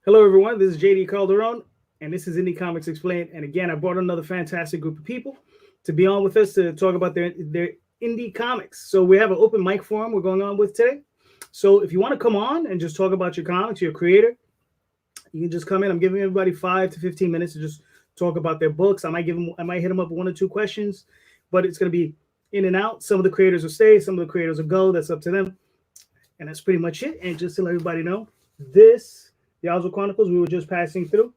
Hello, everyone. This is JD Calderon, and this is Indy Comics Explained. And again, I brought another fantastic group of people to be on with us to talk about their indie comics. So we have an open mic forum we're going on with today. So if you want to come on and just talk about your comics, your creator, you can just come in. I'm giving everybody 5 to 15 minutes to just talk about their books. I might hit them up with 1 or 2 questions, but it's going to be in and out. Some of the creators will stay, some of the creators will go. That's up to them. And that's pretty much it. And just to let everybody know, the Oswald Chronicles we were just passing through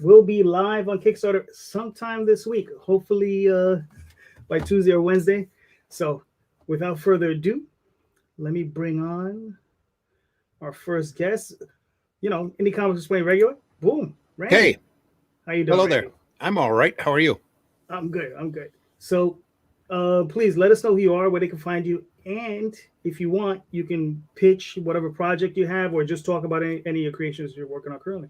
will be live on Kickstarter sometime this week, hopefully by Tuesday or Wednesday. So without further ado, let me bring on our first guest. Indie Comics Explained regular. Boom. Randy. Hey. How you doing? Hello Randy? there. I'm all right. How are you? I'm good. So please let us know who you are, where they can find you. And if you want, you can pitch whatever project you have or just talk about any of your creations you're working on currently.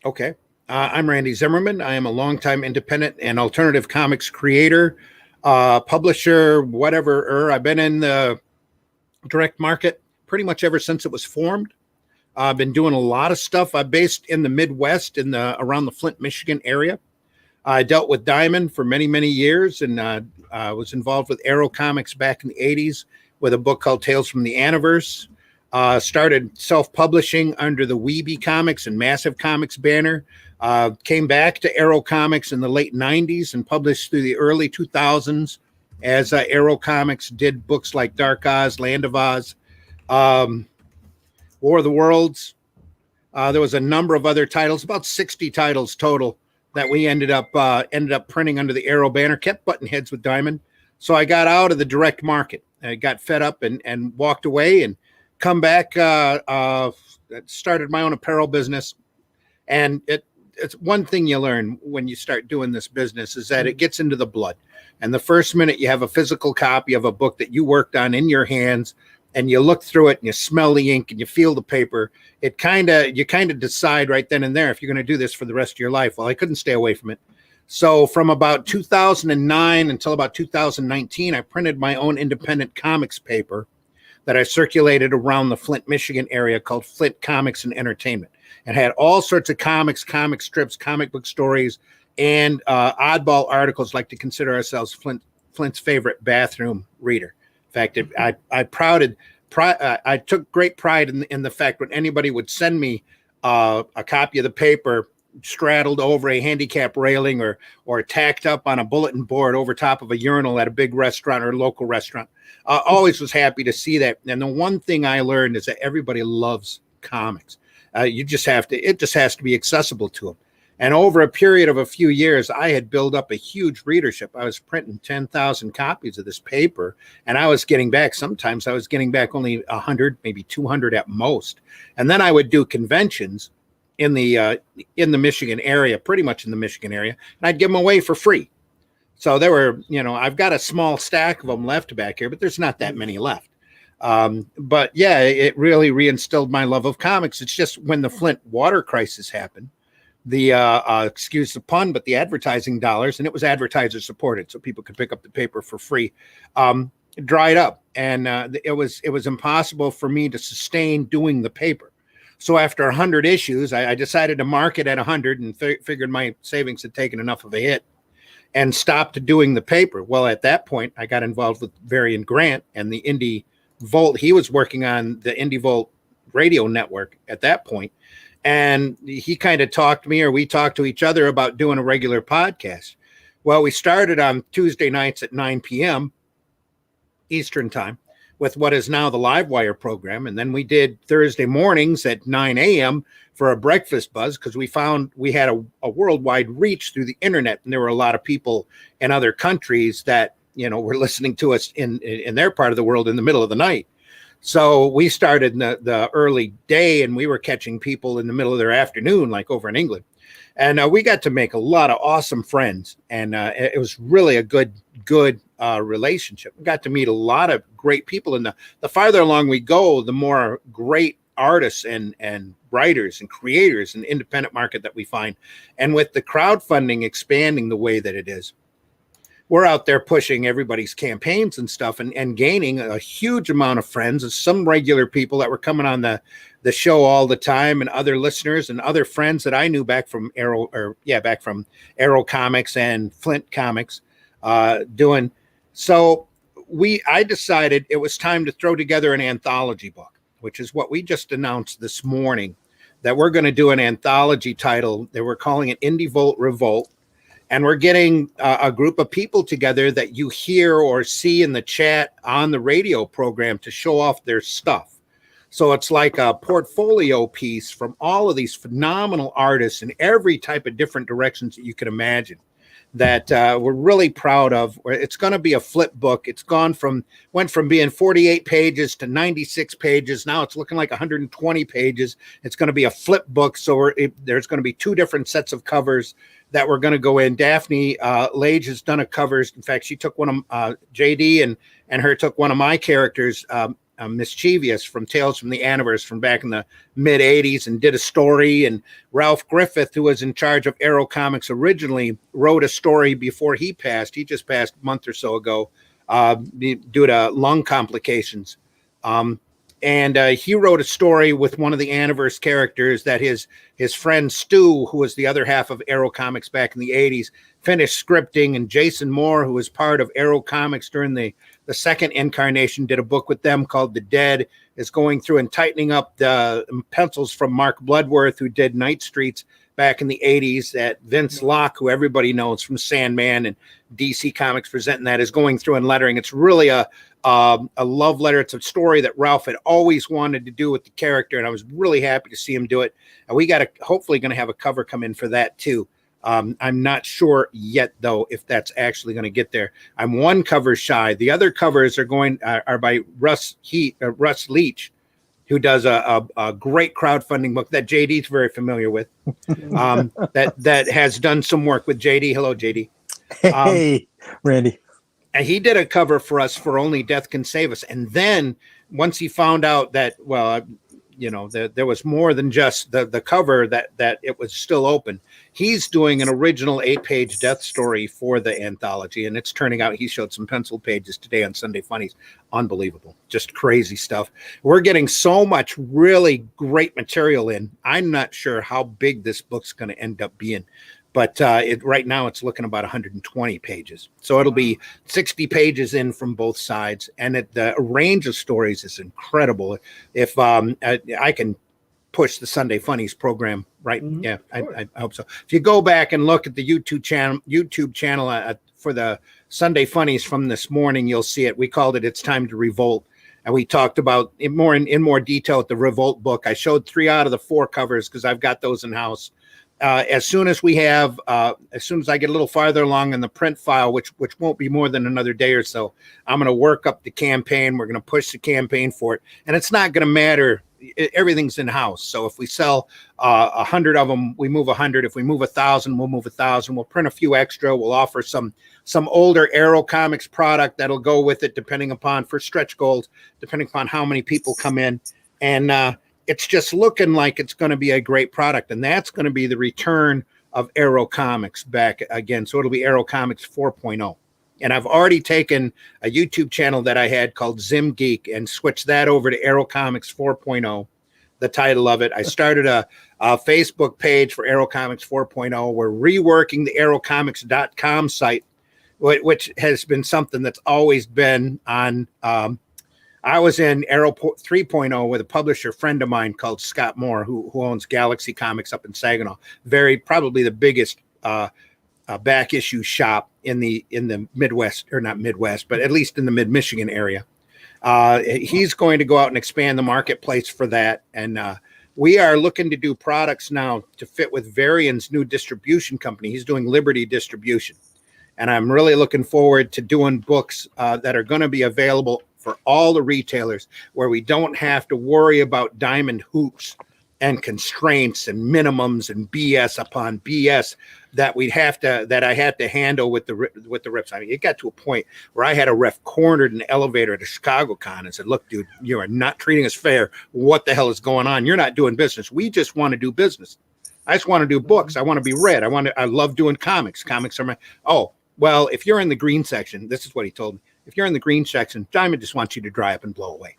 Okay. I'm Randy Zimmerman. I am a longtime independent and alternative comics creator, publisher, whatever. I've been in the direct market pretty much ever since it was formed. I've been doing a lot of stuff. I'm based in the Midwest, around the Flint, Michigan area. I dealt with Diamond for many, many years, and was involved with Arrow Comics back in the 80s with a book called Tales from the Aniverse. Started self-publishing under the Weeby Comics and Massive Comics banner. Came back to Arrow Comics in the late 90s and published through the early 2000s as Arrow Comics did books like Dark Oz, Land of Oz, War of the Worlds. There was a number of other titles, about 60 titles total, that we ended up printing under the Arrow banner, kept button heads with Diamond. So I got out of the direct market. I got fed up and walked away and come back, started my own apparel business. And it's one thing you learn when you start doing this business is that it gets into the blood. And the first minute you have a physical copy of a book that you worked on in your hands, and you look through it and you smell the ink and you feel the paper, you kind of decide right then and there if you're going to do this for the rest of your life. Well, I couldn't stay away from it. So from about 2009 until about 2019, I printed my own independent comics paper that I circulated around the Flint, Michigan area called Flint Comics and Entertainment. It had all sorts of comics, comic strips, comic book stories, and oddball articles, like to consider ourselves Flint's favorite bathroom reader. In fact, I took great pride in the fact when anybody would send me a copy of the paper straddled over a handicap railing or tacked up on a bulletin board over top of a urinal at a big restaurant or local restaurant. Always was happy to see that. And the one thing I learned is that everybody loves comics. It just has to be accessible to them. And over a period of a few years, I had built up a huge readership. I was printing 10,000 copies of this paper, and sometimes I was getting back only 100, maybe 200 at most. And then I would do conventions in the Michigan area, pretty much in the Michigan area, and I'd give them away for free. So there were, I've got a small stack of them left back here, but there's not that many left. But yeah, it really reinstilled my love of comics. It's just when the Flint water crisis happened, the excuse the pun, but the advertising dollars, and it was advertiser supported, so people could pick up the paper for free, dried up, and it was impossible for me to sustain doing the paper. So after 100 issues, I decided to mark it at 100 and figured my savings had taken enough of a hit and stopped doing the paper. Well, at that point, I got involved with Varian Grant and the Indy Volt. He was working on the Indy Volt radio network at that point. And he kind of we talked to each other about doing a regular podcast. Well, we started on Tuesday nights at 9 p.m. Eastern time with what is now the Livewire program. And then we did Thursday mornings at 9 a.m. for a breakfast buzz, because we found we had a worldwide reach through the internet. And there were a lot of people in other countries that, were listening to us in their part of the world in the middle of the night. So we started in the early day, and we were catching people in the middle of their afternoon, like over in England. And we got to make a lot of awesome friends. And it was really a good relationship. We got to meet a lot of great people. And the farther along we go, the more great artists and writers and creators in the independent market that we find. And with the crowdfunding expanding the way that it is, we're out there pushing everybody's campaigns and stuff, and gaining a huge amount of friends, some regular people that were coming on the show all the time, and other listeners and other friends that I knew back from Arrow Comics and Flint Comics, doing. So I decided it was time to throw together an anthology book, which is what we just announced this morning, that we're going to do an anthology title that we're calling it Indie Revolt. And we're getting a group of people together that you hear or see in the chat on the radio program to show off their stuff. So it's like a portfolio piece from all of these phenomenal artists in every type of different directions that you can imagine, that we're really proud of. It's going to be a flip book. It's went from being 48 pages to 96 pages. Now it's looking like 120 pages. It's going to be a flip book. So there's going to be 2 different sets of covers that we're going to go in. Daphne Lage has done a covers. In fact, she took one of JD and her took one of my characters, Mischievous from Tales from the Aniverse from back in the mid 80s, and did a story. And Ralph Griffith, who was in charge of Arrow Comics originally, wrote a story before he passed. He just passed a month or so ago due to lung complications. And he wrote a story with one of the Aniverse characters that his friend Stu, who was the other half of Arrow Comics back in the 80s, finished scripting. And Jason Moore, who was part of Arrow Comics during the second incarnation, did a book with them called The Dead, is going through and tightening up the pencils from Mark Bloodworth, who did Night Streets back in the 80s. That Vince Locke, who everybody knows from Sandman and DC Comics presenting that, is going through and lettering. It's really a love letter. It's a story that Ralph had always wanted to do with the character, and I was really happy to see him do it. And we hopefully going to have a cover come in for that too. I'm not sure yet, though, if that's actually going to get there. I'm one cover shy. The other covers are by Russ Leach, who does a great crowdfunding book that JD's very familiar with. That has done some work with JD. Hello, JD. Hey, Randy. And he did a cover for us for Only Death Can Save Us. And then once he found out that, there was more than just the cover, that it was still open, he's doing an original 8-page death story for the anthology. And it's turning out, he showed some pencil pages today on Sunday Funnies. Unbelievable. Just crazy stuff. We're getting so much really great material in. I'm not sure how big this book's going to end up being. But right now it's looking about 120 pages. So it'll be 60 pages in from both sides. And the range of stories is incredible. If I can push the Sunday Funnies program, right? Mm-hmm. Yeah, I hope so. If you go back and look at the YouTube channel for the Sunday Funnies from this morning, you'll see it. We called it It's Time to Revolt. And we talked about it in more detail at the Revolt book. I showed 3 out of the 4 covers because I've got those in house. As soon as I get a little farther along in the print file, which won't be more than another day or so, I'm going to work up the campaign. We're going to push the campaign for it. And it's not going to matter. Everything's in house. So if we sell 100 of them, we move 100. If we move 1,000, we'll move 1,000. We'll print a few extra. We'll offer some older Arrow Comics product that'll go with it, depending upon, for stretch goals, depending upon how many people come in. And it's just looking like it's going to be a great product. And that's going to be the return of Arrow Comics back again. So it'll be Arrow Comics 4.0. And I've already taken a YouTube channel that I had called Zim Geek and switched that over to Arrow Comics 4.0, the title of it. I started a Facebook page for Arrow Comics 4.0. We're reworking the arrowcomics.com site, which has been something that's always been on. I was in Arrow 3.0 with a publisher friend of mine called Scott Moore, who owns Galaxy Comics up in Saginaw. Probably the biggest back issue shop in the Midwest, or not Midwest, but at least in the mid-Michigan area. He's going to go out and expand the marketplace for that. And we are looking to do products now to fit with Varian's new distribution company. He's doing Liberty Distribution. And I'm really looking forward to doing books that are going to be available for all the retailers, where we don't have to worry about diamond hoops and constraints and minimums and BS upon BS that I had to handle with the reps. I mean, it got to a point where I had a ref cornered in the elevator at a Chicago con and said, "Look, dude, you are not treating us fair. What the hell is going on? You're not doing business. We just want to do business. I just want to do books. I want to be read. I love doing comics. Comics are Well, if you're in the green section, this is what he told me. If you're in the green section, Diamond just wants you to dry up and blow away.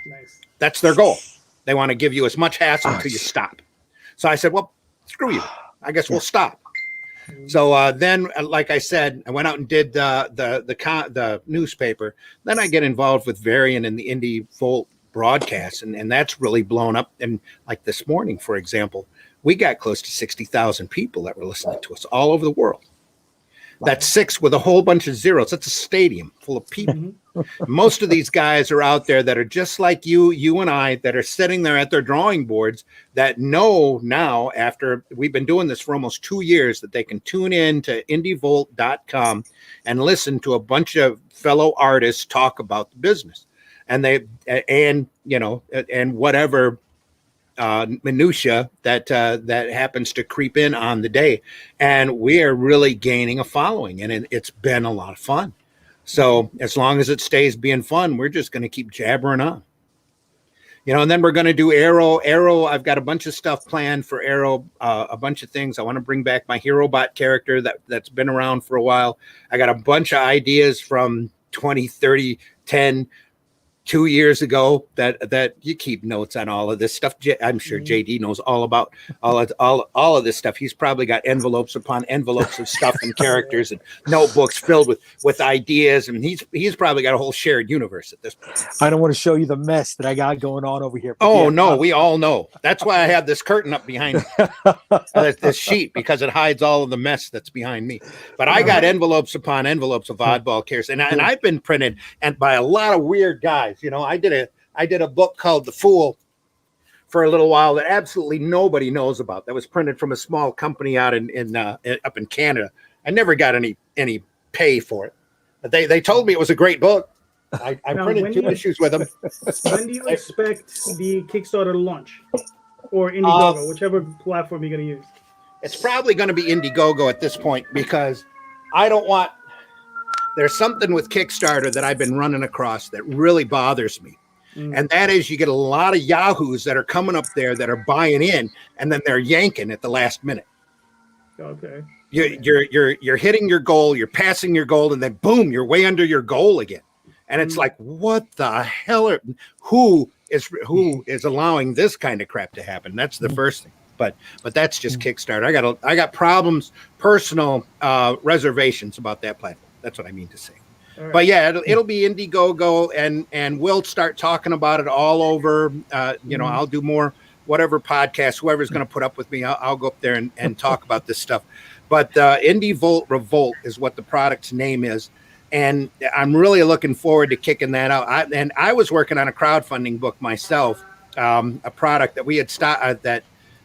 Nice. That's their goal. They want to give you as much hassle until you stop. So I said, well, screw you. I guess we'll stop. So then, like I said, I went out and did the newspaper. Then I get involved with Variant and the Indy Volt broadcast, and that's really blown up. And like this morning, for example, we got close to 60,000 people that were listening to us all over the world. That's 6 with a whole bunch of zeros. That's a stadium full of people. Most of these guys are out there that are just like you and I, that are sitting there at their drawing boards, that know now, after we've been doing this for almost 2 years, that they can tune in to indyvolt.com and listen to a bunch of fellow artists talk about the business. And and whatever minutia that happens to creep in on the day, and we are really gaining a following, and it's been a lot of fun. So as long as it stays being fun, we're just going to keep jabbering on, and then we're going to do Arrow. I've got a bunch of stuff planned for Arrow, a bunch of things. I want to bring back my HeroBot character that's been around for a while. I got a bunch of ideas from 20, 30, 10 2 years ago that you keep notes on all of this stuff. I'm sure JD knows all about all of this stuff. He's probably got envelopes upon envelopes of stuff and characters and notebooks filled with ideas, and he's probably got a whole shared universe at this point. I don't want to show you the mess that I got going on over here. Oh, no, we all know. That's why I have this curtain up behind me, this sheet, because it hides all of the mess that's behind me. But I got envelopes upon envelopes of oddball characters, and I've been printed and by a lot of weird guys. I did a book called The Fool for a little while that absolutely nobody knows about. That was printed from a small company out up in Canada. I never got any pay for it, but they told me it was a great book. I printed 2 issues with them. When do you expect the Kickstarter to launch, or Indiegogo, whichever platform you're going to use? It's probably going to be Indiegogo at this point, because I don't want. There's something with Kickstarter that I've been running across that really bothers me. And that is, you get a lot of yahoos that are coming up there that are buying in, and then they're yanking at the last minute. Okay. You're hitting your goal, you're passing your goal, and then boom, you're way under your goal again. And it's like, what the hell? Who is allowing this kind of crap to happen? That's the first thing. But that's just Kickstarter. I got problems, personal reservations about that platform. That's what I mean to say. Right. But yeah, it'll be Indiegogo, and we'll start talking about it all over. I'll do more, whatever podcast, whoever's going to put up with me, I'll go up there and talk about this stuff. But Indy Volt Revolt is what the product's name is. And I'm really looking forward to kicking that out. I was working on a crowdfunding book myself, a product that we had that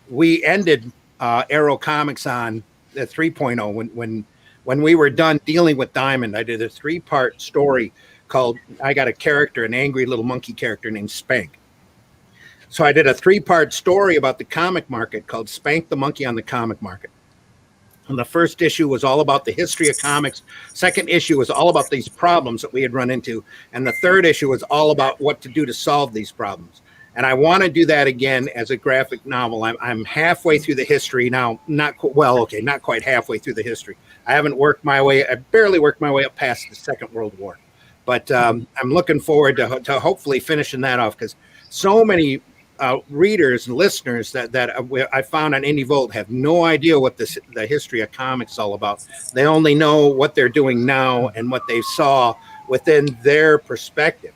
we ended Arrow Comics on the 3.0 when we were done dealing with Diamond. I did a 3-part story called, I got a character, an angry little monkey character named Spank. So I did a 3-part story about the comic market called Spank the Monkey on the Comic Market. And the first issue was all about the history of comics. Second issue was all about these problems that we had run into. And the third issue was all about what to do to solve these problems. And I want to do that again as a graphic novel. I'm halfway through the history now. Not quite halfway through the history. I barely worked my way up past the Second World War. But I'm looking forward to hopefully finishing that off, because so many readers and listeners that I found on Indy Volt have no idea what the history of comics is all about. They only know what they're doing now and what they saw within their perspective.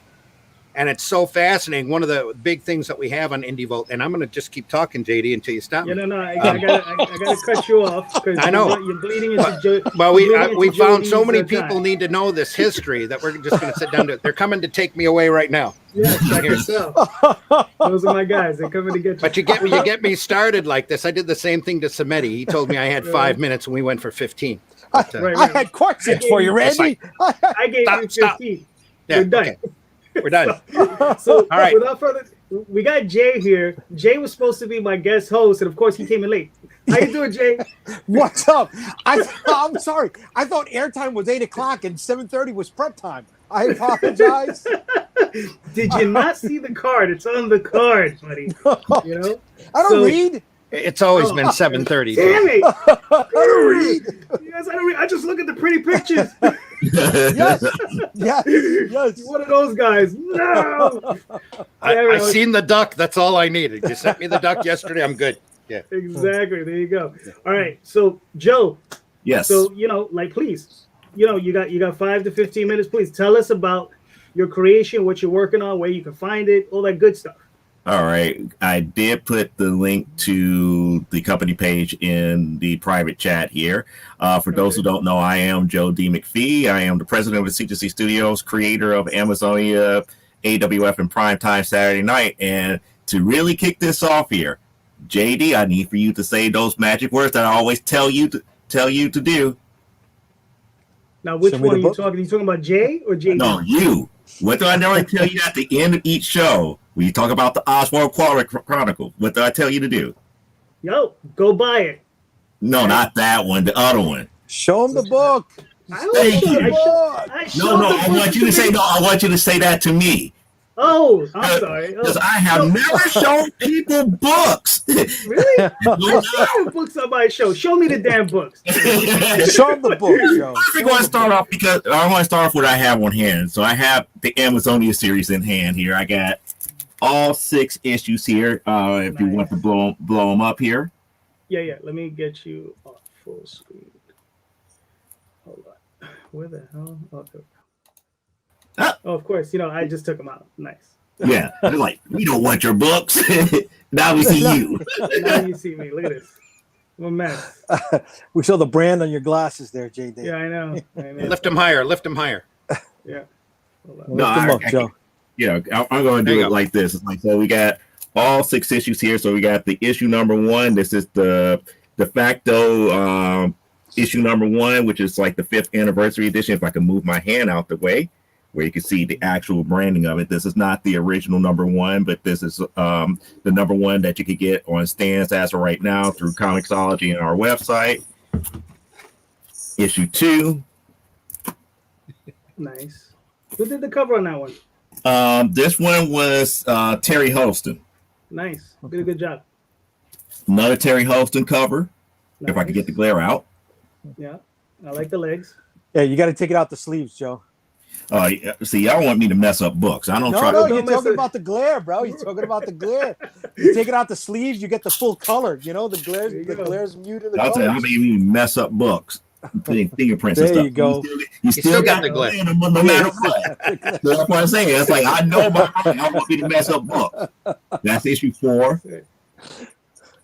And it's so fascinating. One of the big things that we have on Indy Volt, and I'm going to just keep talking, JD, until you stop me. No, I got to cut you off, because I know you're bleeding into. Well, we found so many people need to know this history that we're just going to sit down to. They're coming to take me away right now. Yeah, check yourself. Those are my guys. They're coming to get you. But you get me started like this. I did the same thing to Samedi. He told me I had 5 minutes, and we went for 15. But, I had questions for you, Randy. I gave you 15. Yeah, We're done. Okay. We're done. So all right. Without further, we got Jay here. Jay was supposed to be my guest host, and of course he came in late. How you doing, Jay? What's up? I'm sorry. I thought airtime was 8:00 and 7:30 was prep time. I apologize. Did you not see the card? It's on the card, buddy. I don't read. It's always been Oh, 7:30. Damn it! I don't read. Yes, I don't read. I just look at the pretty pictures. Yes, yes, yes. You're one of those guys. No. I seen the duck. That's all I needed. You sent me the duck yesterday. I'm good. Yeah. Exactly. There you go. All right. So Joe. Yes. So please, you got 5 to 15 minutes. Please tell us about your creation, what you're working on, where you can find it, all that good stuff. All right. I did put the link to the company page in the private chat here. For those who don't know, I am Joe D. McPhee. I am the president of C2C Studios, creator of Amazonia, AWF, and Primetime Saturday Night. And to really kick this off here, JD, I need for you to say those magic words that I always tell you to do. Now, which one are you talking? Are you talking about Jay or JD? No, you. What do I normally tell you at the end of each show when you talk about the Oswald Chronicles? What do I tell you to do? Yo, go buy it. No, not that one. The other one. Show him the book. I want you to say no. I want you to say that to me. Oh, I'm sorry. Because I have never shown people books. Really? Books on my show. Show me the damn books. Show them the book, Joe. I want to start off with what I have on hand. So I have the Amazonia series in hand here. I got all 6 issues here. If you want to blow them up here. Yeah. Let me get you on full screen. Hold on. Where the hell? Oh, there we go. Oh, of course. I just took them out. Nice. Yeah. They're like, we don't want your books. Now we see you. Now you see me. Look at this. I'm a mess. We saw the brand on your glasses there, JD. Yeah, I know. Lift them higher. Lift them higher. Yeah. Lift them up, Joe. Yeah, I'm going to do it like this. It's like, so we got all 6 issues here. So we got the issue number 1. This is the de facto issue number 1, which is like the 5th anniversary edition. If I can move my hand out the way, where you can see the actual branding of it. This is not the original number 1, but this is the number 1 that you could get on stands as of right now through Comixology and our website. Issue 2. Nice. Who did the cover on that one? This one was Terry Holston. Nice. Did a good job. Another Terry Holston cover. Nice. If I could get the glare out. Yeah. I like the legs. Yeah, you got to take it out the sleeves, Joe. See, y'all want me to mess up books. I don't try. No, you're talking about the glare, bro. You're talking about the glare. You take it out the sleeves, you get the full color. The glare's muted. I'll tell you how many of you mess up books. Fingerprints and stuff. There you go. You still got the glare, no matter what. That's what I'm saying. It's like, I know my right. I want me to mess up books. That's issue 4.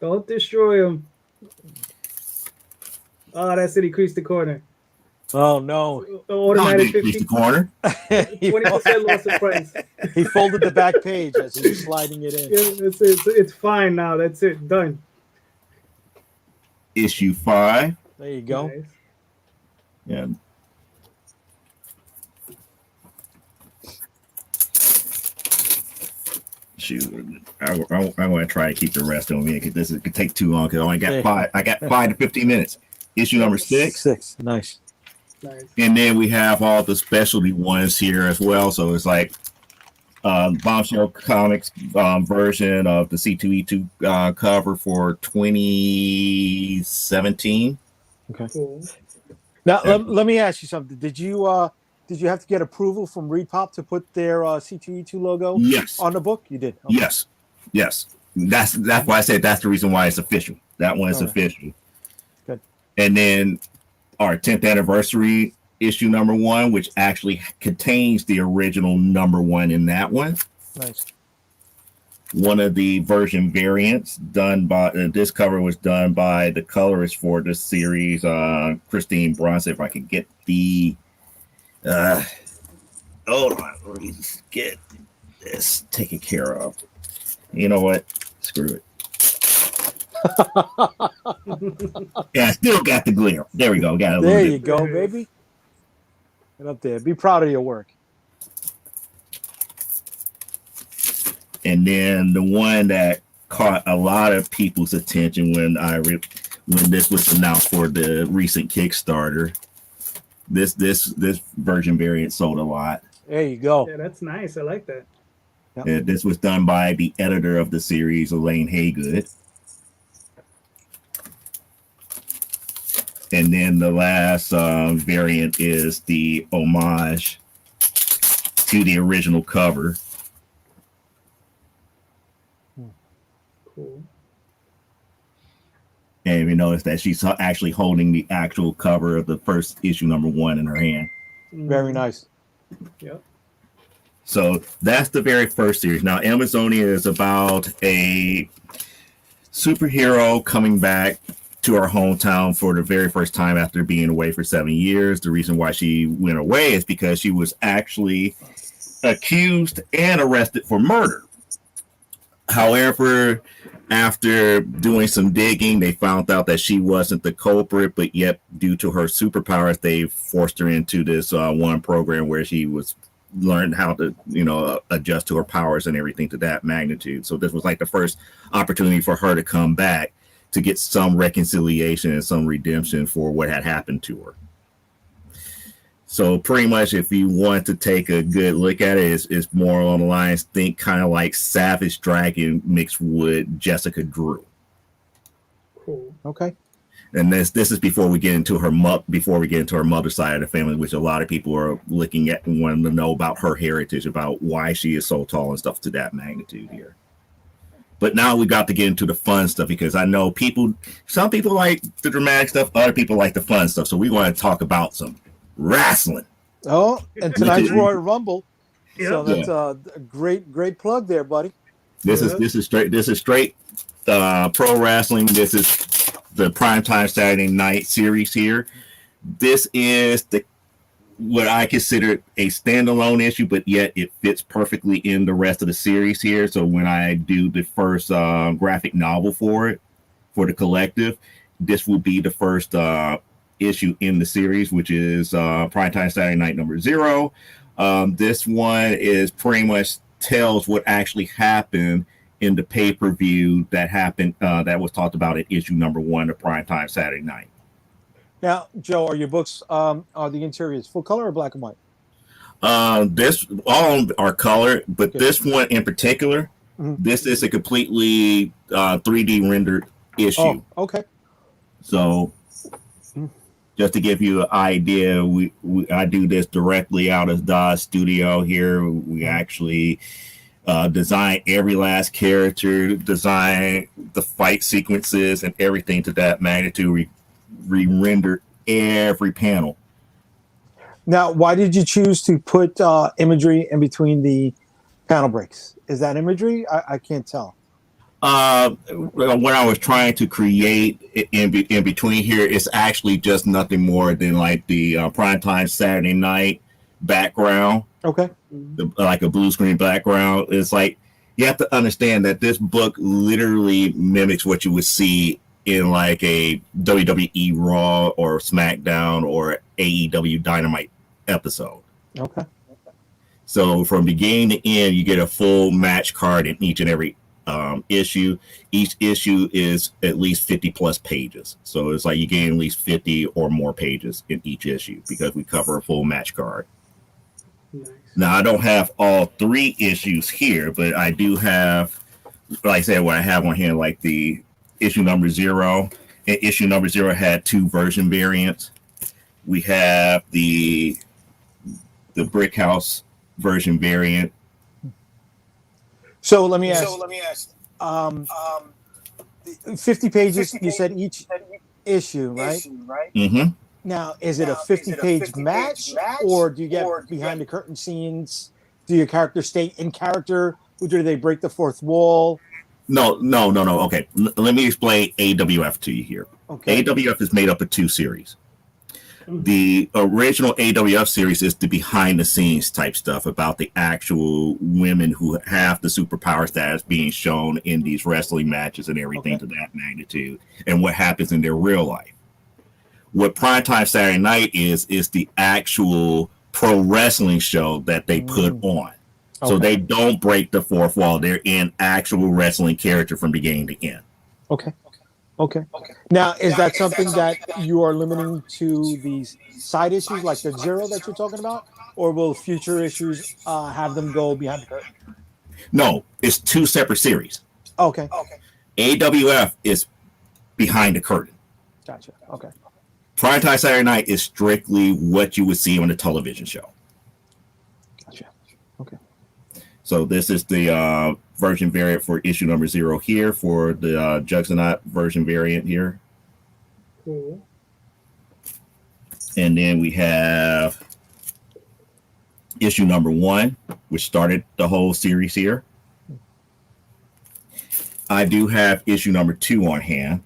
Don't destroy them. Oh, that's it. He creased the corner. Oh no! Automatic 50 the corner. 20% loss of price. He folded the back page as he was sliding it in. Yeah, it's fine now. That's it. Done. Issue 5. There you go. Nice. Yeah. Shoot, I'm going to try to keep the rest on me because this could take too long. Because I only got 5. I got 5 to 15 minutes. Issue number 6. 6. Nice. And then we have all the specialty ones here as well. So it's like Bombshell Comics version of the C2E2 cover for 2017. Okay. Cool. Now let me ask you something. Did you have to get approval from Repop to put their C2E2 logo on the book? You did. Okay. Yes. That's why I said that's the reason why it's official. That one is official. Good. And then our 10th anniversary issue number 1, which actually contains the original number 1 in that one. Nice. One of the version variants done by this cover was done by the colorist for this series, Christine Bronson. If I could get the hold on, let me just get this taken care of. You know what? Screw it. Yeah, I still got the glare. There we go. Got it. There you go, baby. Get up there. Be proud of your work. And then the one that caught a lot of people's attention when this was announced for the recent Kickstarter. This version variant sold a lot. There you go. Yeah, that's nice. I like that. Yep. This was done by the editor of the series, Elaine Haygood. And then the last variant is the homage to the original cover. Cool. And you notice that she's actually holding the actual cover of the first issue #1 in her hand. Very nice. Yep. So that's the very first series. Now, Amazonia is about a superhero coming back to our hometown for the very first time after being away for 7 years. The reason why she went away is because she was actually accused and arrested for murder. However, after doing some digging, they found out that she wasn't the culprit, but yet due to her superpowers, they forced her into this one program where she was learned how to, adjust to her powers and everything to that magnitude. So this was like the first opportunity for her to come back to get some reconciliation and some redemption for what had happened to her. So pretty much, if you want to take a good look at it, it's more along the lines, think kind of like Savage Dragon mixed with Jessica Drew. Cool. Okay. And this is before we get into her mother's side of the family, which a lot of people are looking at and wanting to know about her heritage, about why she is so tall and stuff to that magnitude here. But now we got to get into the fun stuff, because I know some people like the dramatic stuff, other people like the fun stuff. So we want to talk about some wrestling. Oh, and tonight's Royal Rumble. Yep. So that's a great plug there, buddy. This is straight pro wrestling. This is the Primetime Saturday Night series here. This is what I consider a standalone issue, but yet it fits perfectly in the rest of the series here. So when I do the first graphic novel for the collective, this will be the first issue in the series, which is Primetime Saturday Night #0. This one is pretty much tells what actually happened in the pay-per-view that happened that was talked about at issue #1 of Primetime Saturday Night. Now, Joe, are your books are the interiors full color or black and white? This all are color, but Okay. this one in particular, this is a completely 3D rendered issue. Oh, okay. So just to give you an idea, I do this directly out of Dodge Studio here. We actually design every last character, design the fight sequences and everything to that magnitude. Re-render every panel. Now, why did you choose to put imagery in between the panel breaks? Is that imagery? I can't tell. What I was trying to create in between here is actually just nothing more than like the Primetime Saturday Night background. Okay. Like a blue screen background. It's like you have to understand that this book literally mimics what you would see in like a WWE Raw or SmackDown or AEW Dynamite episode. Okay. So from beginning to end, you get a full match card in each and every issue. Each issue is at least 50 plus pages. So it's like you gain at least 50 or more pages in each issue because we cover a full match card. Nice. Now, I don't have all 3 issues here, but I do have, like I said, what I have on here, like the issue #0. And issue #0 had 2 version variants. We have the Brick House version variant. So let me ask. 50 pages, you said each issue, right? Mm-hmm. Now, is it a 50-page match, or do you get behind the curtain scenes? Do your characters stay in character, or do they break the fourth wall? No. Okay, let me explain AWF to you here. Okay. AWF is made up of 2 series. The original AWF series is the behind the scenes type stuff about the actual women who have the superpowers that is being shown in these wrestling matches and everything to that magnitude, and what happens in their real life. What Primetime Saturday Night is the actual pro wrestling show that they put on. So they don't break the fourth wall. They're in actual wrestling character from beginning to end. Okay. Now, is that something that you are limiting to these side issues, like the 0 that you're talking about, or will future issues have them go behind the curtain? No, it's 2 separate series. Okay. AWF is behind the curtain. Gotcha. Okay. Primetime Saturday Night is strictly what you would see on a television show. Gotcha. Okay. So this is the version variant for issue number 0 here for the Juggernaut version variant here. Cool. And then we have issue number 1, which started the whole series here. I do have issue number 2 on hand.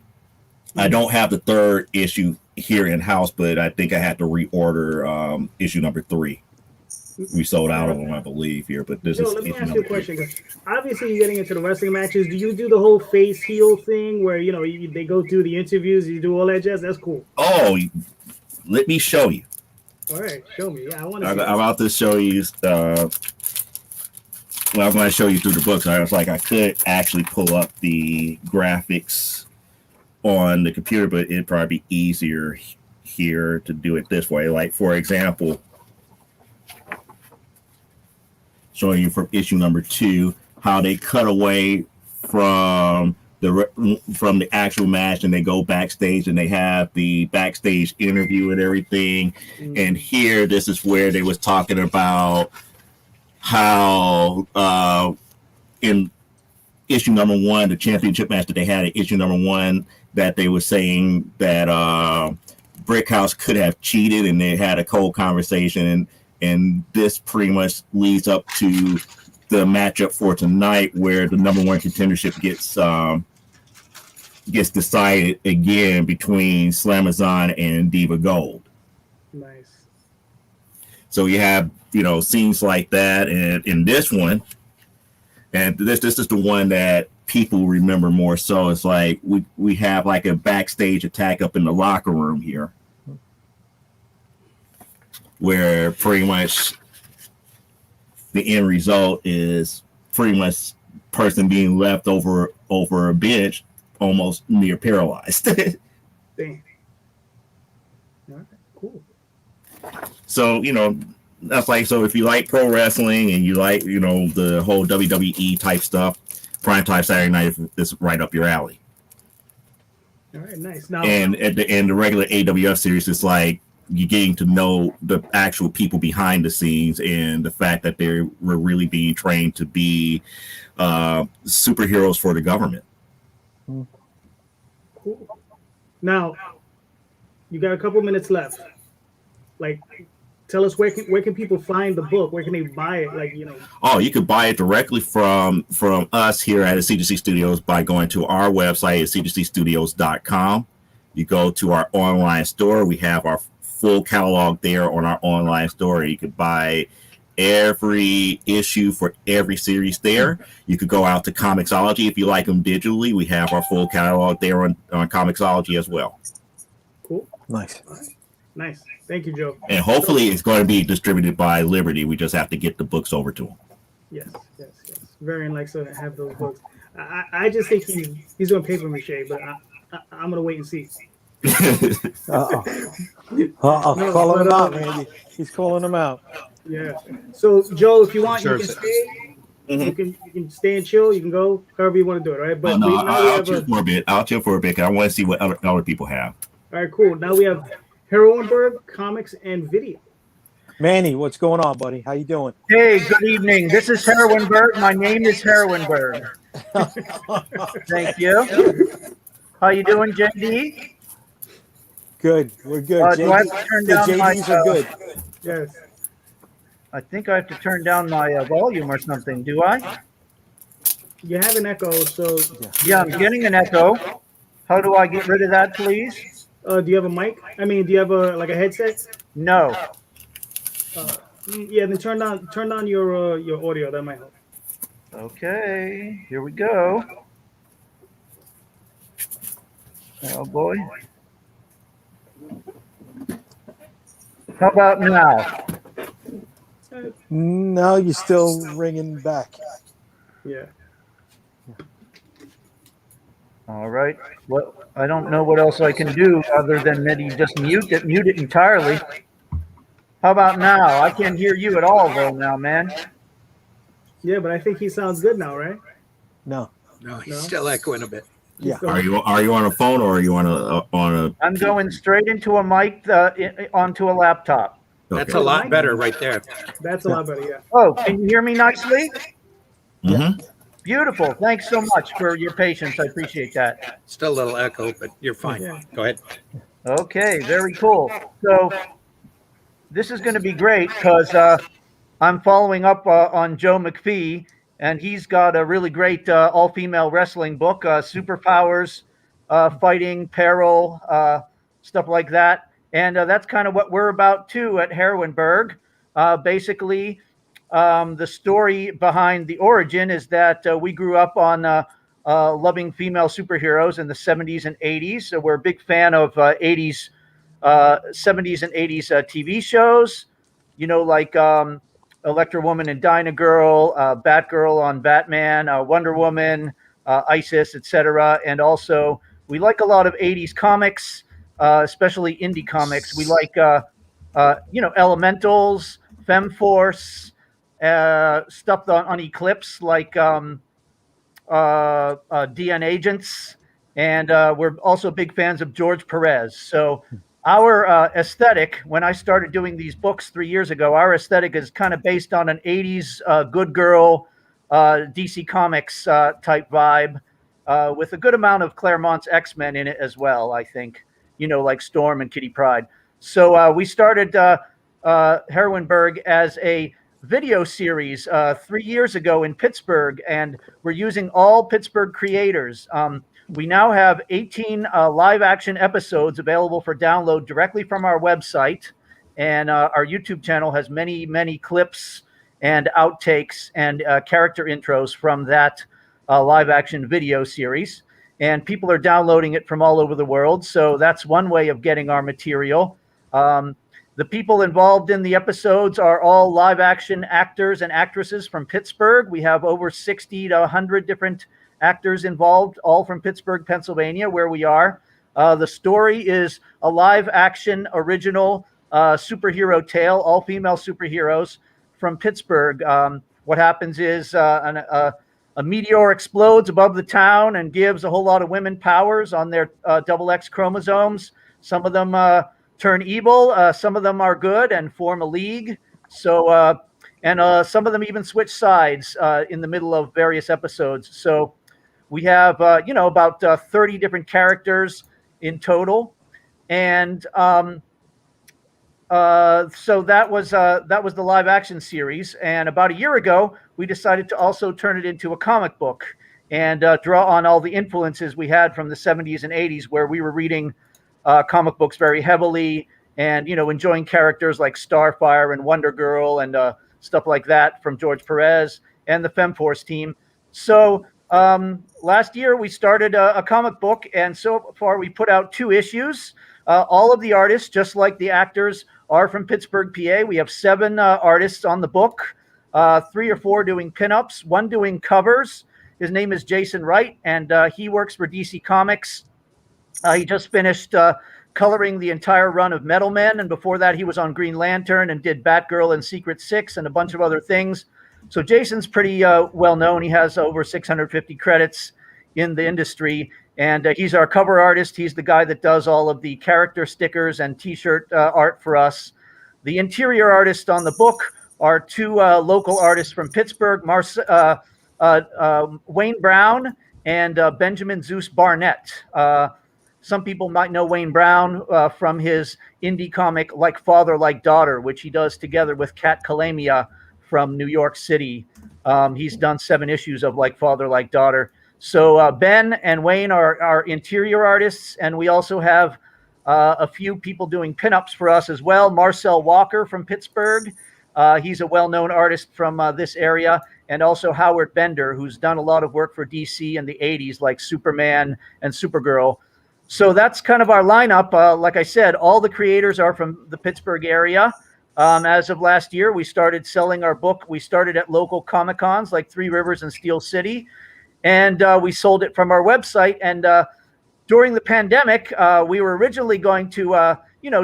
I don't have the 3rd issue here in house, but I think I had to reorder issue number 3. We sold out of them, I believe, here. But this is let me issue ask you number a question. 'Cause obviously, you're getting into the wrestling matches. Do you do the whole face heel thing where they go through the interviews, you do all that jazz? That's cool. Oh, let me show you. All right, show me. Yeah, I want to. I'm about to show you. Well, I'm going to show you through the books. I was like, I could actually pull up the graphics on the computer, but it'd probably be easier here to do it this way. Like, for example, showing you from issue number 2 how they cut away from the actual match and they go backstage and they have the backstage interview and everything. And here, this is where they was talking about how in issue number 1, the championship match that they had in issue number 1, that they were saying that Brickhouse could have cheated, and they had a cold conversation, and this pretty much leads up to the matchup for tonight, where the number 1 contendership gets decided again between Slamazon and Diva Gold. Nice. So you have scenes like that, and in this one, and this is the one that people remember more so. It's like we have like a backstage attack up in the locker room here, where pretty much the end result is pretty much person being left over a bench, almost near paralyzed. Dang. All right, cool. So that's like, so if you like pro wrestling and you like the whole WWE type stuff, Primetime Saturday Night is right up your alley. All right, nice. Now, And at the end, the regular AWF series is like you're getting to know the actual people behind the scenes and the fact that they were really being trained to be superheroes for the government. cool. Now, you got a couple minutes left. Like, tell us where can people find the book? Where can they buy it? Like, Oh, you could buy it directly from us here at CGC Studios by going to our website at cgcstudios.com. You go to our online store. We have our full catalog there on our online store. You could buy every issue for every series there. You could go out to Comixology if you like them digitally. We have our full catalog there on Comixology as well. Cool. Nice. Nice. Thank you, Joe. And hopefully it's going to be distributed by Liberty. We just have to get the books over to them. Yes. Varian likes to have those books. I just think he's doing paper mache, but I'm gonna wait and see. Call him out, Randy. He's calling him out. Yeah. So, Joe, if you want, Sure. you can stay. You can stay and chill. You can go however you want to do it, right? But I'll chill for a bit. I'll chill for a bit. 'Cause I want to see what other people have. All right, cool. Now we have Heroinberg Comics and Video. Manny, what's going on, buddy? How you doing? Hey, good evening. This is Heroinberg. My name is Heroinberg. Thank you. How you doing, JD? Good. We're good. Do I have to turn the down my, JDs are good. Yes. I think I have to turn down my volume or something. Do I? You have an echo, so Yeah, I'm getting an echo. How do I get rid of that, please? do you have a mic? I mean, do you have a headset? No. Yeah, then turn down your audio. That might help. Okay, here we go. Oh boy. How about now? No, you're still ringing back. Yeah. All right. Well, I don't know what else I can do other than maybe just mute it entirely. How about now? I can't hear you at all though now, man. Yeah, but I think he sounds good now, right? No. No, he's still echoing a bit. Yeah. Are you on a phone or are you on a? I'm going straight into a mic onto a laptop. That's Okay. a lot better right there. That's a lot better. Yeah. Oh, can you hear me nicely? Mhm. Beautiful. Thanks so much for your patience. I appreciate that. Still a little echo, but you're fine. Yeah. Go ahead. Okay, very cool. So this is going to be great because I'm following up on Joe McPhee, and he's got a really great all-female wrestling book, superpowers, fighting, peril, stuff like that. And that's kind of what we're about too at Heroinberg. Basically, the story behind the origin is that we grew up on loving female superheroes in the 70s and 80s. So we're a big fan of 80s, 70s and 80s TV shows, you know, like Electra Woman and Dyna Girl, Batgirl on Batman, Wonder Woman, ISIS, etc. And also, we like a lot of 80s comics, especially indie comics. We like, Elementals, Femforce, stuff on Eclipse, like DN Agents. And we're also big fans of George Perez. So our aesthetic, when I started doing these books 3 years ago, our aesthetic is kind of based on an 80s good girl DC Comics type vibe with a good amount of Claremont's X-Men in it as well, I think, like Storm and Kitty Pryde. So we started Heroinberg as a video series 3 years ago in Pittsburgh, and we're using all Pittsburgh creators. We now have 18 live action episodes available for download directly from our website. And our YouTube channel has many, many clips and outtakes and character intros from that live action video series. And people are downloading it from all over the world. So that's one way of getting our material. The people involved in the episodes are all live action actors and actresses from Pittsburgh. We have over 60 to 100 different actors involved, all from Pittsburgh, Pennsylvania, where we are. The story is a live action original superhero tale, all female superheroes from Pittsburgh. What happens is a meteor explodes above the town and gives a whole lot of women powers on their double X chromosomes. Some of them turn evil. Some of them are good and form a league. So, and some of them even switch sides in the middle of various episodes. So we have, about 30 different characters in total. And so that was the live action series. And about a year ago, we decided to also turn it into a comic book and draw on all the influences we had from the 70s and 80s, where we were reading comic books very heavily and, enjoying characters like Starfire and Wonder Girl and stuff like that from George Perez and the Femforce team. So last year we started a comic book, and so far we put out 2 issues. All of the artists, just like the actors, are from Pittsburgh, PA. We have 7 artists on the book, 3 or 4 doing pinups, 1 doing covers. His name is Jason Wright, and he works for DC Comics. He just finished coloring the entire run of Metal Men, and before that he was on Green Lantern and did Batgirl and Secret Six and a bunch of other things. So Jason's pretty well known. He has over 650 credits in the industry, and he's our cover artist. He's the guy that does all of the character stickers and T-shirt art for us. The interior artists on the book are 2 local artists from Pittsburgh, Wayne Brown and Benjamin Zeus Barnett. Some people might know Wayne Brown from his indie comic Like Father, Like Daughter, which he does together with Kat Kalamia from New York City. He's done 7 issues of Like Father, Like Daughter. So Ben and Wayne are our interior artists, and we also have a few people doing pinups for us as well. Marcel Walker from Pittsburgh. He's a well-known artist from this area, and also Howard Bender, who's done a lot of work for DC in the 80s, like Superman and Supergirl. So that's kind of our lineup. Like I said, all the creators are from the Pittsburgh area. As of last year, we started selling our book. We started at local Comic-Cons like Three Rivers and Steel City, and we sold it from our website. And during the pandemic, we were originally going to,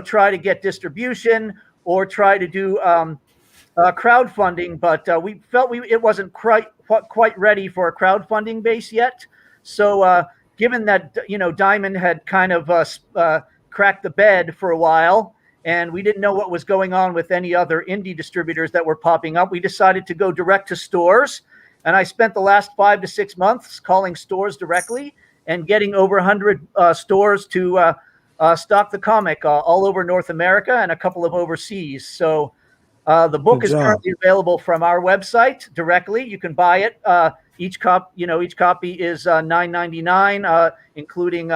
try to get distribution or try to do crowdfunding, but we felt it wasn't quite ready for a crowdfunding base yet. So given that, Diamond had kind of cracked the bed for a while, and we didn't know what was going on with any other indie distributors that were popping up, we decided to go direct to stores. And I spent the last 5 to 6 months calling stores directly and getting over 100 stores to stock the comic all over North America and a couple of overseas. So the book is currently available from our website directly. You can buy it. Each copy is $9.99, including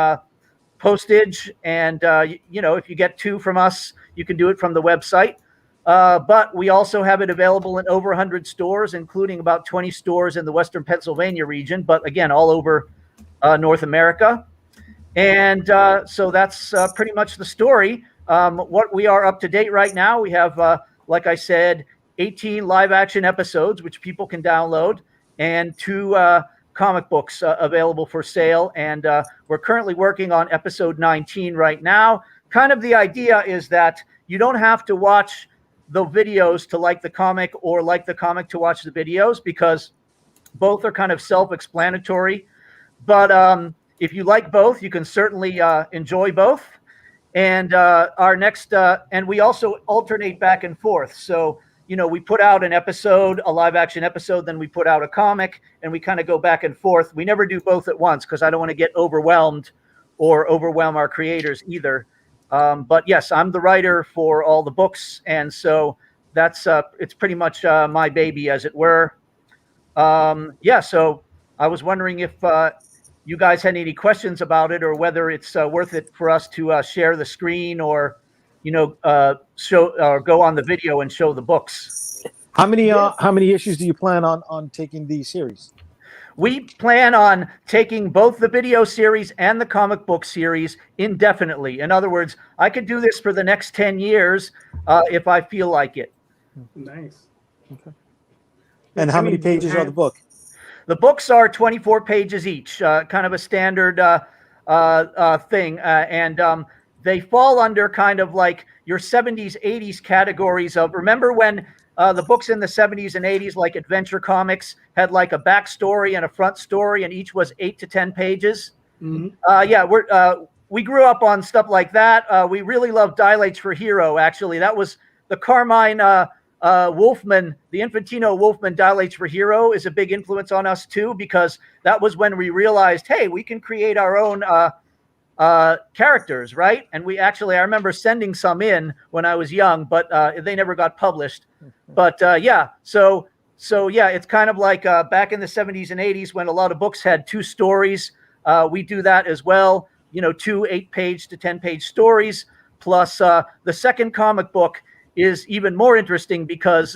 postage. And if you get 2 from us, you can do it from the website. But we also have it available in over 100 stores, including about 20 stores in the Western Pennsylvania region. But again, all over North America. And so that's pretty much the story. What we are up to date right now, we have, like I said, 18 live action episodes, which people can download, and 2 comic books available for sale. And we're currently working on episode 19 right now. Kind of the idea is that you don't have to watch the videos to like the comic or like the comic to watch the videos, because both are kind of self-explanatory. But if you like both, you can certainly enjoy both. And our next, and we also alternate back and forth. So, we put out an episode, a live action episode, then we put out a comic, and we kind of go back and forth. We never do both at once because I don't want to get overwhelmed or overwhelm our creators either. But yes, I'm the writer for all the books. And so that's, it's pretty much my baby, as it were. So I was wondering if you guys had any questions about it, or whether it's worth it for us to share the screen, or show or go on the video and show the books. How many issues do you plan on taking the series? We plan on taking both the video series and the comic book series indefinitely. In other words, I could do this for the next 10 years if I feel like it. Nice. Okay. And how many pages are the book? The books are 24 pages each, kind of a standard thing. And they fall under kind of like your 70s, 80s categories of, remember when the books in the 70s and 80s, like Adventure Comics, had like a backstory and a front story, and each was 8 to 10 pages? Mm-hmm. We grew up on stuff like that. We really loved Dilates for Hero, actually. That was the Carmine Wolfman, the Infantino Wolfman Dilates for Hero is a big influence on us too, because that was when we realized, hey, we can create our own characters, right? And I remember sending some in when I was young, but they never got published. But so it's kind of like back in the 70s and 80s when a lot of books had 2 stories. We do that as well, 2 8-page to 10-page stories. Plus the second comic book is even more interesting because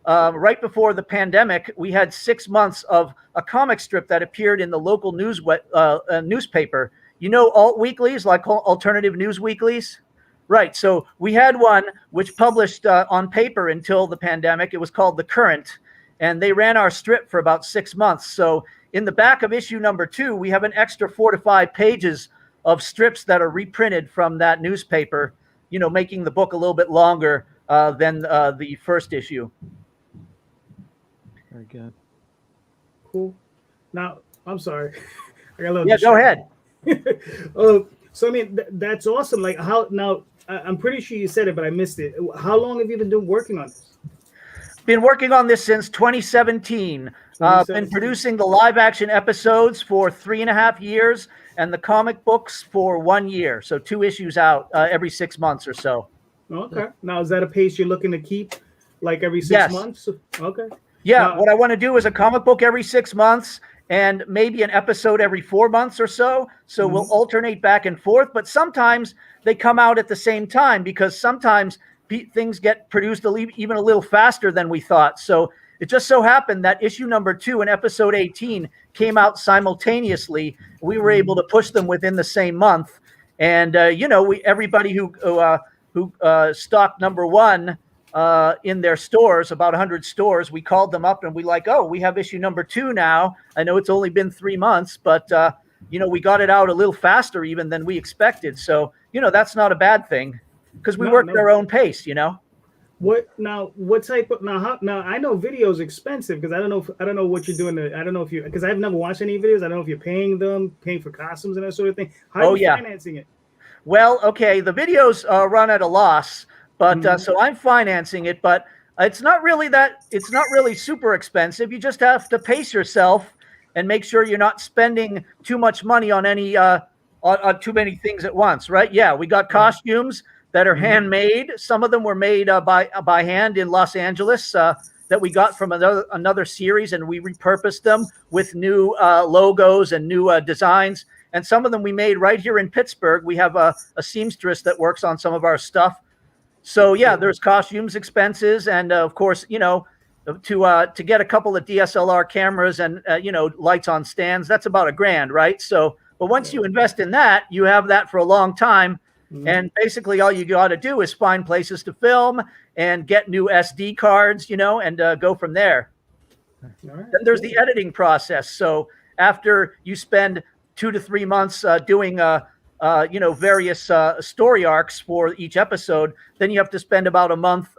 right before the pandemic, we had 6 months of a comic strip that appeared in the local newspaper. Alt weeklies, like alternative news weeklies? Right. So we had one which published on paper until the pandemic. It was called The Current, and they ran our strip for about 6 months. So in the back of issue number 2, we have an extra 4 to 5 pages of strips that are reprinted from that newspaper, making the book a little bit longer than the first issue. Very good. Cool. Now, I'm sorry. I got a little go ahead. So I mean, that's awesome. Like, how now? I'm pretty sure you said it, but I missed it. How long have you been working on this? Been working on this since 2017. Been producing the live action episodes for 3.5 years, and the comic books for 1 year. So 2 issues out every 6 months or so. Okay. Now, is that a pace you're looking to keep, like every 6 months? Okay. Yeah. What I want to do is a comic book every 6 months, and maybe an episode every 4 months or so. So we'll alternate back and forth, but sometimes they come out at the same time, because sometimes things get produced even a little faster than we thought. So it just so happened that issue number 2 and episode 18 came out simultaneously. We were able to push them within the same month. And, everybody who stocked number 1 in their stores, about 100 stores, we called them up and we we have issue number 2 now. I know it's only been 3 months, but we got it out a little faster even than we expected. So, that's not a bad thing, because we worked at our own pace, What now? What type of now? I know video is expensive because I don't know what you're doing. I don't know if you because I've never watched any videos. I don't know if you're paying for costumes and that sort of thing. How are you financing it? Well, okay, the videos run at a loss, but so I'm financing it, but it's not really super expensive. You just have to pace yourself and make sure you're not spending too much money on any on too many things at once, right? Yeah, we got costumes that are handmade. Some of them were made by hand in Los Angeles that we got from another series, and we repurposed them with new logos and new designs. And some of them we made right here in Pittsburgh. We have a seamstress that works on some of our stuff. So yeah, there's costumes expenses, and of course, to get a couple of DSLR cameras and lights on stands, that's about $1,000, right? So, but once you invest in that, you have that for a long time. And basically all you got to do is find places to film and get new SD cards, and go from there. Then there's the editing process. So after you spend 2 to 3 months doing various story arcs for each episode, then you have to spend about a month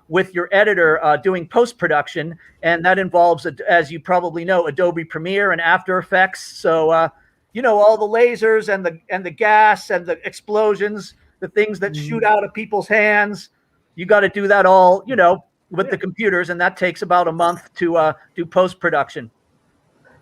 with your editor doing post-production, and that involves, as you probably know, Adobe Premiere and After Effects. So all the lasers and the gas and the explosions, the things that shoot out of people's hands, you got to do that all with the computers, and that takes about a month to do post-production.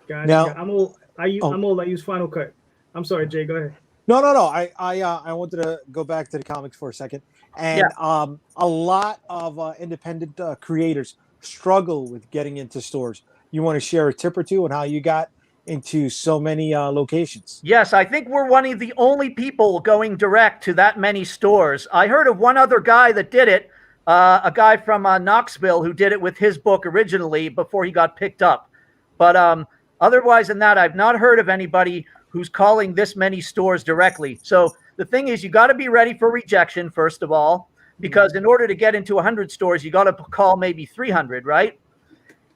Now, I'm old. I use Final Cut. I'm sorry, Jay. Go ahead. No. I wanted to go back to the comics for a second, and a lot of independent creators struggle with getting into stores. You want to share a tip or two on how you got into so many locations? Yes, I think we're one of the only people going direct to that many stores. I heard of one other guy that did it, a guy from Knoxville who did it with his book originally before he got picked up. But otherwise than that, I've not heard of anybody who's calling this many stores directly. So the thing is, you got to be ready for rejection, first of all, because in order to get into 100 stores, you got to call maybe 300, right?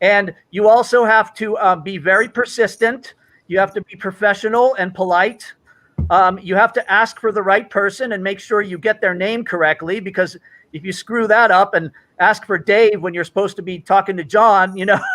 And you also have to be very persistent. You have to be professional and polite. You have to ask for the right person and make sure you get their name correctly, because if you screw that up and ask for Dave when you're supposed to be talking to John,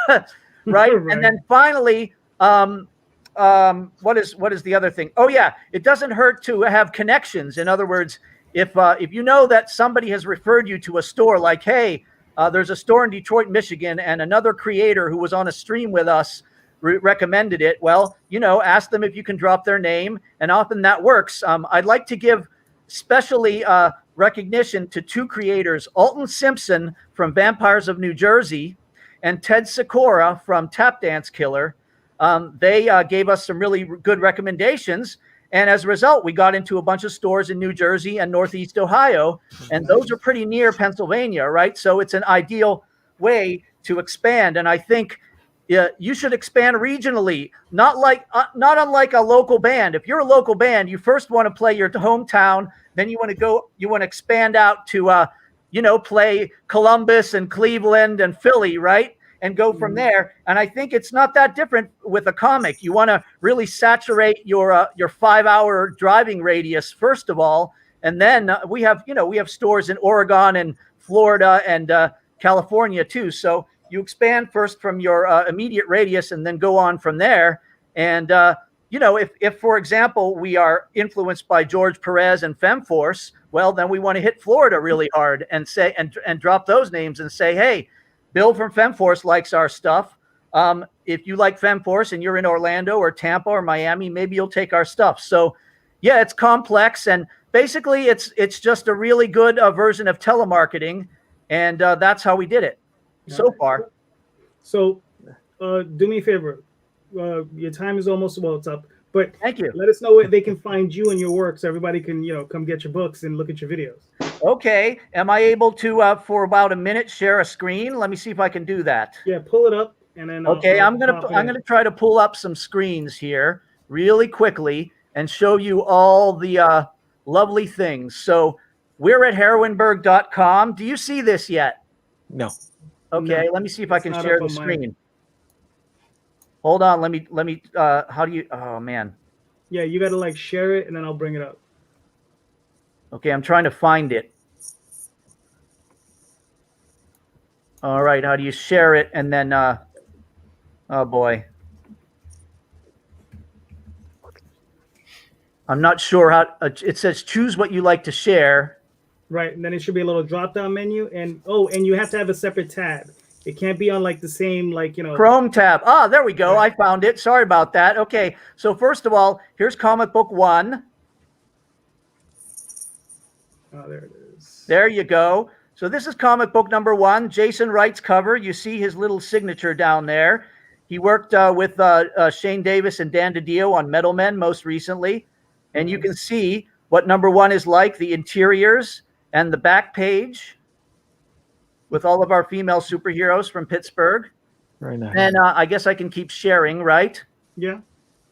right? Right. And then finally, what is the other thing? Oh yeah, it doesn't hurt to have connections. In other words, if you know that somebody has referred you to a store, like, hey, there's a store in Detroit, Michigan, and another creator who was on a stream with us recommended it. Well, ask them if you can drop their name, and often that works. I'd like to give specially recognition to 2 creators, Alton Simpson from Vampires of New Jersey and Ted Sikora from Tap Dance Killer. They gave us some really good recommendations. And as a result, we got into a bunch of stores in New Jersey and Northeast Ohio, and those are pretty near Pennsylvania, right? So it's an ideal way to expand. And I think you should expand regionally, not unlike a local band. If you're a local band, you first want to play your hometown, then you want to expand out to, play Columbus and Cleveland and Philly, right? And go from there. And I think it's not that different with a comic. You want to really saturate your 5-hour driving radius first of all, and then we have stores in Oregon and Florida and California too. So you expand first from your immediate radius and then go on from there. And if for example we are influenced by George Perez and Femforce, well then we want to hit Florida really hard and say and drop those names and say, hey, Bill from Femforce likes our stuff. If you like Femforce and you're in Orlando or Tampa or Miami, maybe you'll take our stuff. So, yeah, it's complex, and basically, it's just a really good version of telemarketing, and that's how we did it so far. So, do me a favor. Your time is almost it's up. But thank you. Let us know where they can find you and your work, so everybody can come get your books and look at your videos. Okay. Am I able to for about a minute share a screen? Let me see if I can do that. Yeah, pull it up and then. Okay, I'm gonna try to pull up some screens here really quickly and show you all the lovely things. So we're at heroinberg.com. Do you see this yet? No. Okay, let me see if I can share the screen. Hold on, let me how do you, oh man. Yeah, you gotta share it and then I'll bring it up. Okay, I'm trying to find it. All right, how do you share it? And then, oh boy. I'm not sure how, it says choose what you like to share. Right, and then it should be a little drop-down menu, and and you have to have a separate tab. It can't be on like the same, like, you know. Chrome tab. Ah, there we go. Right. I found it. Sorry about that. Okay, so first of all, here's comic book 1. Oh, there it is. There you go. So this is comic book number 1, Jason Wright's cover. You see his little signature down there. He worked with Shane Davis and Dan DiDio on Metal Men most recently. And you can see what number 1 is like, the interiors and the back page with all of our female superheroes from Pittsburgh. Very nice. And I guess I can keep sharing, right? Yeah.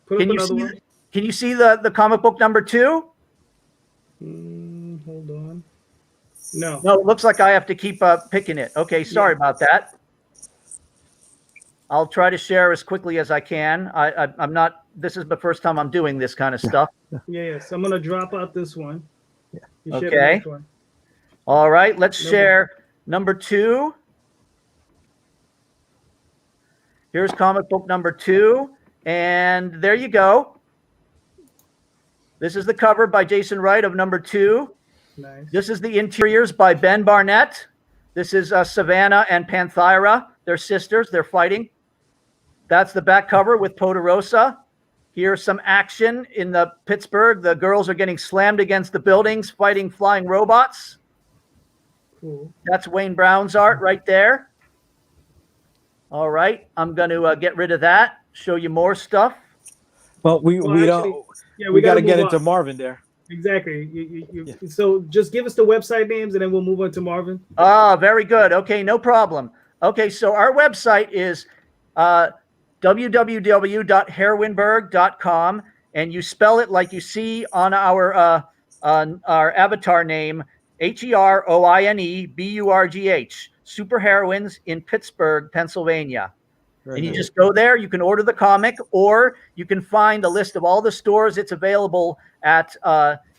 Put Can up you another see? one. Can you see the comic book number 2? Hold on. No. No, it looks like I have to keep picking it. Okay, sorry about that. I'll try to share as quickly as I can. I'm not. This is the first time I'm doing this kind of stuff. Yeah. So I'm gonna drop out this one. Yeah. You share the Okay. next one. All right, let's No share number 2. Here's comic book number 2, and there you go. This is the cover by Jason Wright of number 2. Nice. This is the interiors by Ben Barnett. This is Savannah and Panthyra. They're sisters. They're fighting. That's the back cover with Poderosa. Here's some action in the Pittsburgh. The girls are getting slammed against the buildings, fighting flying robots. Cool. That's Wayne Brown's art right there. All right, I'm going to get rid of that. Show you more stuff. Well, we Well, don't. Yeah, We got to gotta get move into on. Marvin there. Exactly. So just give us the website names, and then we'll move on to Marvin. Ah, very good. Okay, no problem. Okay, so our website is www.herwinberg.com, and you spell it like you see on our avatar name, HEROINEBURGH, Superheroines in Pittsburgh, Pennsylvania. Very And you nice. just go there, you can order the comic, or you can find a list of all the stores it's available at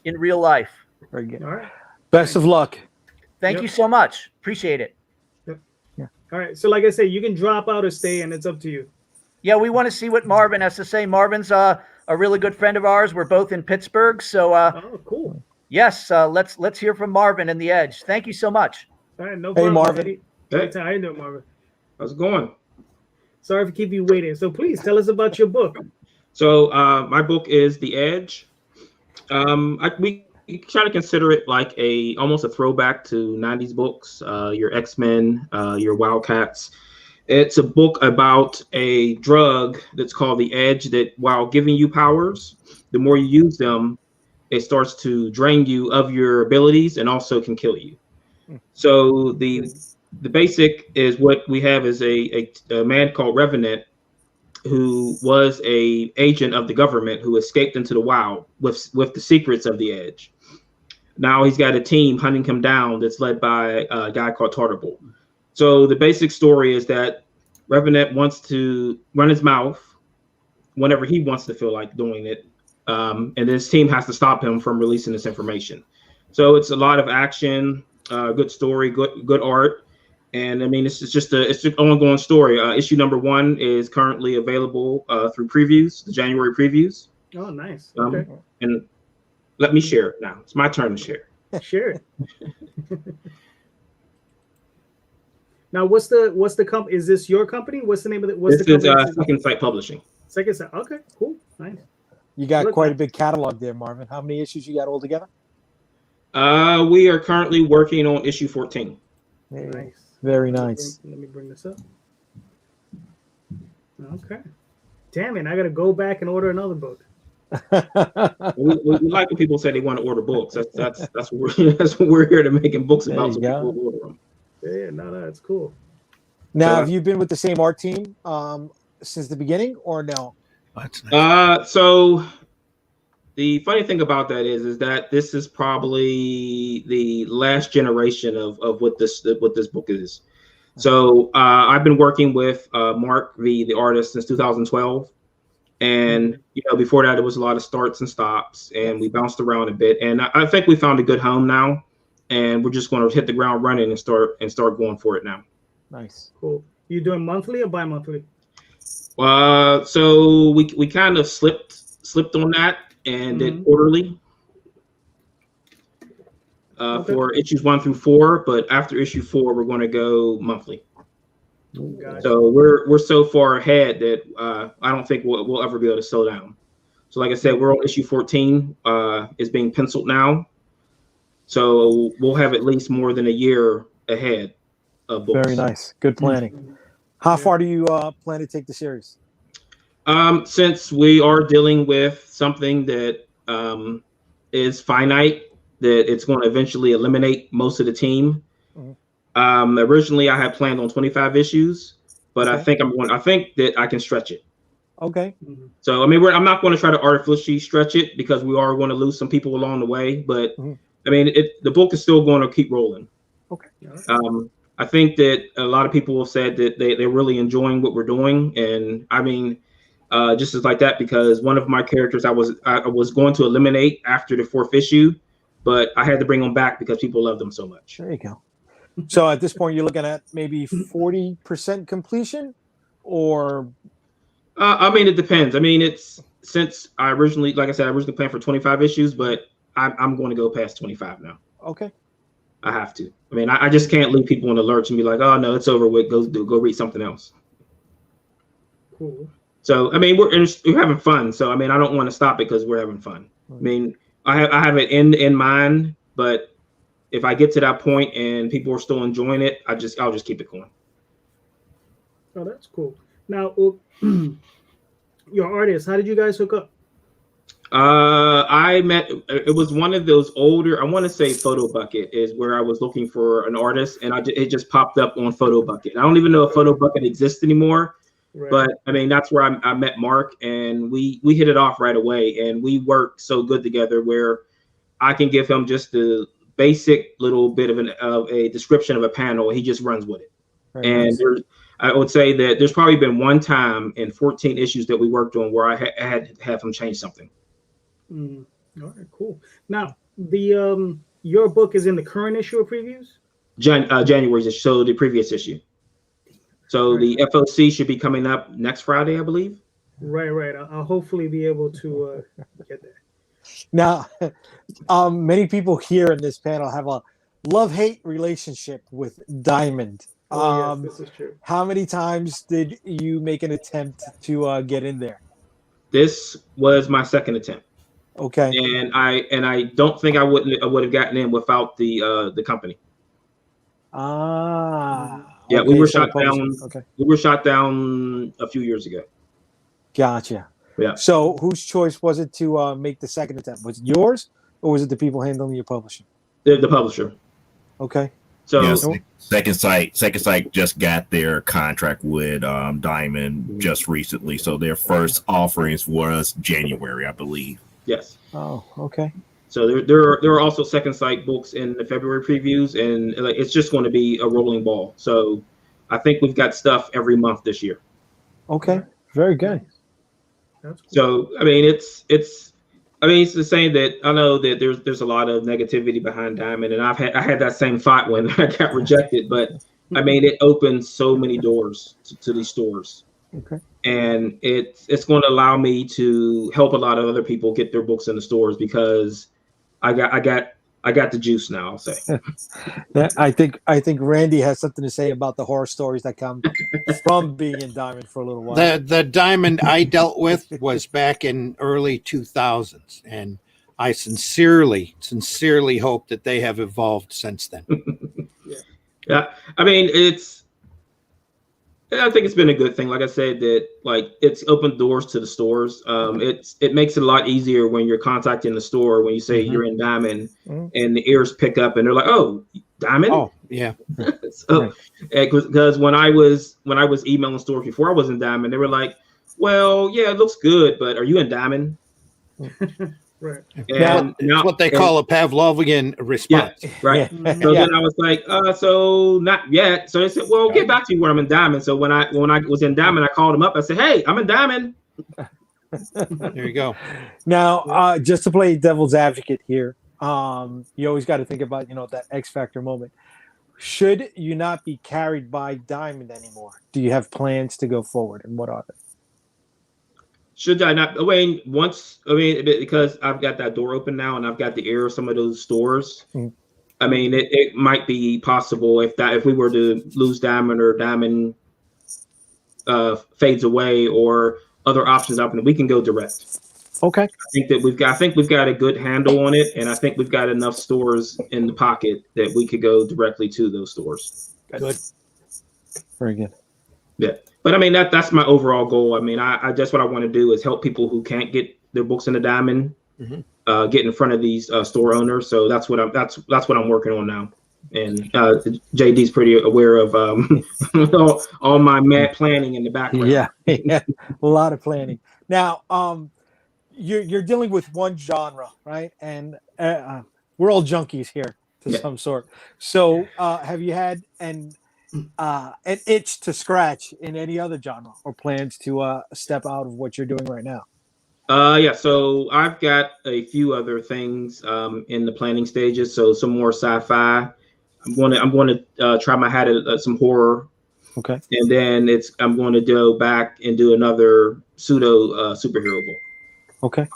in real life. Very good. All right. Best of luck. Thank Yep. you so much. Appreciate it. All right. So like I say, you can drop out or stay, and it's up to you. Yeah, we want to see what Marvin has to say. Marvin's a really good friend of ours. We're both in Pittsburgh, so Oh, cool. yes, let's hear from Marvin and the Edge. Thank you so much. All right. No Hey, problem. Marvin. Anytime. How you doing, Marvin? How's it going? Sorry for keeping you waiting. So please tell us about your book. So my book is The Edge. We try to consider it like almost a throwback to 90s books, your X-Men, your Wildcats. It's a book about a drug that's called the Edge that, while giving you powers, the more you use them, it starts to drain you of your abilities and also can kill you. So the basic is what we have is a man called Revenant, who was a agent of the government who escaped into the wild with the secrets of the Edge. Now he's got a team hunting him down that's led by a guy called Tartable. So the basic story is that Revenant wants to run his mouth whenever he wants to feel like doing it, and his team has to stop him from releasing this information. So it's a lot of action, good story, good art. And I mean, it's an ongoing story. Issue number 1 is currently available through previews, the January previews. Oh, nice. Okay. And let me share it now. It's my turn to share. Share it. Now, what's the company? Is this your company? What's the name of it? What's This the is company? Second Sight Publishing. Second Sight. Okay, cool. Nice. You got Look, quite a big catalog there, Marvin. How many issues you got altogether? We are currently working on issue 14. Nice. Very nice. Let me bring this up. Okay. Damn it! I gotta go back and order another book. We like when people say they want to order books. That's what we're here to making books There about. you So go. people will order them. Yeah, no, that's cool. Now, So- have you been with the same art team since the beginning, or no? That's nice. So the funny thing about that is that this is probably the last generation of what this book is. So I've been working with Mark V, the artist, since 2012. And before that, it was a lot of starts and stops, and we bounced around a bit. And I think we found a good home now, and we're just going to hit the ground running and start going for it now. Nice. Cool. You doing monthly or bi-monthly? So we kind of slipped on that and did quarterly for issues 1 through 4. But after issue 4, we're going to go monthly. Gotcha. So we're so far ahead that I don't think we'll ever be able to slow down. So like I said, we're on issue 14. Is being penciled now. So we'll have at least more than a year ahead of books. Very nice. Good planning. How far do you plan to take the series? Since we are dealing with something that is finite, that it's going to eventually eliminate most of the team. Originally, I had planned on 25 issues, but I think that I can stretch it. Okay. So I mean, I'm not going to try to artificially stretch it because we are going to lose some people along the way. But I mean, the book is still going to keep rolling. Okay. I think that a lot of people have said that they're really enjoying what we're doing, and I mean, just as like that, because one of my characters I was going to eliminate after the 4th issue, but I had to bring them back because people love them so much. There you go. So at this point, you're looking at maybe 40% completion, or? I mean, it depends. I mean, it's since I originally planned for 25 issues, but I'm going to go past 25 now. Okay. I have to. I mean, I just can't leave people in the lurch and be like, oh no, it's over with. Go read something else. Cool. So I mean, we're having fun. So I mean, I don't want to stop it because we're having fun. I mean, I have an end in mind, but if I get to that point and people are still enjoying it, I'll just keep it going. Oh, that's cool. Now, your artist, how did you guys hook up? It was one of those older, I want to say Photo Bucket is where I was looking for an artist, and it just popped up on Photo Bucket. I don't even know if Photo Bucket exists anymore, but I mean, that's where I met Mark, and we hit it off right away, and we worked so good together where I can give him just the basic little bit of a description of a panel, and he just runs with it. Very and nice. I would say that there's probably been one time in 14 issues that we worked on where I had to have him change something. All right, cool. Now, the your book is in the current issue of previews? January's issue, so the previous issue. So the FOC should be coming up next Friday, I believe. Right. I'll hopefully be able to get there. Now, many people here in this panel have a love-hate relationship with Diamond. Yes, this is true. How many times did you make an attempt to get in there? This was my second attempt. Okay. And I don't think I would have gotten in without the company. Yeah, okay, we were shot down. Okay. We were shot down a few years ago. Gotcha. Yeah. So whose choice was it to make the second attempt? Was it yours, or was it the people handling your publishing? The publisher. Okay. So yes, Second Sight just got their contract with Diamond just recently. So their first offerings was January, I believe. Yes. Oh, okay. So there are also Second Sight books in the February previews, and it's just going to be a rolling ball. So I think we've got stuff every month this year. Okay. Very good. That's cool. So I mean, it's the same that I know that there's a lot of negativity behind Diamond, and I had that same thought when I got rejected, but I mean, it opened so many doors to these stores. Okay. And it's going to allow me to help a lot of other people get their books in the stores because I got the juice now, I'll say. I think Randy has something to say about the horror stories that come from being in Diamond for a little while. The Diamond I dealt with was back in early 2000s, and I sincerely hope that they have evolved since then. Yeah. I mean, I think it's been a good thing. Like I said, that like it's opened doors to the stores. It makes it a lot easier when you're contacting the store when you say you're in Diamond, and the ears pick up and they're like, "Oh, Diamond." Oh, yeah. So, because when I was emailing stores before I was in Diamond, they were like, "Well, yeah, it looks good, but are you in Diamond?" Right. And it's what they call a Pavlovian response. Yeah, right. So then I was like, so not yet. So they said, well, get back to you when I'm in Diamond. So when I was in Diamond, I called them up. I said, hey, I'm in Diamond. There you go. Now, just to play devil's advocate here, you always got to think about, that X Factor moment. should you not be carried by Diamond anymore? Do you have plans to go forward, and what are they? Should I not? Because I've got that door open now, and I've got the air of some of those stores. Mm. I mean, it might be possible if we were to lose Diamond or Diamond fades away or other options up, and we can go direct. Okay. I think we've got a good handle on it, and I think we've got enough stores in the pocket that we could go directly to those stores. Good. Very good. Yeah, but I mean that's my overall goal. I mean, I just what I want to do is help people who can't get their books in the Diamond, get in front of these store owners. So that's what I'm working on now. And JD's pretty aware of all my mad planning in the background. Yeah, a lot of planning. Now, you're dealing with one genre, right? And we're all junkies here to some sort. So, have you had an itch to scratch in any other genre, or plans to step out of what you're doing right now? Yeah, so I've got a few other things in the planning stages. So some more sci-fi. I'm going to try my hat at some horror. Okay. And then I'm going to go back and do another pseudo superhero book. Okay.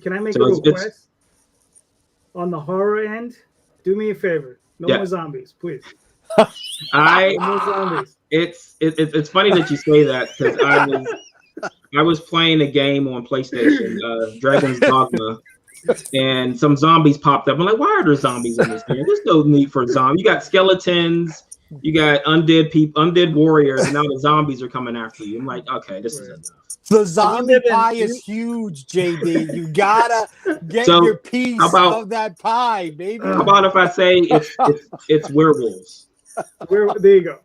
Can I make a request? On the horror end, do me a favor. No more zombies, please. No zombies. It's funny that you say that, because I was playing a game on PlayStation, Dragon's Dogma, and some zombies popped up. I'm like, why are there zombies in this game? There's no need for zombies. You got skeletons, you got undead warriors, and now the zombies are coming after you. I'm like, okay, this is enough. The zombie pie is huge, JD. You gotta get your piece of that pie, baby. How about if I say it's werewolves? There you go.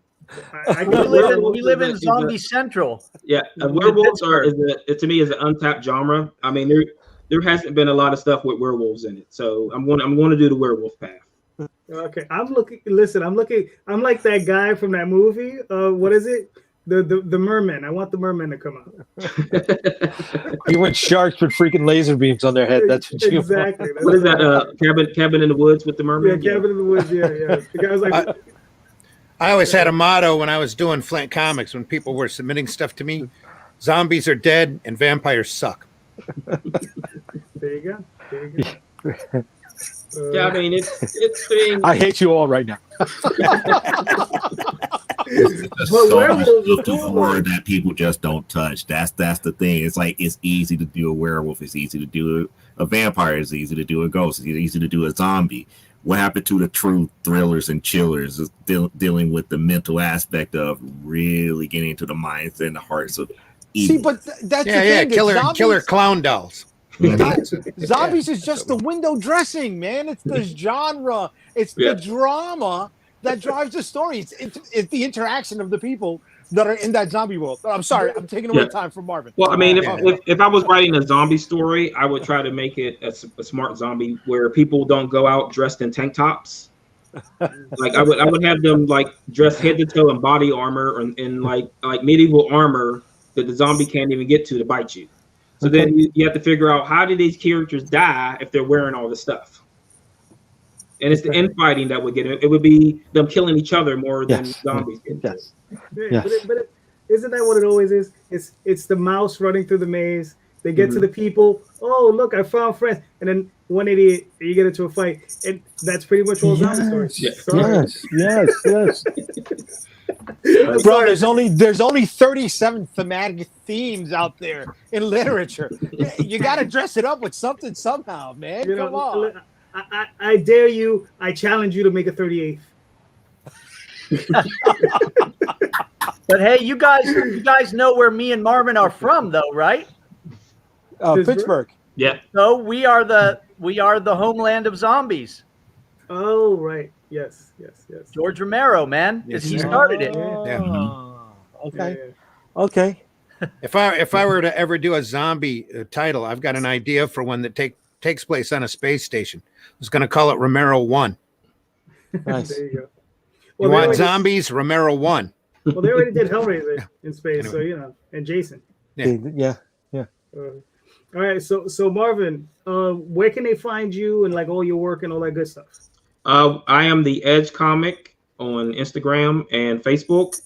We live in Zombie Central. Yeah, werewolves to me is an untapped genre. I mean, there hasn't been a lot of stuff with werewolves in it, so I'm going to do the werewolf path. Okay, I'm like that guy from that movie. What is it? The merman. I want the merman to come out. You want sharks with freaking laser beams on their head. That's what you exactly. want. What is that? Cabin in the Woods with the merman? Yeah, Cabin in the Woods. Yeah. The guy was like. I always had a motto when I was doing Flint Comics, when people were submitting stuff to me: zombies are dead and vampires suck. There you go. Yeah, I mean, it's being... I hate you all right now. There's so much stuff to horror that people just don't touch. That's the thing. It's like, it's easy to do a werewolf. It's easy to do a vampire. It's easy to do a ghost. It's easy to do a zombie. What happened to the true thrillers and chillers is dealing with the mental aspect of really getting into the minds and the hearts of evil. See, but that's the thing. Killer clown dolls. Zombies is just the window dressing, man. It's the genre. It's the drama that drives the story. It's the interaction of the people that are in that zombie world. I'm sorry, I'm taking away time from Marvin. Well, I mean, if I was writing a zombie story, I would try to make it a smart zombie where people don't go out dressed in tank tops. Like I would have them like dressed head to toe in body armor or in like medieval armor that the zombie can't even get to bite you. So then you have to figure out, how did these characters die if they're wearing all this stuff? And it's the infighting that would get it. It would be them killing each other more than zombies. Yes. But isn't that what it always is? It's the mouse running through the maze. They get to the people. Oh, look, I found friends. And then one idiot, you get into a fight. And that's pretty much all zombie stories. Yes. Bro, there's only 37 thematic themes out there in literature. You got to dress it up with something somehow, man. Come on. I dare you. I challenge you to make a 38th. But hey, you guys know where me and Marvin are from, though, right? Pittsburgh. Yeah. So we are the homeland of zombies. Oh, right. Yes. George Romero, man, because he started it. Okay. If I were to ever do a zombie title, I've got an idea for one that takes place on a space station. I was going to call it Romero 1. Nice. There you go. You want zombies? Romero 1. Well, they already did Hellraiser in space, anyway. So and Jason. Yeah. All right, so Marvin, where can they find you and like all your work and all that good stuff? I am the Edge Comic on Instagram and Facebook.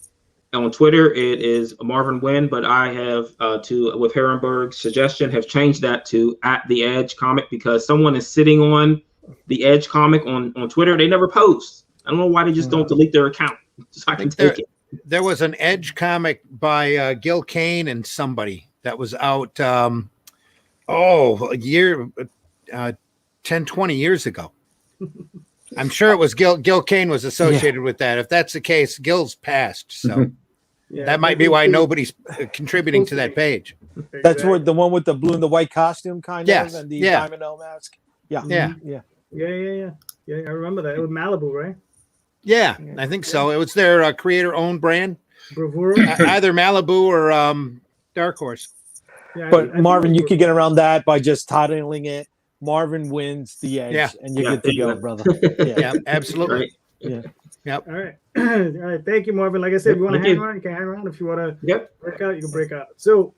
On Twitter, it is Marvin Wynn, but I have, with Herrenberg's suggestion, have changed that to @the Edge Comic because someone is sitting on the Edge Comic on Twitter. They never post. I don't know why they just don't delete their account so I can take it. There was an Edge comic by Gil Kane and somebody that was out a year, 10, 20 years ago. I'm sure it was Gil Kane was associated with that. If that's the case, Gil's passed. So that might be why nobody's contributing to that page. That's where the one with the blue and the white costume kind of and the diamond L mask. Yeah. I remember that. It was Malibu, right? Yeah, I think so. It was their creator-owned brand. Bravura. Either Malibu or Dark Horse. Yeah, But Marvin, you could get around that by just titling it Marvin Wins the Edge, and you're good to go, brother. Yeah, absolutely. Right. Yeah. Yep. All right. All right. Thank you, Marvin. Like I said, if you want to hang around, you can hang around. If you want to break out, you can break out. So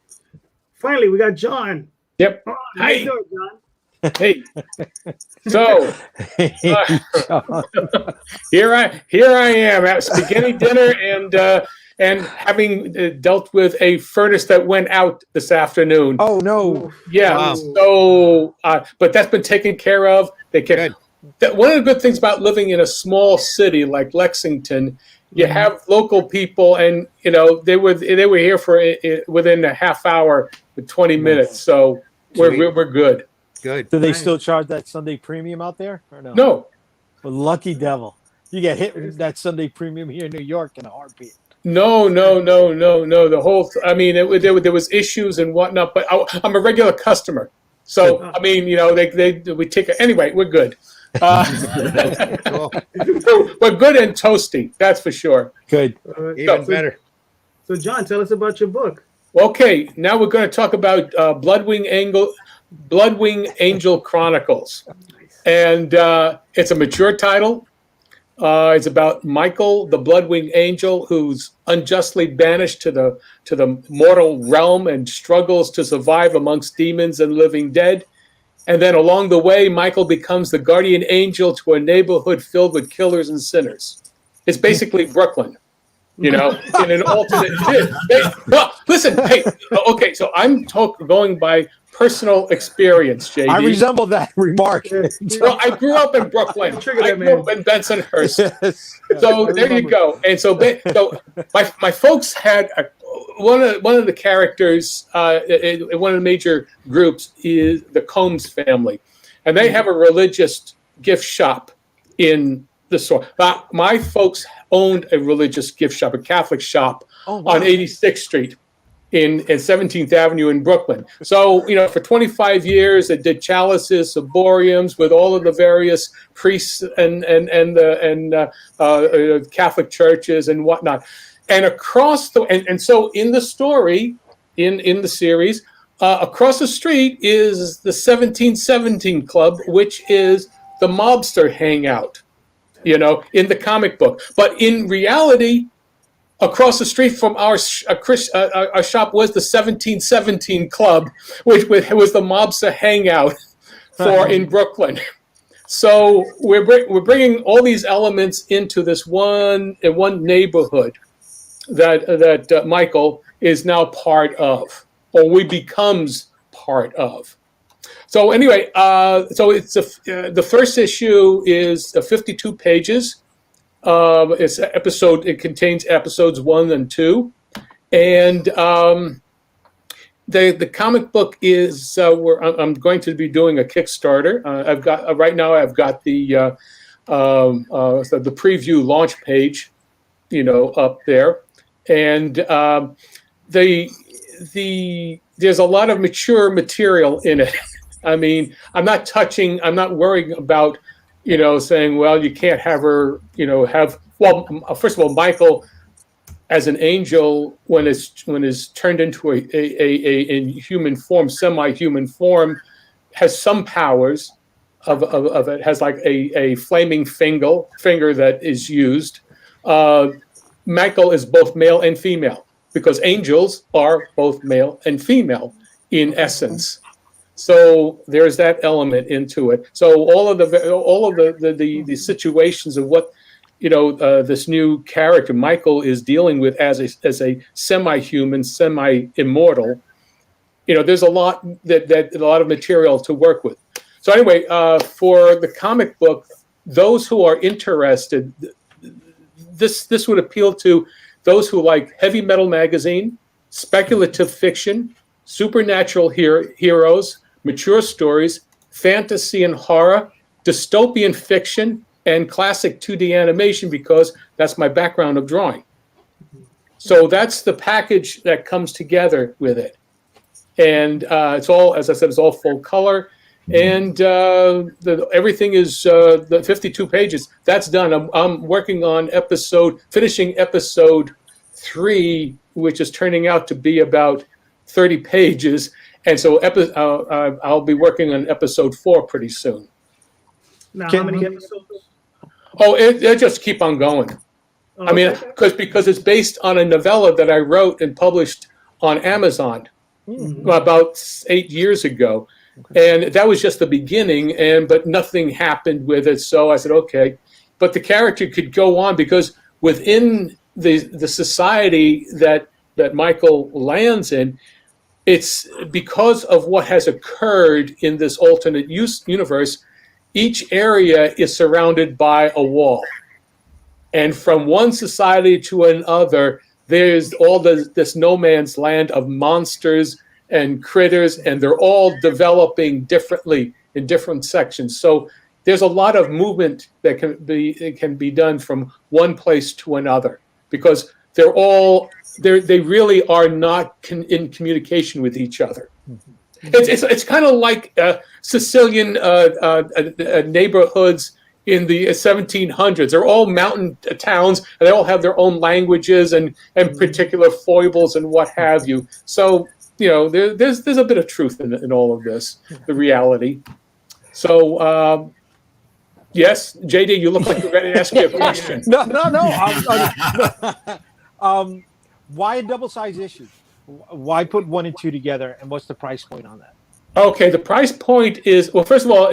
finally, we got John. Yep. Oh, how you doing, John? Hey. So here I am at spaghetti dinner and having dealt with a furnace that went out this afternoon. Oh no! Yeah. Wow. So, but that's been taken care of. They can. One of the good things about living in a small city like Lexington, you have local people, and they were here for within a half hour with 20 minutes. So we're good. Good. Do they still charge that Sunday premium out there or no? No. Well, lucky devil. You get hit with that Sunday premium here in New York in a heartbeat. No. The whole, there was issues and whatnot, but I'm a regular customer. So, we take it. Anyway, we're good. Cool. We're good and toasty. That's for sure. Good. Even better. So, John, tell us about your book. Okay. Now we're going to talk about Bloodwing Angel Chronicles. And it's a mature title. It's about Michael, the Bloodwing Angel, who's unjustly banished to the mortal realm and struggles to survive amongst demons and living dead. And then along the way, Michael becomes the guardian angel to a neighborhood filled with killers and sinners. It's basically Brooklyn, in an alternate. Well, listen, hey, okay, so I'm going by personal experience, JD. I resemble that remark. Well, I grew up in Brooklyn. I grew up in Bensonhurst. Yes. So there you go. And so my folks had one of the characters in one of the major groups is the Combs family, and they have a religious gift shop in the store. My folks owned a religious gift shop, a Catholic shop on 86th Street. In 17th Avenue in Brooklyn. So, for 25 years, it did chalices, ciboriums with all of the various priests and Catholic churches and whatnot. And across so in the story, in the series, across the street is the 1717 Club, which is the mobster hangout, in the comic book. But in reality, across the street from our shop was the 1717 Club, which was the mobster hangout in Brooklyn. So we're bringing all these elements into this one neighborhood that Michael is now part of, or becomes part of. So anyway, so it's the first issue is 52 pages. It contains episodes 1 and 2, and the comic book is I'm going to be doing a Kickstarter. I've got the preview launch page, up there, and there's a lot of mature material in it. I'm not worrying about saying, well, you can't have her, first of all, Michael as an angel, when is turned into a human form, semi-human form, has some powers of it, has like a flaming finger that is used. Michael is both male and female because angels are both male and female in essence. So there's that element into it. So all of the situations of what this new character Michael is dealing with as a semi-human, semi-immortal. There's a lot of material to work with. So anyway, for the comic book, those who are interested, this would appeal to those who like heavy metal magazine, speculative fiction, supernatural heroes, mature stories, fantasy and horror, dystopian fiction, and classic 2D animation, because that's my background of drawing. So that's the package that comes together with it. And it's all, as I said, it's all full color. And everything is the 52 pages. That's done. I'm working on finishing episode 3, which is turning out to be about 30 pages. And so I'll be working on episode 4 pretty soon. Now, how many episodes? Oh, it just keep on going. Oh, I mean, because it's based on a novella that I wrote and published on Amazon about 8 years ago. And that was just the beginning, but nothing happened with it. So I said, okay. But the character could go on, because within the society that Michael lands in, it's because of what has occurred in this alternate universe. Each area is surrounded by a wall. And from one society to another, there's all this no man's land of monsters and critters, and they're all developing differently in different sections. So there's a lot of movement that can be done from one place to another, because they really are not in communication with each other. It's kind of like Sicilian neighborhoods in the 1700s. They're all mountain towns, and they all have their own languages and particular foibles and what have you. So there's a bit of truth in all of this, the reality. So yes, JD, you look like you're ready to ask me a question. No. Why a double-sized issue? Why put 1 and 2 together, and what's the price point on that? Okay, the price point is, well, first of all,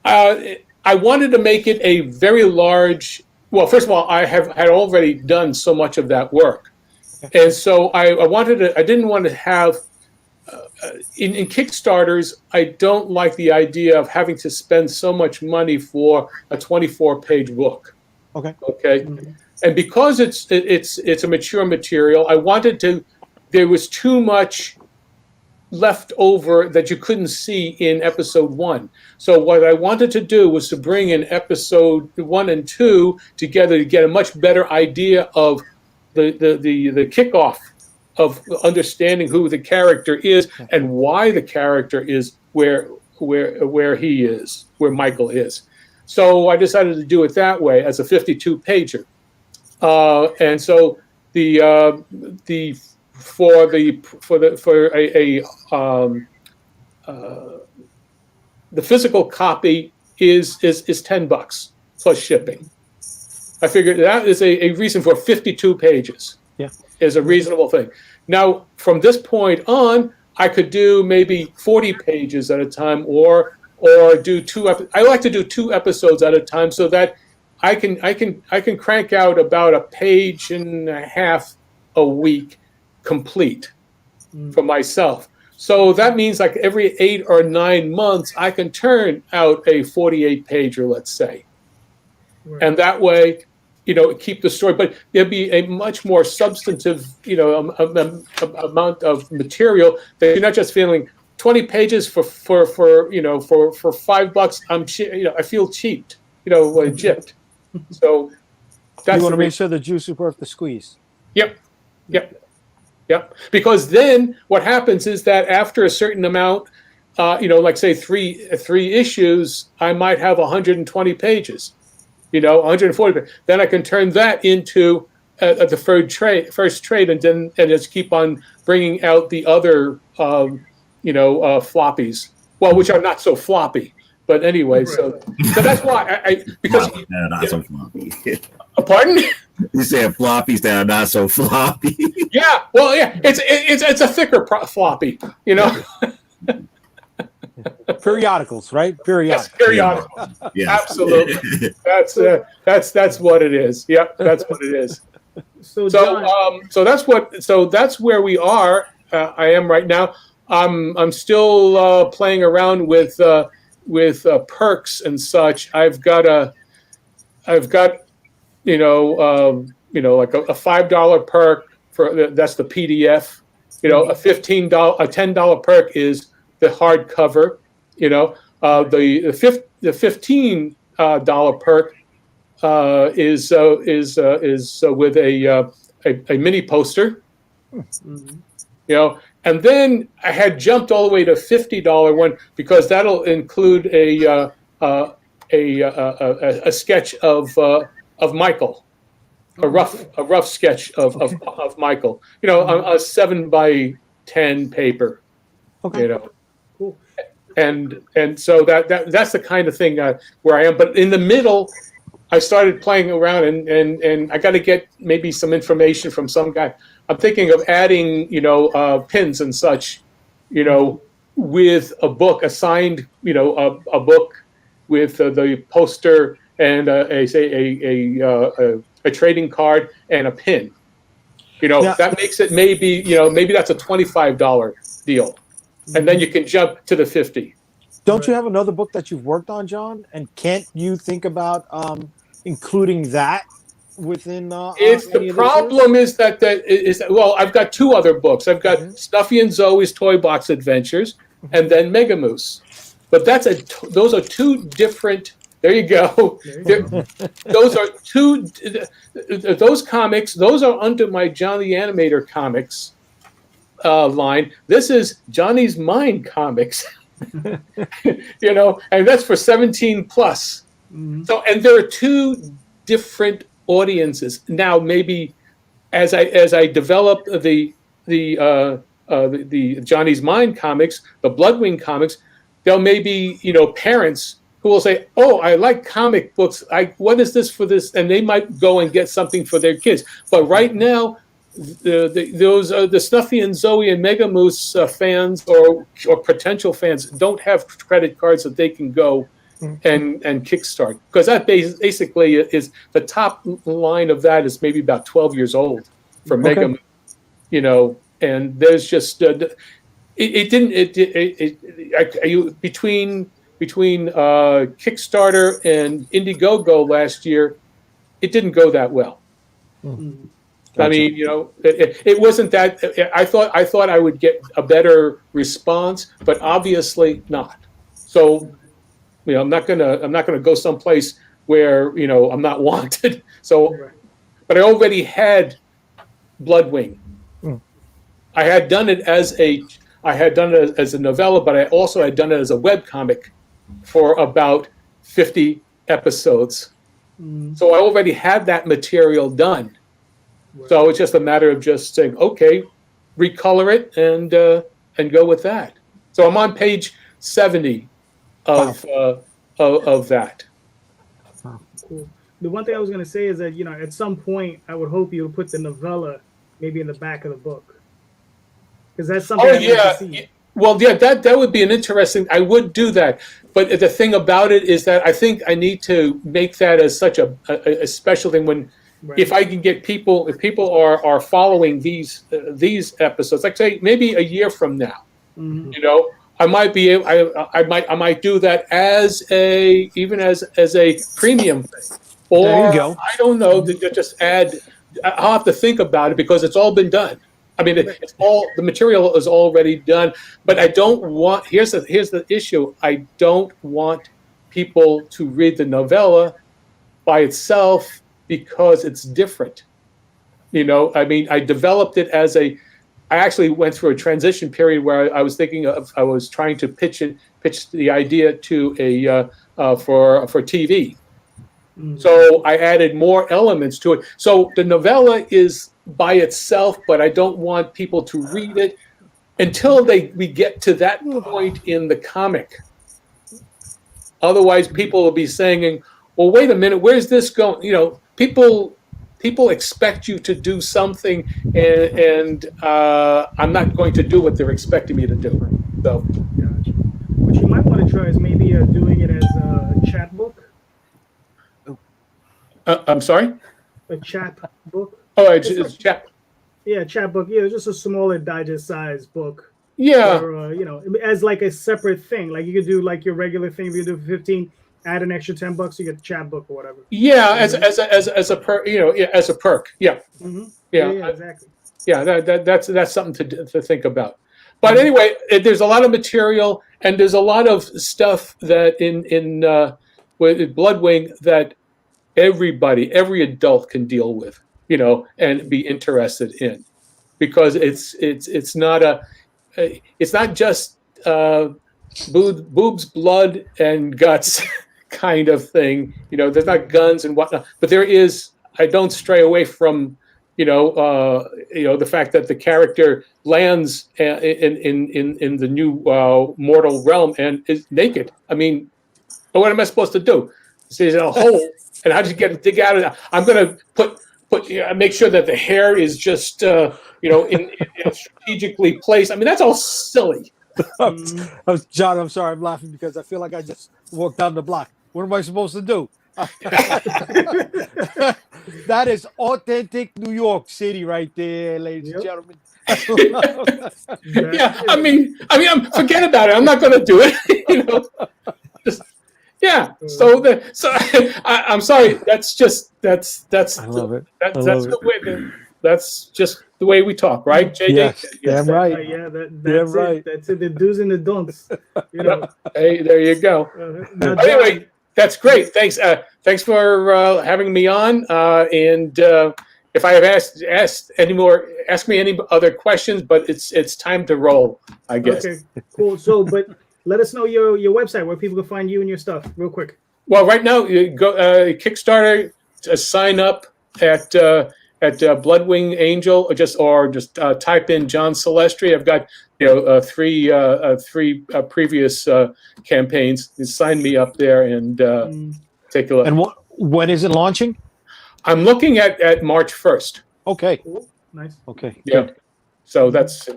I wanted to make it a very large. Well, first of all, I had already done so much of that work, and so I didn't want to have. In Kickstarters, I don't like the idea of having to spend so much money for a 24-page book. Okay. Mm-hmm. And because it's a mature material, I wanted to. There was too much left over that you couldn't see in episode 1. So what I wanted to do was to bring in episode 1 and 2 together to get a much better idea of the kickoff of understanding who the character is and why the character is where he is, where Michael is. So I decided to do it that way as a 52-pager. And so the physical copy is $10 plus shipping. I figured that is a reason for 52 pages. Yeah, is a reasonable thing. Now, from this point on, I could do maybe 40 pages at a time, or do I like to do 2 episodes at a time, so that I can crank out about a page and a half a week complete for myself. So that means like every 8 or 9 months, I can turn out a 48-pager, let's say. Right. And that way, keep the story, but there'll be a much more substantive, amount of material that you're not just feeling 20 pages for $5. I feel cheaped, gypped. So that's you want to make sure the juice is worth the squeeze. Yep. Because then what happens is that after a certain amount, like say three issues, I might have 120 pages, 140. Then I can turn that into the first trade, and just keep on bringing out the other, floppies. Well, which are not so floppy. But anyway, so that's why because not so floppy. Pardon? You said floppies that are not so floppy. Yeah, well, yeah, it's a thicker floppy, Periodicals, right? Yes, Periodicals. periodical. Yes. Absolutely. That's what it is. Yep, that's what it is. So, John, So that's where we are. I am right now. I'm still playing around with perks and such. I've got like a $5 perk for that's the PDF. A $10 perk is the hardcover. The $15 perk is with a mini poster. And then I had jumped all the way to $50 one because that'll include a sketch of Michael, a rough sketch of Michael. On a 7x10 paper. Okay. cool. And so that's the kind of thing where I am. But in the middle, I started playing around, and I got to get maybe some information from some guy. I'm thinking of adding, pins and such, with a book, a signed, a book with the poster and a trading card and a pin. That makes it maybe that's a $25 deal. And then you can jump to the 50. Don't you have another book that you've worked on, John? And can't you think about including that within? The problem is that I've got two other books. I've got Snuffy and Zoe's Toy Box Adventures, and then Mega Moose. But those are two different. There you go. Those are two. Those comics. Those are under my John the Animator Comics line. This is Johnny's Mind Comics. And that's for 17 plus. So, and there are two different audiences now. Maybe as I develop the Johnny's Mind comics, the Bloodwing comics, there may be parents who will say, "Oh, I like comic books. What is this for this?" And they might go and get something for their kids. But right now, the Snuffy and Zoe and Mega Moose fans or potential fans don't have credit cards that they can go and kickstart, because that basically is the top line of that is maybe about 12 years old for Mega Moose, and there's just between Kickstarter and Indiegogo last year, it didn't go that well. Gotcha. I mean, it wasn't that. I thought I would get a better response, but obviously not. So, I'm not gonna go someplace where I'm not wanted. So, but I already had Bloodwing. I had done it as a novella, but I also had done it as a webcomic for about 50 episodes. So I already had that material done. So it's just a matter of just saying, okay, recolor it and go with that. So I'm on page 70 of that. Cool. The one thing I was going to say is that at some point I would hope you'll put the novella maybe in the back of the book, because that's something. I'd like to see. Well, yeah, that would be an interesting. I would do that, but the thing about it is that I think I need to make that as such a special thing when. Right. If I can get people, if people are following these episodes, like say maybe a year from now, I might be able, I might do that as a premium thing, or there you go. I don't know, just add. I'll have to think about it because it's all been done. I mean, it's all the material is already done, but I don't want. Here's the issue. I don't want people to read the novella by itself, because it's different. I mean, I developed it as I actually went through a transition period where I was trying to pitch the idea to for TV. So I added more elements to it. So the novella is by itself, but I don't want people to read it until we get to that point in the comic. Otherwise, people will be saying, well, wait a minute, where's this going? People expect you to do something, and I'm not going to do what they're expecting me to do. So, to try is maybe doing it as a chat book. I'm sorry. A chat book. Oh, it's chat. Yeah, chat book. Yeah, just a smaller digest size book. Yeah. Or, as like a separate thing. Like you could do like your regular thing. If you do for 15, add an extra $10, you get the chat book or whatever. Yeah, as a perk, as a perk. Yeah. Mm-hmm. Yeah, exactly. Yeah, that's something to think about. But anyway, there's a lot of material, and there's a lot of stuff that in with Bloodwing that every adult can deal with, and be interested in, because it's not just boobs, blood, and guts kind of thing. There's not guns and whatnot, but there is. I don't stray away from the fact that the character lands in the new mortal realm and is naked. I mean, what am I supposed to do? He's in a hole, and how did you dig out of it? I'm going to make sure that the hair is just in strategically placed. I mean, that's all silly. John, I'm sorry, I'm laughing because I feel like I just walked down the block. What am I supposed to do? That is authentic New York City right there, ladies and gentlemen. Yeah, I mean, forget about it. I'm not going to do it. Yeah. So I'm sorry. That's I love it. That's just the way we talk, right, JD? Yes, damn right. Yeah, that's right. it. That's it. The do's and the don'ts. Hey, there you go. Anyway, that's great. Thanks for having me on. And if I have asked any more, ask me any other questions. But it's time to roll, I guess. Okay, cool. So, but let us know your website where people can find you and your stuff real quick. Well, right now, you go Kickstarter, sign up at Bloodwing Angel, or just type in John Celestri. I've got three previous campaigns. You sign me up there and take a look. And when is it launching? I'm looking at March 1st. Okay. Cool. Nice. Okay. Yeah. Good. So that's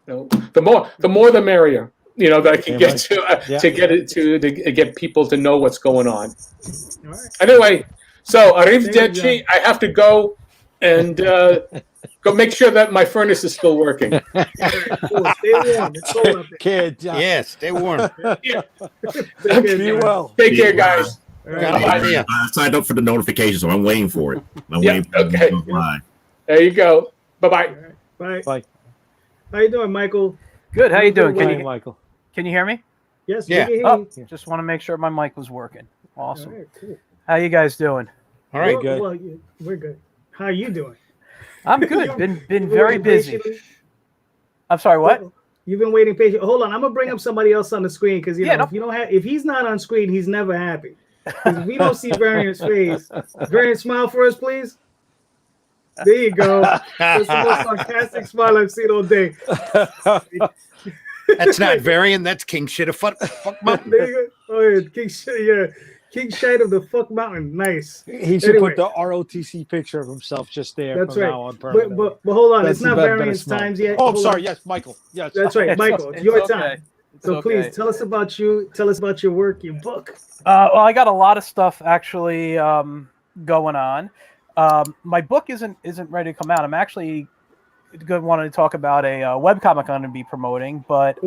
the more the merrier. That I can get to get people to know what's going on. All right. Anyway, so arrivederci. I have to go and go make sure that my furnace is still working. All right, cool. Stay warm. It's cold up there. Kid, John. Yeah, stay warm. Yeah. Be well. Take care, guys. All right. I signed up for the notification, so I'm waiting for it. I'm Yeah, waiting for it to okay. go live. There you go. Bye-bye. Bye. Bye. How you doing, Michael? Good. How you doing? Bye, Michael. Can you hear me? Yes. Yeah. we can hear Oh, you. just want to make sure my mic was working. All Awesome. right, cool. How you guys doing? All right. good. Well, we're good. How are you doing? I'm good. Been You've very waiting busy. patiently? I'm sorry. What? You've been waiting patiently. Hold on, I'm gonna bring up somebody else on the screen because Yeah, if he's not on screen, he's never happy. 'Cause we don't see Variant's face. Variant, smile for us, please. There you go. That's the most sarcastic smile I've seen all day. That's not Varian. That's King Shit of Fuck Mountain. There you go. Oh yeah, King Shite, yeah. King Shite of the Fuck Mountain. Nice. He should Anyway. put the ROTC picture of himself just there. That's from right. now on permanently. But hold on, That's it's not the better Variant's smell. times yet. Oh, I'm Hold sorry. on. Yes, Michael. Yes. That's right, Michael. It's your okay. time. It's So okay. please tell us about you. Tell us about your work, your book. Well, I got a lot of stuff actually going on. My book isn't ready to come out. I'm actually wanted to talk about a webcomic I'm going to be promoting, but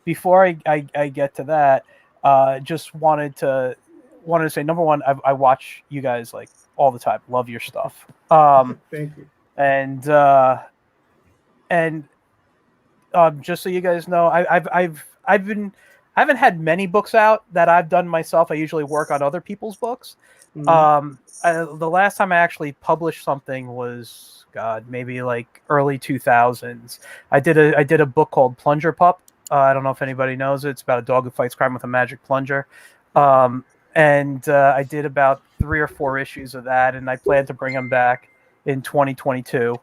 before I get to that, just wanted to say, number one, I watch you guys like all the time. Love your stuff. Thank you. And just so you guys know, I haven't had many books out that I've done myself. I usually work on other people's books. Mhm. The last time I actually published something was maybe like early 2000s. I did a book called Plunger Pup. I don't know if anybody knows it. It's about a dog who fights crime with a magic plunger. And I did about 3 or 4 issues of that, and I plan to bring them back in 2022.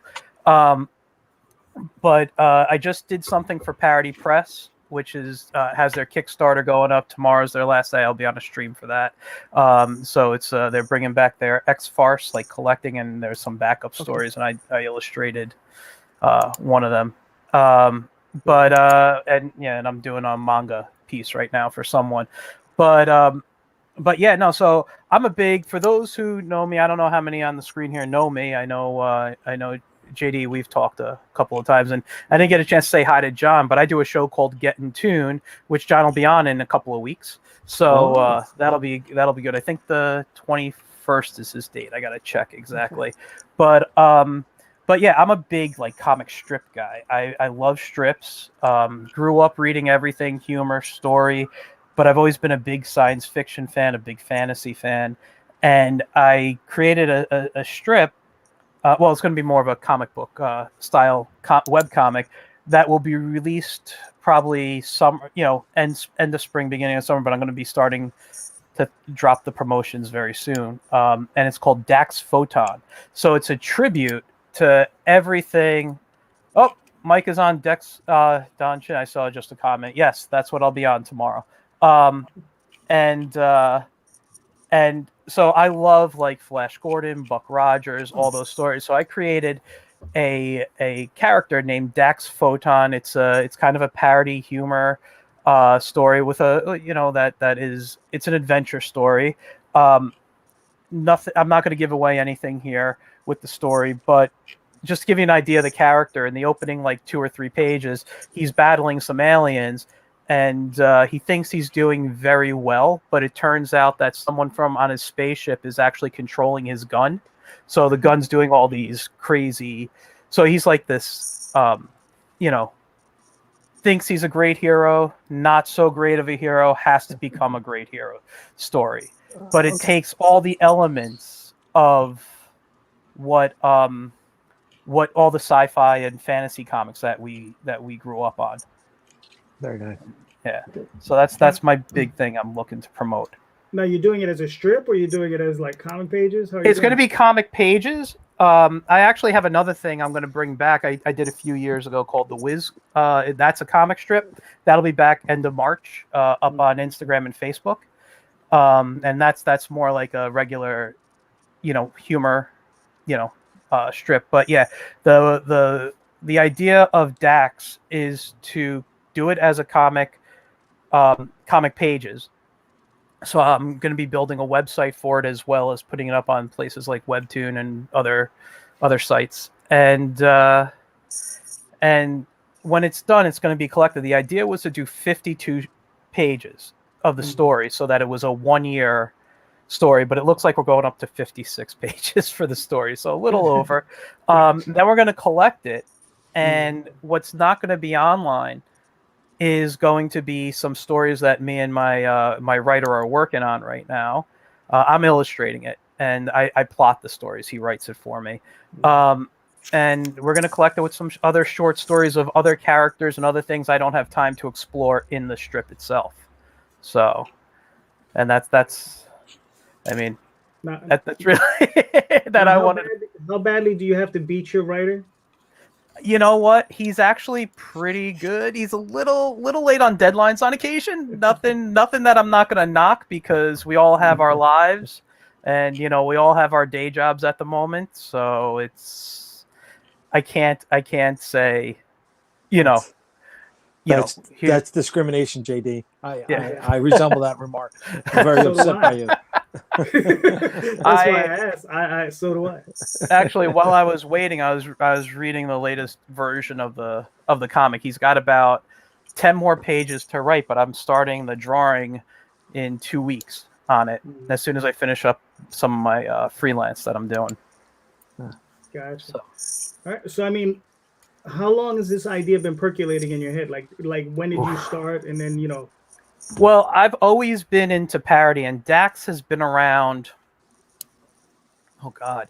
But I just did something for Parody Press, which is has their Kickstarter going up. Tomorrow's their last day. I'll be on a stream for that. So it's they're bringing back their X-Farce, like collecting, and there's some backup stories, and I illustrated one of them. And I'm doing a manga piece right now for someone. But yeah, no. So I'm a big. For those who know me, I don't know how many on the screen here know me. I know JD. We've talked a couple of times, and I didn't get a chance to say hi to John. But I do a show called Get in Tune, which John will be on in a couple of weeks. So that'll be good. I think the 21st is his date. I gotta check exactly. Okay. But yeah, I'm a big like comic strip guy. I love strips. Grew up reading everything, humor, story. But I've always been a big science fiction fan, a big fantasy fan, and I created a strip. Well, it's going to be more of a comic book style web comic that will be released probably end of spring, beginning of summer. But I'm going to be starting to drop the promotions very soon, and it's called Dax Photon. So it's a tribute to everything. Oh, Mike is on. Dex Don Chin. I saw just a comment. Yes, that's what I'll be on tomorrow. And so I love like Flash Gordon, Buck Rogers, all those stories. So I created a character named Dax Photon. It's kind of a parody humor story with it's an adventure story. Nothing. I'm not going to give away anything here with the story, but just to give you an idea of the character, in the opening like 2 or 3 pages, he's battling some aliens. And he thinks he's doing very well, but it turns out that someone from on his spaceship is actually controlling his gun. So the gun's doing all these crazy. So he's like this, thinks he's a great hero, not so great of a hero, has to become a great hero story. But it takes all the elements of what all the sci-fi and fantasy comics that we grew up on. Very nice. Yeah. So that's my big thing I'm looking to promote. Now, you're doing it as a strip, or you're doing it as like comic pages? It's going to be comic pages. I actually have another thing I'm going to bring back. I did a few years ago called The Wiz. That's a comic strip. That'll be back end of March, up on Instagram and Facebook. And that's more like a regular, humor, strip. But yeah, the idea of Dax is to do it as a comic pages. So I'm going to be building a website for it, as well as putting it up on places like Webtoon and other sites. And when it's done, it's going to be collected. The idea was to do 52 pages of the story, so that it was a 1-year story, but it looks like we're going up to 56 pages for the story, so a little over. Then we're going to collect it, and what's not going to be online is going to be some stories that me and my writer are working on right now. I'm illustrating it, and I plot the stories. He writes it for me. And we're going to collect it with some other short stories of other characters and other things I don't have time to explore in the strip itself. So, and that's really that I wanted. How badly do you have to beat your writer? You know what? He's actually pretty good. He's a little late on deadlines on occasion. Nothing that I'm not going to knock, because we all have our lives, and we all have our day jobs at the moment. So I can't say, that's discrimination, JD. I resemble that remark. I'm very upset by you. That's why I asked. So do I. Actually, while I was waiting, I was reading the latest version of the comic. He's got about 10 more pages to write, but I'm starting the drawing in 2 weeks on it, as soon as I finish up some of my freelance that I'm doing. Gotcha. So. All right. So, I mean, how long has this idea been percolating in your head? Like when did you start? And then, Well, I've always been into parody, and Dax has been around. Oh God,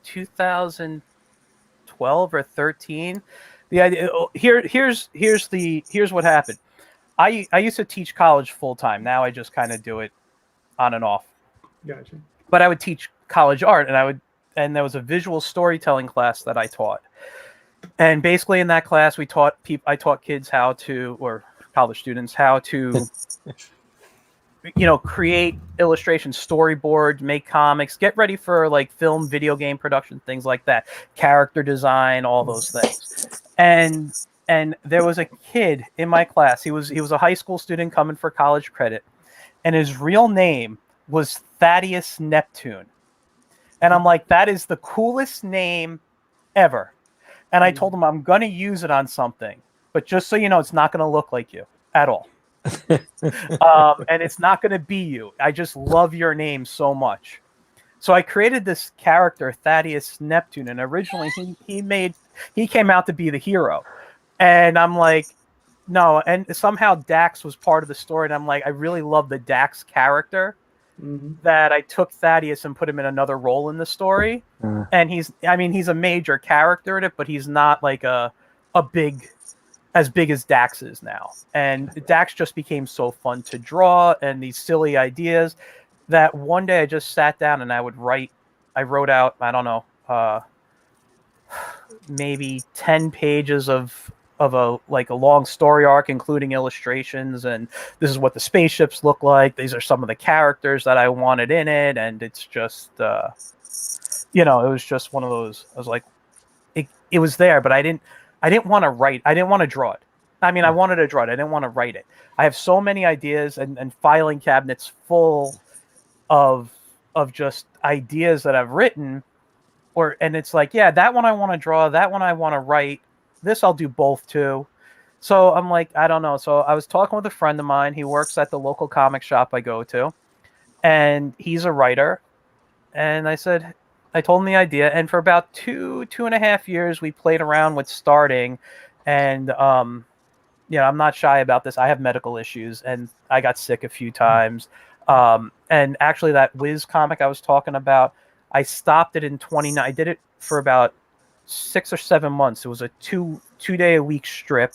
2012 or 13. The idea here's what happened. I used to teach college full time. Now I just kind of do it on and off. Gotcha. But I would teach college art, and there was a visual storytelling class that I taught. And basically in that class, I taught kids how to, or college students, how to, create illustration, storyboard, make comics, get ready for like film, video game production, things like that, character design, all those things. And And there was a kid in my class. He was a high school student coming for college credit, and his real name was Thaddeus Neptune. And I'm like, that is the coolest name ever. And I told him I'm going to use it on something, but just so you know, it's not going to look like you at all. And it's not going to be you. I just love your name so much. So I created this character, Thaddeus Neptune, and originally he came out to be the hero. And I'm like, no. And somehow Dax was part of the story. And I'm like, I really love the Dax character. That I took Thaddeus and put him in another role in the story. And he's a major character in it, but he's not like as big as Dax is now. And Dax just became so fun to draw, and these silly ideas that one day I just sat down and I wrote out, I don't know, maybe 10 pages of a long story arc, including illustrations, and this is what the spaceships look like. These are some of the characters that I wanted in it, and it's just, it was just one of those. I was like, it was there, but I didn't want to write. I didn't want to draw it. I mean, I wanted to draw it. I didn't want to write it. I have so many ideas and filing cabinets full of just ideas that I've written, and it's like, yeah, that one I want to draw, that one I want to write. This I'll do both too. So I'm like, I don't know. So I was talking with a friend of mine. He works at the local comic shop I go to, and he's a writer. And I told him the idea. And for about 2.5 years, we played around with starting. And, I'm not shy about this. I have medical issues, and I got sick a few times. And actually that Wiz comic I was talking about, I stopped it in 29. I did it for about 6 or 7 months. It was a two-day-a-week strip,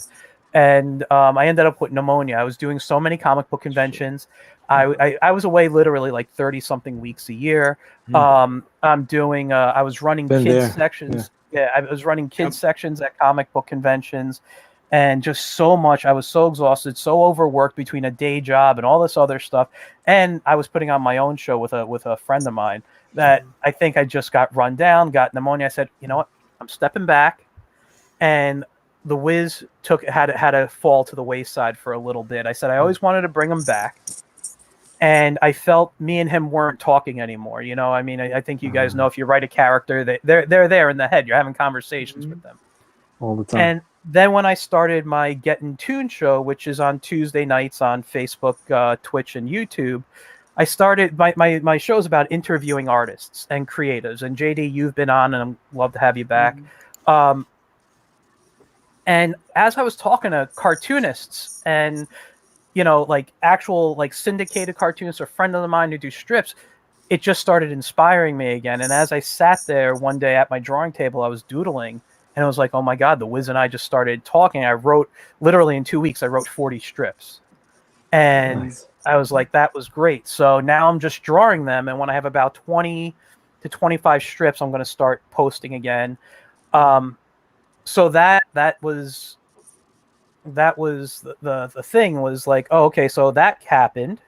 and I ended up with pneumonia. I was doing so many comic book conventions. I was away literally like 30-something weeks a year. I'm doing. I was running kids sections. Yeah, I was running kids sections at comic book conventions, and just so much. I was so exhausted, so overworked between a day job and all this other stuff. And I was putting on my own show with a friend of mine that I think I just got run down, got pneumonia. I said, you know what? I'm stepping back, and the Wiz had to fall to the wayside for a little bit. I said I always wanted to bring him back, and I felt me and him weren't talking anymore. I mean, I think you guys know, if you write a character, they're there in the head. You're having conversations with them all the time. And then when I started my Get in Tune show, which is on Tuesday nights on Facebook, Twitch, and YouTube, I started my show's about interviewing artists and creatives. And JD, you've been on, and I'd love to have you back. And as I was talking to cartoonists and, actual syndicated cartoonists, or friend of mine who do strips, it just started inspiring me again. And as I sat there one day at my drawing table, I was doodling, and it was like, oh my God, the Wiz and I just started talking. I wrote, literally in 2 weeks, I wrote 40 strips. And nice. I was like, that was great. So now I'm just drawing them. And when I have about 20 to 25 strips, I'm going to start posting again. So that was the thing, was like, oh, okay, so that happened.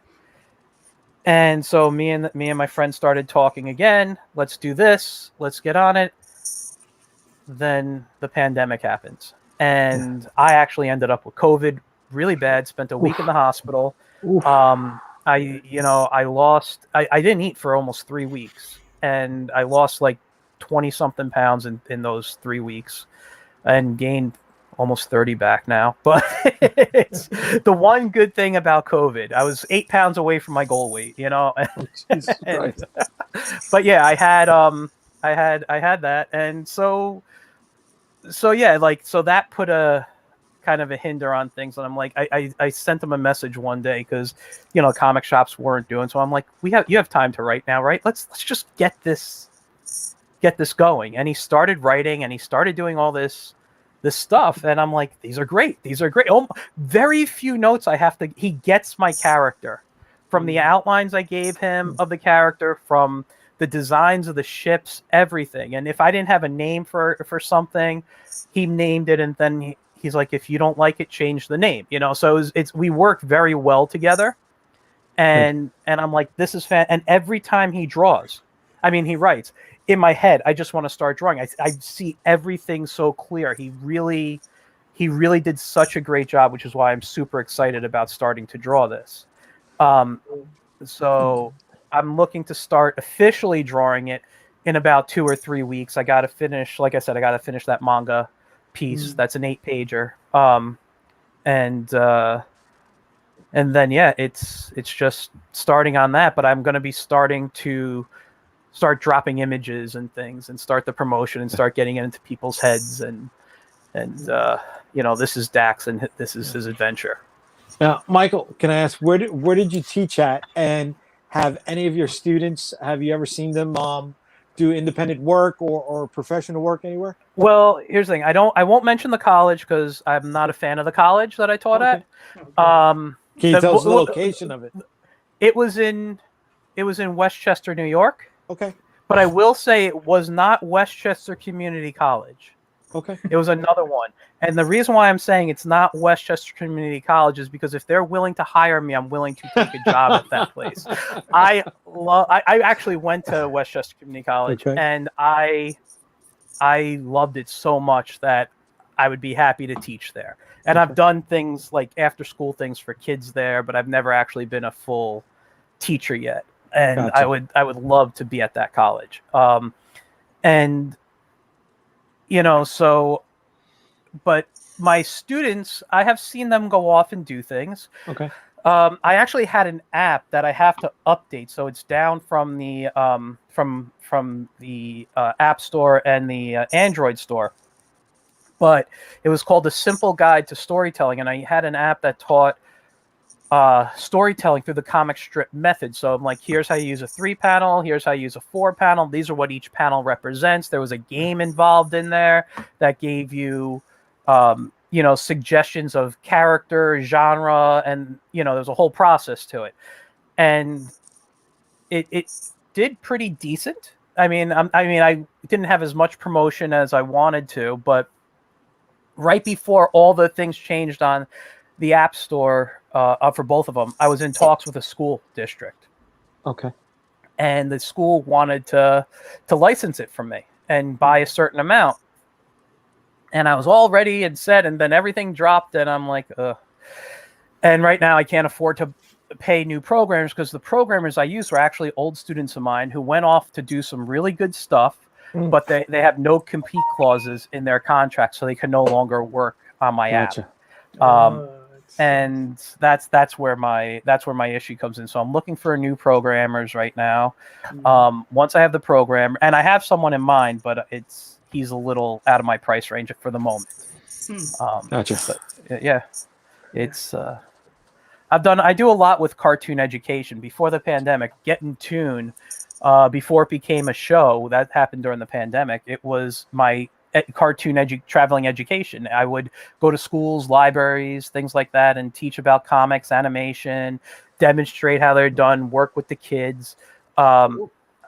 And so me and my friend started talking again. Let's do this. Let's get on it. Then the pandemic happens. And I actually ended up with COVID really bad, spent a week in the hospital. I didn't eat for almost 3 weeks, and I lost like 20 something pounds in those 3 weeks, and gained almost 30 back now. But it's the one good thing about COVID. I was 8 pounds away from my goal weight, but yeah, I had that. And so yeah, so that put a kind of a hinder on things. And I'm like, I sent him a message one day, because comic shops weren't doing. So I'm like, you have time to write now, right? Let's just get this going. And he started writing, and he started doing all this stuff. And I'm like, these are great. Oh, very few notes I have to. He gets my character from the outlines I gave him of the character, from the designs of the ships, everything. And if I didn't have a name for something, he named it, and then he's like, if you don't like it, change the name. So we work very well together. And I'm like, this is fan. And every time he draws, he writes, in my head, I just want to start drawing. I see everything so clear. He he really did such a great job, which is why I'm super excited about starting to draw this. So I'm looking to start officially drawing it in about 2 or 3 weeks. I got to finish, like I said, I got to finish that manga piece. That's an 8-pager. And then, yeah, it's just starting on that, but I'm going to be starting to start dropping images and things and start the promotion and start getting it into people's heads. And you know, this is Dax and this is his adventure. Now, Michael, can I ask, where did you teach at? And have any of your students, have you ever seen them do independent work or professional work anywhere? Well, here's the thing. I won't mention the college because I'm not a fan of the college that I taught at. Can you tell us the location of it? It was in Westchester, New York. Okay. But I will say it was not Westchester Community College. Okay. It was another one. And the reason why I'm saying it's not Westchester Community College is because if they're willing to hire me, I'm willing to take a job at that place. I actually went to Westchester Community College, and I loved it so much that I would be happy to teach there. And I've done things like after school things for kids there, but I've never actually been a full teacher yet. And Gotcha. I would love to be at that college. And you know, so, but my students, I have seen them go off and do things. Okay. I actually had an app that I have to update, so it's down from the from the App Store and the Android store. But it was called The Simple Guide to Storytelling, and I had an app that taught storytelling through the comic strip method. So I'm like, here's how you use a 3-panel, here's how you use a 4-panel, these are what each panel represents. There was a game involved in there that gave you you know, suggestions of character, genre, and you know, there's a whole process to it. And it did pretty decent. I mean, I didn't have as much promotion as I wanted to, but right before all the things changed on the App Store for both of them, I was in talks with a school district. Okay. And the school wanted to license it from me and buy a certain amount. And I was all ready and set, and then everything dropped, and I'm like, ugh. And right now I can't afford to pay new programmers because the programmers I used were actually old students of mine who went off to do some really good stuff, but they have no compete clauses in their contract, so they can no longer work on my app. And that's where my issue comes in. So I'm looking for new programmers right now. Once I have the programmer, and I have someone in mind, but he's a little out of my price range for the moment. Gotcha. But, yeah, it's I do a lot with cartoon education. Before the pandemic, Getting Toon, before it became a show, that happened during the pandemic. It was my cartoon traveling education. I would go to schools, libraries, things like that, and teach about comics, animation, demonstrate how they're done, work with the kids. I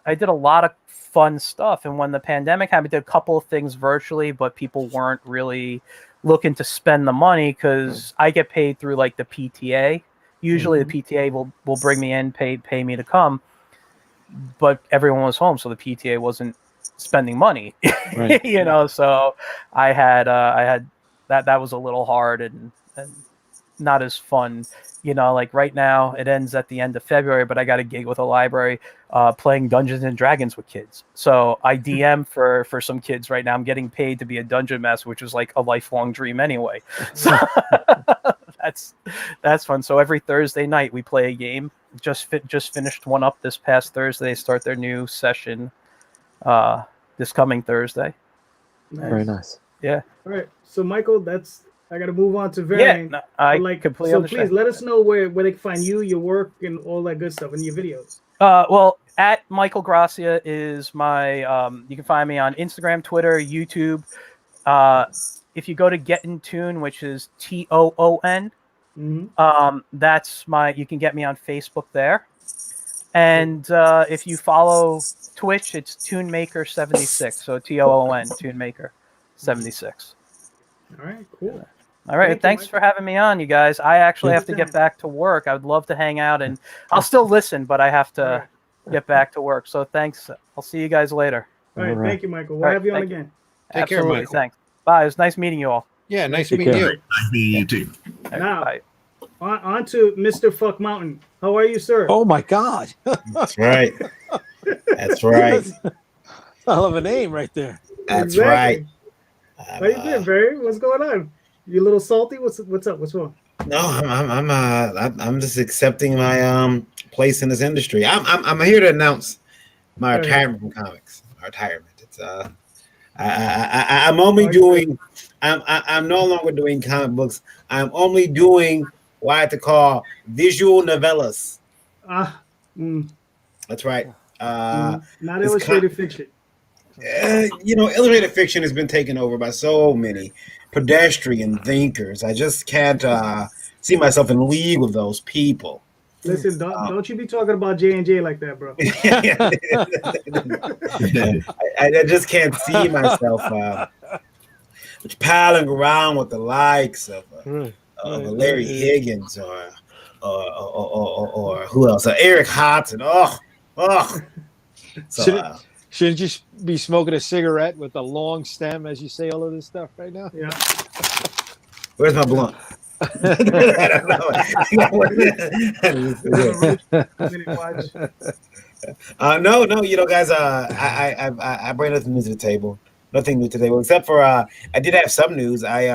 did a lot of fun stuff. And when the pandemic happened, I did a couple of things virtually, but people weren't really looking to spend the money because I get paid through like the PTA. Usually the PTA will bring me in, pay me to come, but everyone was home, so the PTA wasn't spending money. Right. You know, so I had that was a little hard and not as fun. You know, like right now it ends at the end of February, but I got a gig with a library playing Dungeons and Dragons with kids. So I DM for some kids right now. I'm getting paid to be a dungeon master, which is like a lifelong dream anyway. So that's fun. So every Thursday night we play a game. Just finished one up this past Thursday. They start their new session this coming Thursday. Nice. Very nice. Yeah. All right. So Michael, I got to move on to Variant. Yeah, I completely understand. Please let us know where they can find you, your work, and all that good stuff, and your videos. Well, at Michael Gracia is my. You can find me on Instagram, Twitter, YouTube. If you go to Getting Toon, which is TOON, that's my. You can get me on Facebook there. And if you follow Twitch, it's Toonmaker76. So TOON, Toonmaker76. All right, cool. All right, thanks for having me on, you guys. I actually have to get back to work. I would love to hang out, and I'll still listen, but I have to get back to work. So thanks. I'll see you guys later. All right, thank you, Michael. We'll have you on again. Take care, Michael. Thanks. Bye. It was nice meeting you all. Yeah, nice Take meeting care. you. Nice meeting you too. Now, Bye. on to Mr. Fuck Mountain. How are you, sir? Oh my God. That's right. That's right. That's a hell of a name right there. That's Exactly. right. How you been, Barry? What's going on? You a little salty? What's up? What's wrong? No, I'm just accepting my place in this industry. I'm here to announce my Go ahead. retirement from comics. My retirement. It's I'm only doing. I'm no longer doing comic books. I'm only doing what I like to call visual novellas. That's right. Not it's illustrated fiction. Illustrated fiction has been taken over by so many pedestrian thinkers. I just can't see myself in league with those people. Listen, don't you be talking about J&J like that, bro. I just can't see myself palling around with the likes of Larry Higgins or who else? Eric Hudson. So, Shouldn't you be smoking a cigarette with a long stem as you say all of this stuff right now? Yeah. where's my blunt? No, guys. I bring nothing new to the table. Nothing new to the table, except for I did have some news. I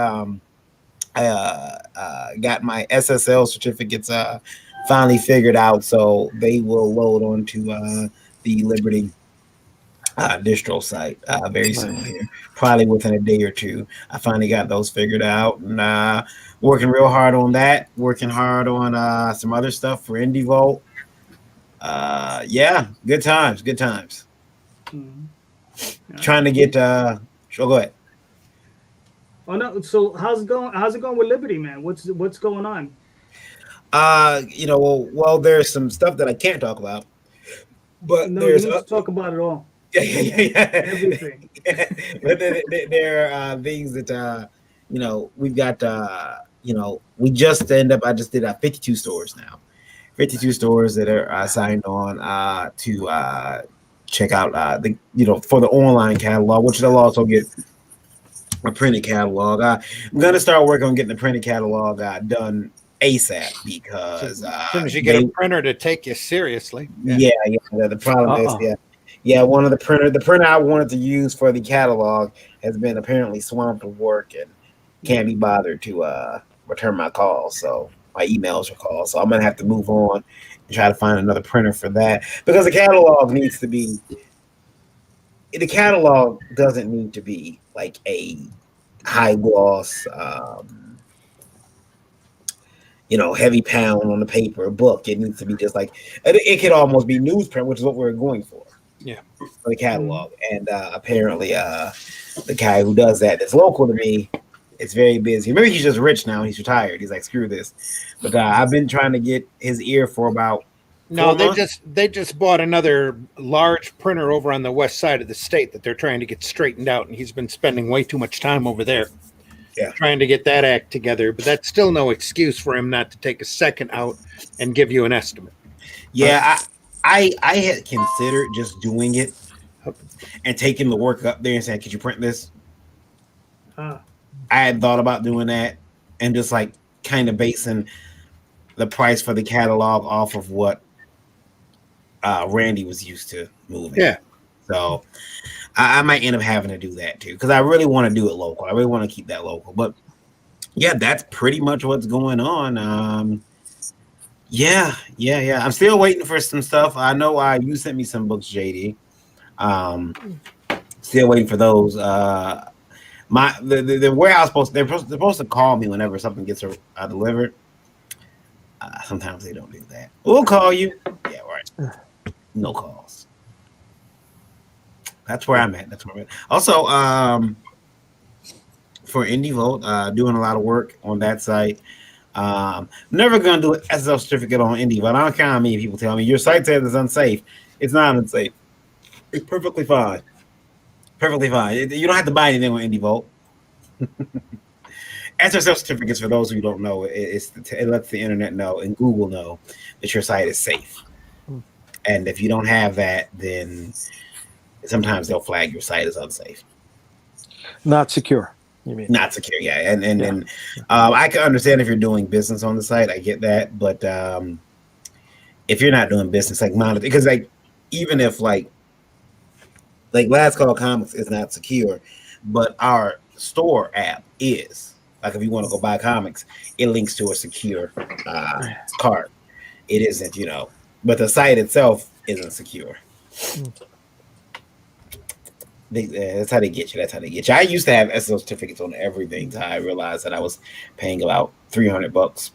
got my SSL certificates finally figured out, so they will load onto the Liberty distro site very soon here, probably within a day or two. I finally got those figured out, and working real hard on that. Working hard on some other stuff for Indie Vault. Yeah, good times. Mhm. Trying to get. Sure, go ahead. Oh no! So how's it going with Liberty, man? What's going on? Well, there's some stuff that I can't talk about, but No, there's you need to talk about it all. yeah. Everything. But there are things that we've got. We just I just did 52 stores now, 52 stores that are signed on to check out for the online catalog, which they'll also get a printed catalog. I'm gonna start working on getting the printed catalog done ASAP because As soon as you get a printer to take you seriously. Yeah. The problem is, one of the printer I wanted to use for the catalog has been apparently swamped with work and can't be bothered to return my calls. So my emails or calls. So I'm gonna have to move on and try to find another printer for that because the catalog doesn't need to be like a high gloss, heavy pound on the paper book. It needs to be just like it could almost be newsprint, which is what we're going for. Yeah, for the catalog. And apparently, the guy who does that's local to me, it's very busy. Maybe he's just rich now. He's retired. He's like, screw this. But I've been trying to get his ear for about. No, they just bought another large printer over on the west side of the state that they're trying to get straightened out, and he's been spending way too much time over there. Yeah, trying to get that act together, but that's still no excuse for him not to take a second out and give you an estimate. Yeah, I had considered just doing it and taking the work up there and saying, "Could you print this?" I had thought about doing that and just like kind of basing the price for the catalog off of what Randy was used to moving. Yeah. So I might end up having to do that too because I really want to do it local. I really want to keep that local. But yeah, that's pretty much what's going on. Yeah. I'm still waiting for some stuff. I know you sent me some books, JD. Still waiting for those. The warehouse they're supposed to call me whenever something gets delivered. Sometimes they don't do that. We'll call you. Yeah, right. No calls. That's where I'm at. Also, for Indie Vault, doing a lot of work on that site. Never gonna do an SSL certificate on Indie Vault. I don't care how many people tell me your site says it's unsafe. It's not unsafe. It's perfectly fine. Perfectly fine. You don't have to buy anything on Indie Vault. SSL certificates, for those who don't know, it lets the internet know and Google know that your site is safe. And if you don't have that, then sometimes they'll flag your site as unsafe. Not secure. You mean not secure? Yeah, and I can understand if you're doing business on the site. I get that, but if you're not doing business, like monitor, because like even if like Last Call Comics is not secure, but our store app is. Like if you want to go buy comics, it links to a secure card. It isn't, but the site itself isn't secure. That's how they get you. I used to have SSL certificates on everything until I realized that I was paying about $300.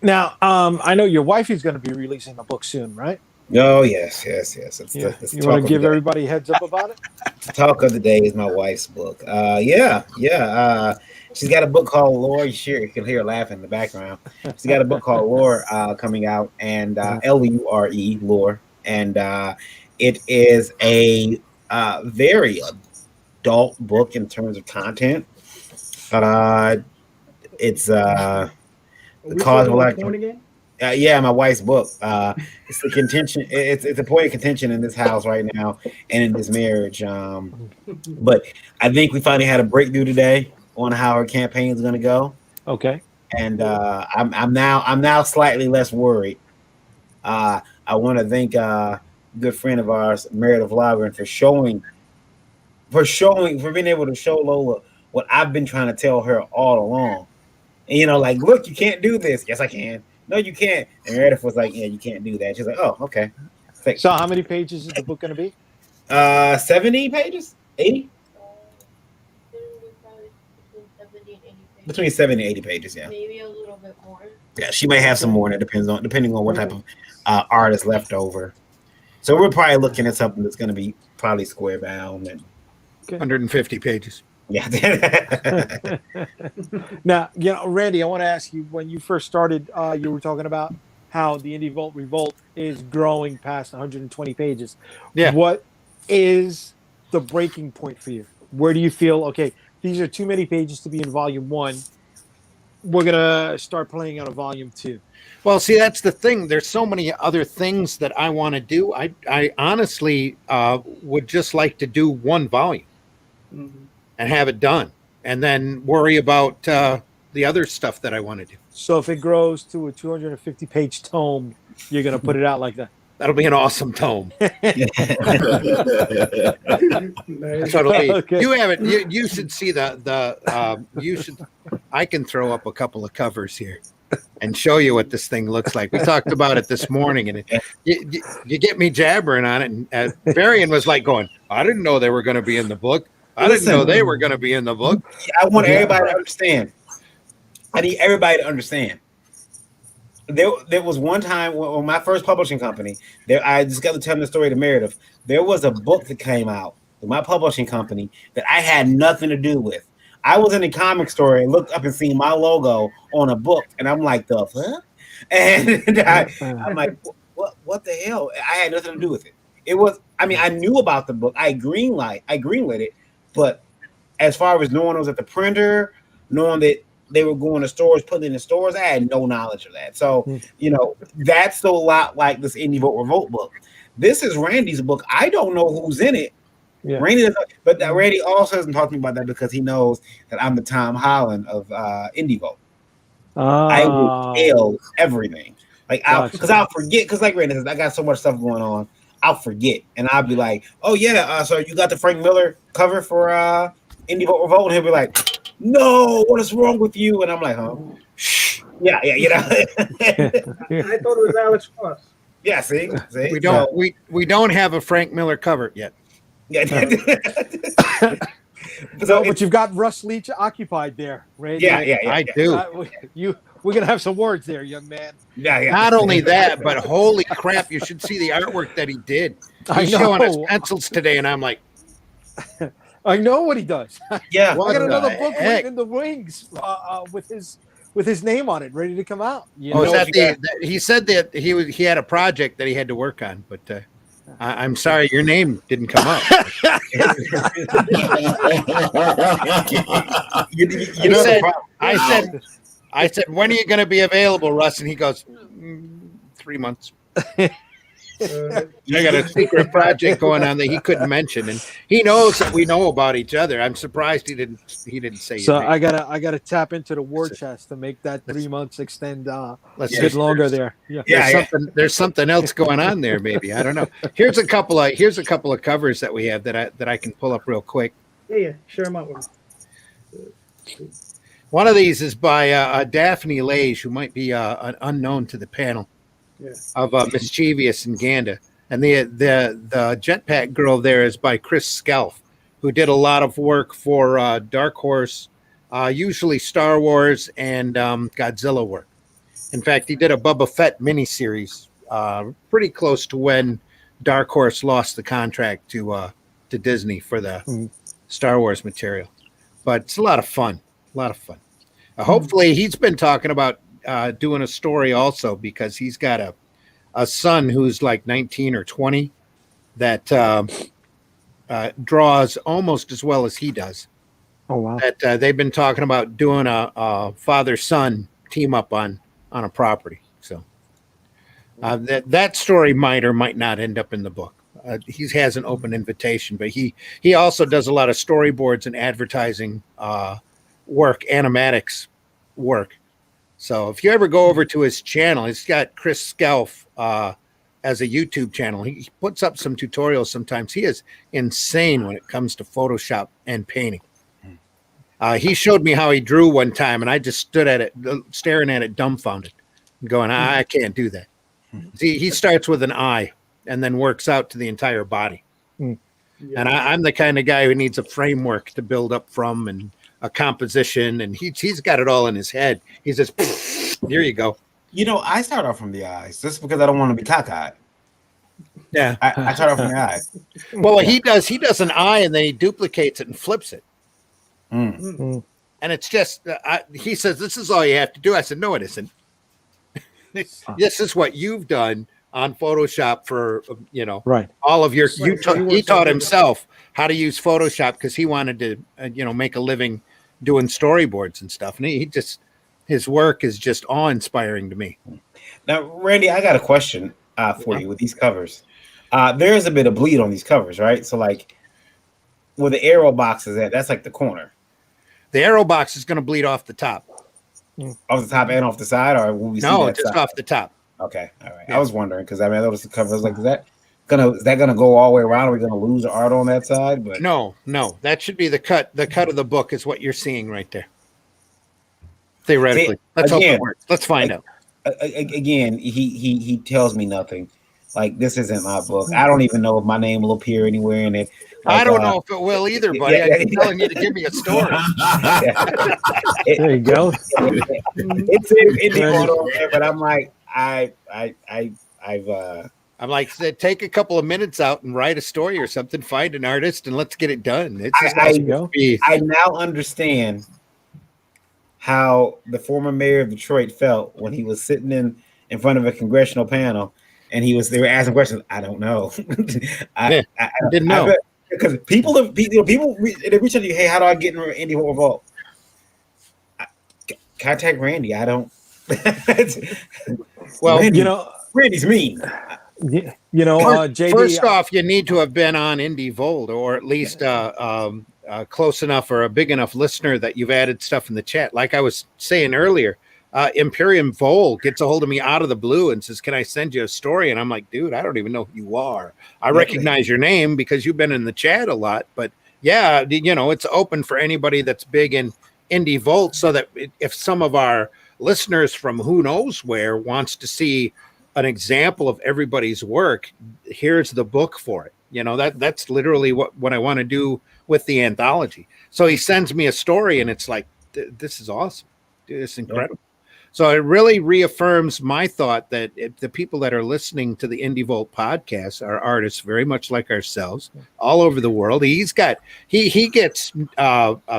Now, I know your wife is going to be releasing a book soon, right? Oh yes. It's You the want to give everybody a heads up about it? The talk of the day is my wife's book. She's got a book called Lore. You can hear her laughing in the background. She's got a book called Lore coming out, and Lure, Lore, and it is a very adult book in terms of content. It's the cause of life. Yeah, my wife's book. It's the contention. It's a point of contention in this house right now and in this marriage. But I think we finally had a breakthrough today on how her campaign is going to go. Okay. And I'm now slightly less worried. I want to thank a good friend of ours, Meredith Vlogger, for being able to show Lola what I've been trying to tell her all along. And like, look, you can't do this. Yes, I can. No, you can't. And Meredith was like, yeah, you can't do that. She's like, oh, okay. So how many pages is the book going to be? 70 pages? 80? Between 70 and 80 pages, yeah. Maybe a little bit more. Yeah, she may have some more, and it depending on what type of art is left over. So we're probably looking at something that's going to be probably square bound and 150 pages. Yeah. Now, Randy, I want to ask you, when you first started, you were talking about how the Indie Revolt is growing past 120 pages. Yeah. What is the breaking point for you? Where do you feel, okay, these are too many pages to be in volume 1. We're going to start playing out a volume 2. Well, see, that's the thing. There's so many other things that I want to do. I honestly would just like to do one volume. Mm-hmm. And have it done, and then worry about the other stuff that I want to do. So if it grows to a 250-page tome, you're going to put it out like that? That'll be an awesome tome. That's what it'll be. Okay. You have it. You should see you should. I can throw up a couple of covers here and show you what this thing looks like. We talked about it this morning, and you get me jabbering on it. And Varian was like going, "I didn't know they were going to be in the book. I didn't know they were going to be in the book." I want everybody to understand. I need everybody to understand. There was one time when my first publishing company, I just got to tell the story to Meredith. There was a book that came out with my publishing company that I had nothing to do with. I was in a comic store and looked up and seen my logo on a book, and I'm like, the fuck? And I'm like, what the hell? I had nothing to do with it. It was, I knew about the book. I greenlit it. But as far as knowing it was at the printer, knowing that they were going to stores, putting it in the stores, I had no knowledge of that. So, that's a lot like this Indie Revolt book. This is Randy's book. I don't know who's in it. Yeah. Randy also doesn't talk to me about that because he knows that I'm the Tom Holland of Indie Vote. I will tell everything. Because I'll forget, because like Randy says, I got so much stuff going on. I'll forget, and I'll be like, "Oh yeah, so you got the Frank Miller cover for Indie Revolt?" And he'll be like, "No, what is wrong with you?" And I'm like, "Huh? Yeah, I thought it was Alex Cross. Yeah, see, we don't have a Frank Miller cover yet. Yeah, but you've got Russ Leach occupied there, right? Yeah, I do. We're gonna have some words there, young man. Yeah. Not only that, but holy crap, you should see the artwork that he did. He's showing us pencils today, and I'm like, I know what he does. Yeah, I got another book waiting in the wings with his name on it, ready to come out. He said that he had a project that he had to work on, but I'm sorry, your name didn't come up. I said, when are you going to be available, Russ? And he goes, 3 months. I got a secret project going on that he couldn't mention, and he knows that we know about each other. I'm surprised he didn't say. So your name. I gotta tap into the war chest to make that 3 months extend Let's a bit longer there. Yeah. There's something else going on there. Maybe I don't know. Here's a couple of covers that we have that I can pull up real quick. Yeah, share them out with me. One of these is by Daphne Lage, who might be an unknown to the panel, of Mischievous and Ganda. And the Jetpack Girl there is by Chris Skelf, who did a lot of work for Dark Horse, usually Star Wars and Godzilla work. In fact, he did a Boba Fett miniseries pretty close to when Dark Horse lost the contract to Disney for the Star Wars material. But it's a lot of fun. Hopefully, he's been talking about doing a story also, because he's got a son who's like 19 or 20 that draws almost as well as he does. Oh, wow. That they've been talking about doing a father-son team up on a property. So that story might or might not end up in the book. He has an open invitation, but he also does a lot of storyboards and advertising work, animatics work. So if you ever go over to his channel, he's got Chris Skelf as a YouTube channel. He puts up some tutorials sometimes. He is insane when it comes to Photoshop and painting. He showed me how he drew one time, and I just stood at it, staring at it, dumbfounded, going, I can't do that. See, he starts with an eye and then works out to the entire body. And I'm the kind of guy who needs a framework to build up from, and a composition, and he's got it all in his head. He's just, here you go. You know, I start off from the eyes just because I don't want to be cockeyed. Yeah, I start off from the eyes. Well, he does an eye, and then he duplicates it and flips it. And it's just, he says, this is all you have to do. I said, no, it isn't. This is what you've done on Photoshop for, right. all of your, he taught himself how to use Photoshop because he wanted to, make a living doing storyboards and stuff. And his work is just awe-inspiring to me. Now, Randy, I got a question for you with these covers. There is a bit of bleed on these covers, right? So like where the arrow box is at, that's like the corner. The arrow box is going to bleed off the top. Off the top and off the side, or will we see that just side? Off the top. Okay, all right. Yeah. I was wondering because I noticed the cover. I was like, is that gonna go all the way around? Are we gonna lose the art on that side? But no, that should be the cut. The cut of the book is what you're seeing right there. Theoretically, let's hope it works. Let's find out. Again, he tells me nothing. Like, this isn't my book. I don't even know if my name will appear anywhere in it. Like, I don't know if it will either, buddy. I'm telling you to give me a story. There you go. It's in over there, but I'm like, I'm like, take a couple of minutes out and write a story or something. Find an artist and let's get it done. It's just I now understand how the former mayor of Detroit felt when he was sitting in front of a congressional panel and they were asking questions. I don't know. I didn't know. Because people reach out to you, hey, how do I get in Indy involved? Contact Randy. I don't. Well, Randy's mean. JD. First off, you need to have been on Indy Volt, or at least close enough or a big enough listener that you've added stuff in the chat. Like I was saying earlier, Imperium Vol gets a hold of me out of the blue and says, can I send you a story? And I'm like, dude, I don't even know who you are. I recognize your name because you've been in the chat a lot. But yeah, it's open for anybody that's big in Indy Volt, so that if some of our listeners from who knows where wants to see an example of everybody's work, here's the book for it. That's literally what I want to do with the anthology. So he sends me a story and it's like, this is awesome. Dude, it's incredible. So it really reaffirms my thought that the people that are listening to the Indie Volt podcast are artists very much like ourselves all over the world. He gets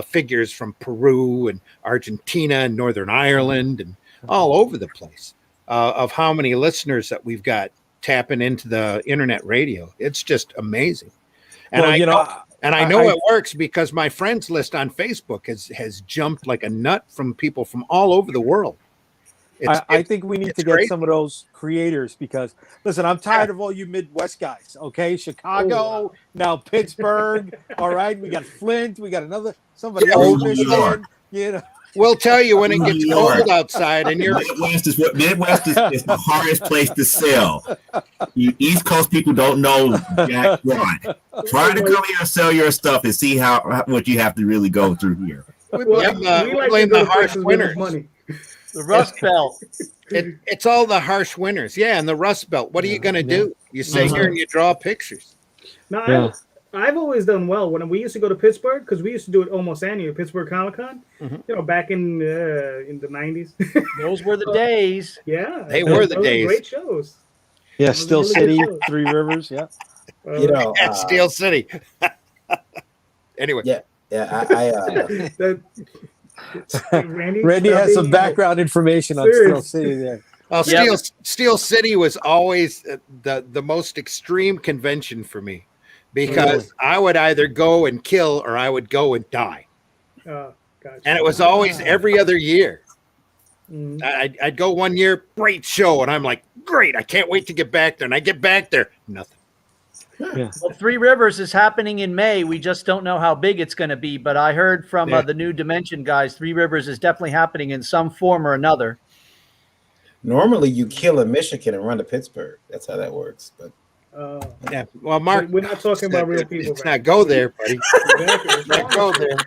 figures from Peru and Argentina and Northern Ireland and all over the place of how many listeners that we've got tapping into the internet radio. It's just amazing. And I know it works because my friends list on Facebook has jumped like a nut from people from all over the world. I think we need to get great. some of those creators because, listen, I'm tired of all you Midwest guys, okay? Chicago, now Pittsburgh, all right? We got Flint, we got somebody else in Michigan, you know. We'll tell you when it New gets York. cold outside and you're Midwest is is the hardest place to sell. You East Coast people don't know Jack One. Try to come here and sell your stuff and see what you have to really go through here. we blame the harsh winters. Money. The Rust Belt. It's all the harsh winters. Yeah, and the Rust Belt. What are you going to do? You sit here and you draw pictures. No, I've always done well when we used to go to Pittsburgh because we used to do it almost annually. Pittsburgh Comic Con, you know, back in the 90s. Those were the days. Yeah, They were the those days. Great shows. Yeah, Those Steel really City, good shows. Three Rivers, yeah. You know, At Steel City. Anyway. Yeah, Randy has some background information on Steel City there. Well, Steel City was always the most extreme convention for me because I would either go and kill or I would go and die. Gotcha. And it was always every other year. I'd go one year, great show, and I'm like, great, I can't wait to get back there. And I get back there, nothing. Yeah. Well, Three Rivers is happening in May. We just don't know how big it's going to be, but I heard from the New Dimension guys, Three Rivers is definitely happening in some form or another. normally you kill in Michigan and run to Pittsburgh. That's how that works. But yeah, well, Mark, we're not talking about real people. Let's not go there, buddy. Let's not go there.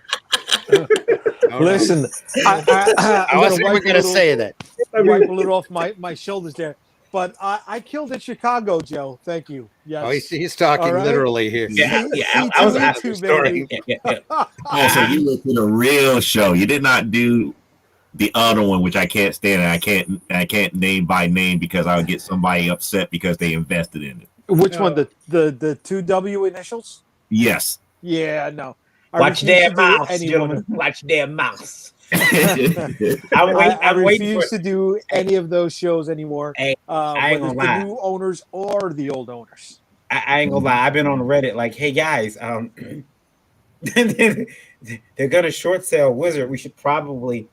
Listen, I wasn't even going to say that. Wipe a little off my shoulders there. But I killed in Chicago, Joe. Thank you. Yes. Oh, he's talking right. literally here. I was asking the story. Oh, so you looked at a real show. You did not do the other one, which I can't stand, and I can't name by name because I would get somebody upset because they invested in it. Which one? The 2W initials? Yes. Yeah, no. Watch their mouths, gentlemen. Watch their mouths. I refuse to do any of those shows anymore. Hey, I ain't gonna whether lie. The new owners or the old owners. I ain't gonna lie. I've been on Reddit like, hey guys, they're gonna short sell Wizard. We should probably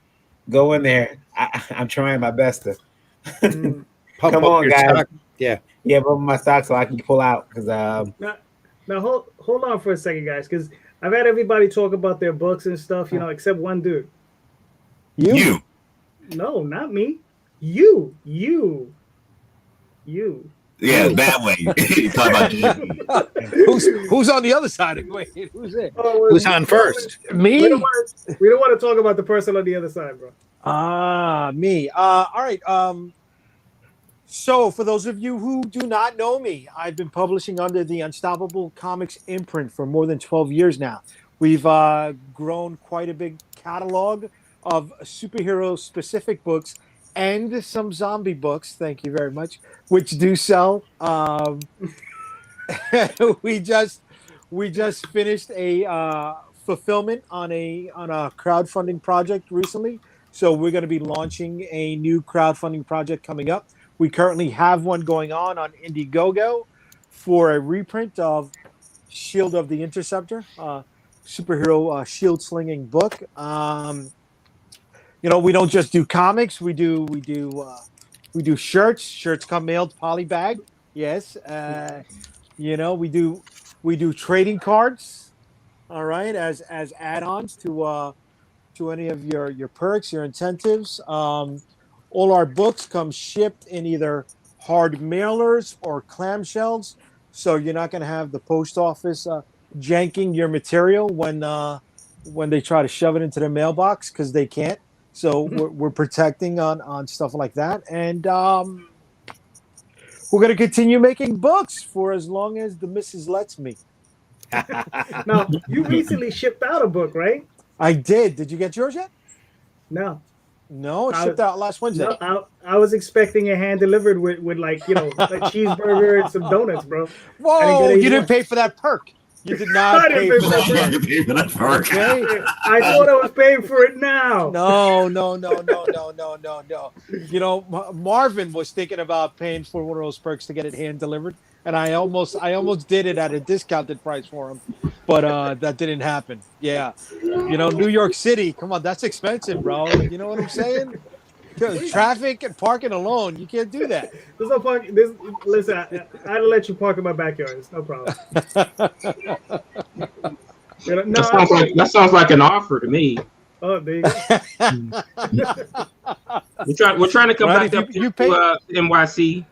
go in there. I'm trying my best to Pump come up on, your guys. stock. Yeah, pump my stock so I can pull out because Now hold on for a second, guys, because I've had everybody talk about their books and stuff, except one dude. You? No, not me. You. Yeah, that way. Talk about Who's on the other side? Wait, who's it? Who's on first? Me? We don't want to talk about the person on the other side, bro. Me. All right. So, for those of you who do not know me, I've been publishing under the Unstoppable Comics imprint for more than 12 years now. We've grown quite a big catalog of superhero-specific books and some zombie books. Thank you very much, which do sell. We just finished a fulfillment on a crowdfunding project recently. So we're going to be launching a new crowdfunding project coming up. We currently have one going on Indiegogo for a reprint of Shield of the Interceptor, superhero shield slinging book. We don't just do comics. We do shirts. Shirts come mailed polybag. Yes. We do trading cards. All right, as add-ons to any of your perks, your incentives. All our books come shipped in either hard mailers or clamshells, so you're not going to have the post office janking your material when they try to shove it into their mailbox because they can't. So we're protecting on stuff like that, and we're going to continue making books for as long as the missus lets me. Now, you recently shipped out a book, right? I did. Did you get yours yet? No. No, it shipped out last Wednesday. No, I was expecting a hand delivered with like a cheeseburger and some donuts, bro. Whoa! You didn't pay for that perk. You did not pay for that perk. Okay. I thought I was paying for it now. No. Marvin was thinking about paying for one of those perks to get it hand delivered, and I almost did it at a discounted price for him, but that didn't happen. Yeah, New York City. Come on, that's expensive, bro. You know what I'm saying? Traffic and parking alone, you can't do that. There's no park. Listen, I'd let you park in my backyard. It's no problem. No, That sounds like an offer to me. Oh, there you go. We're trying to come Ronnie, back up you to pay- NYC.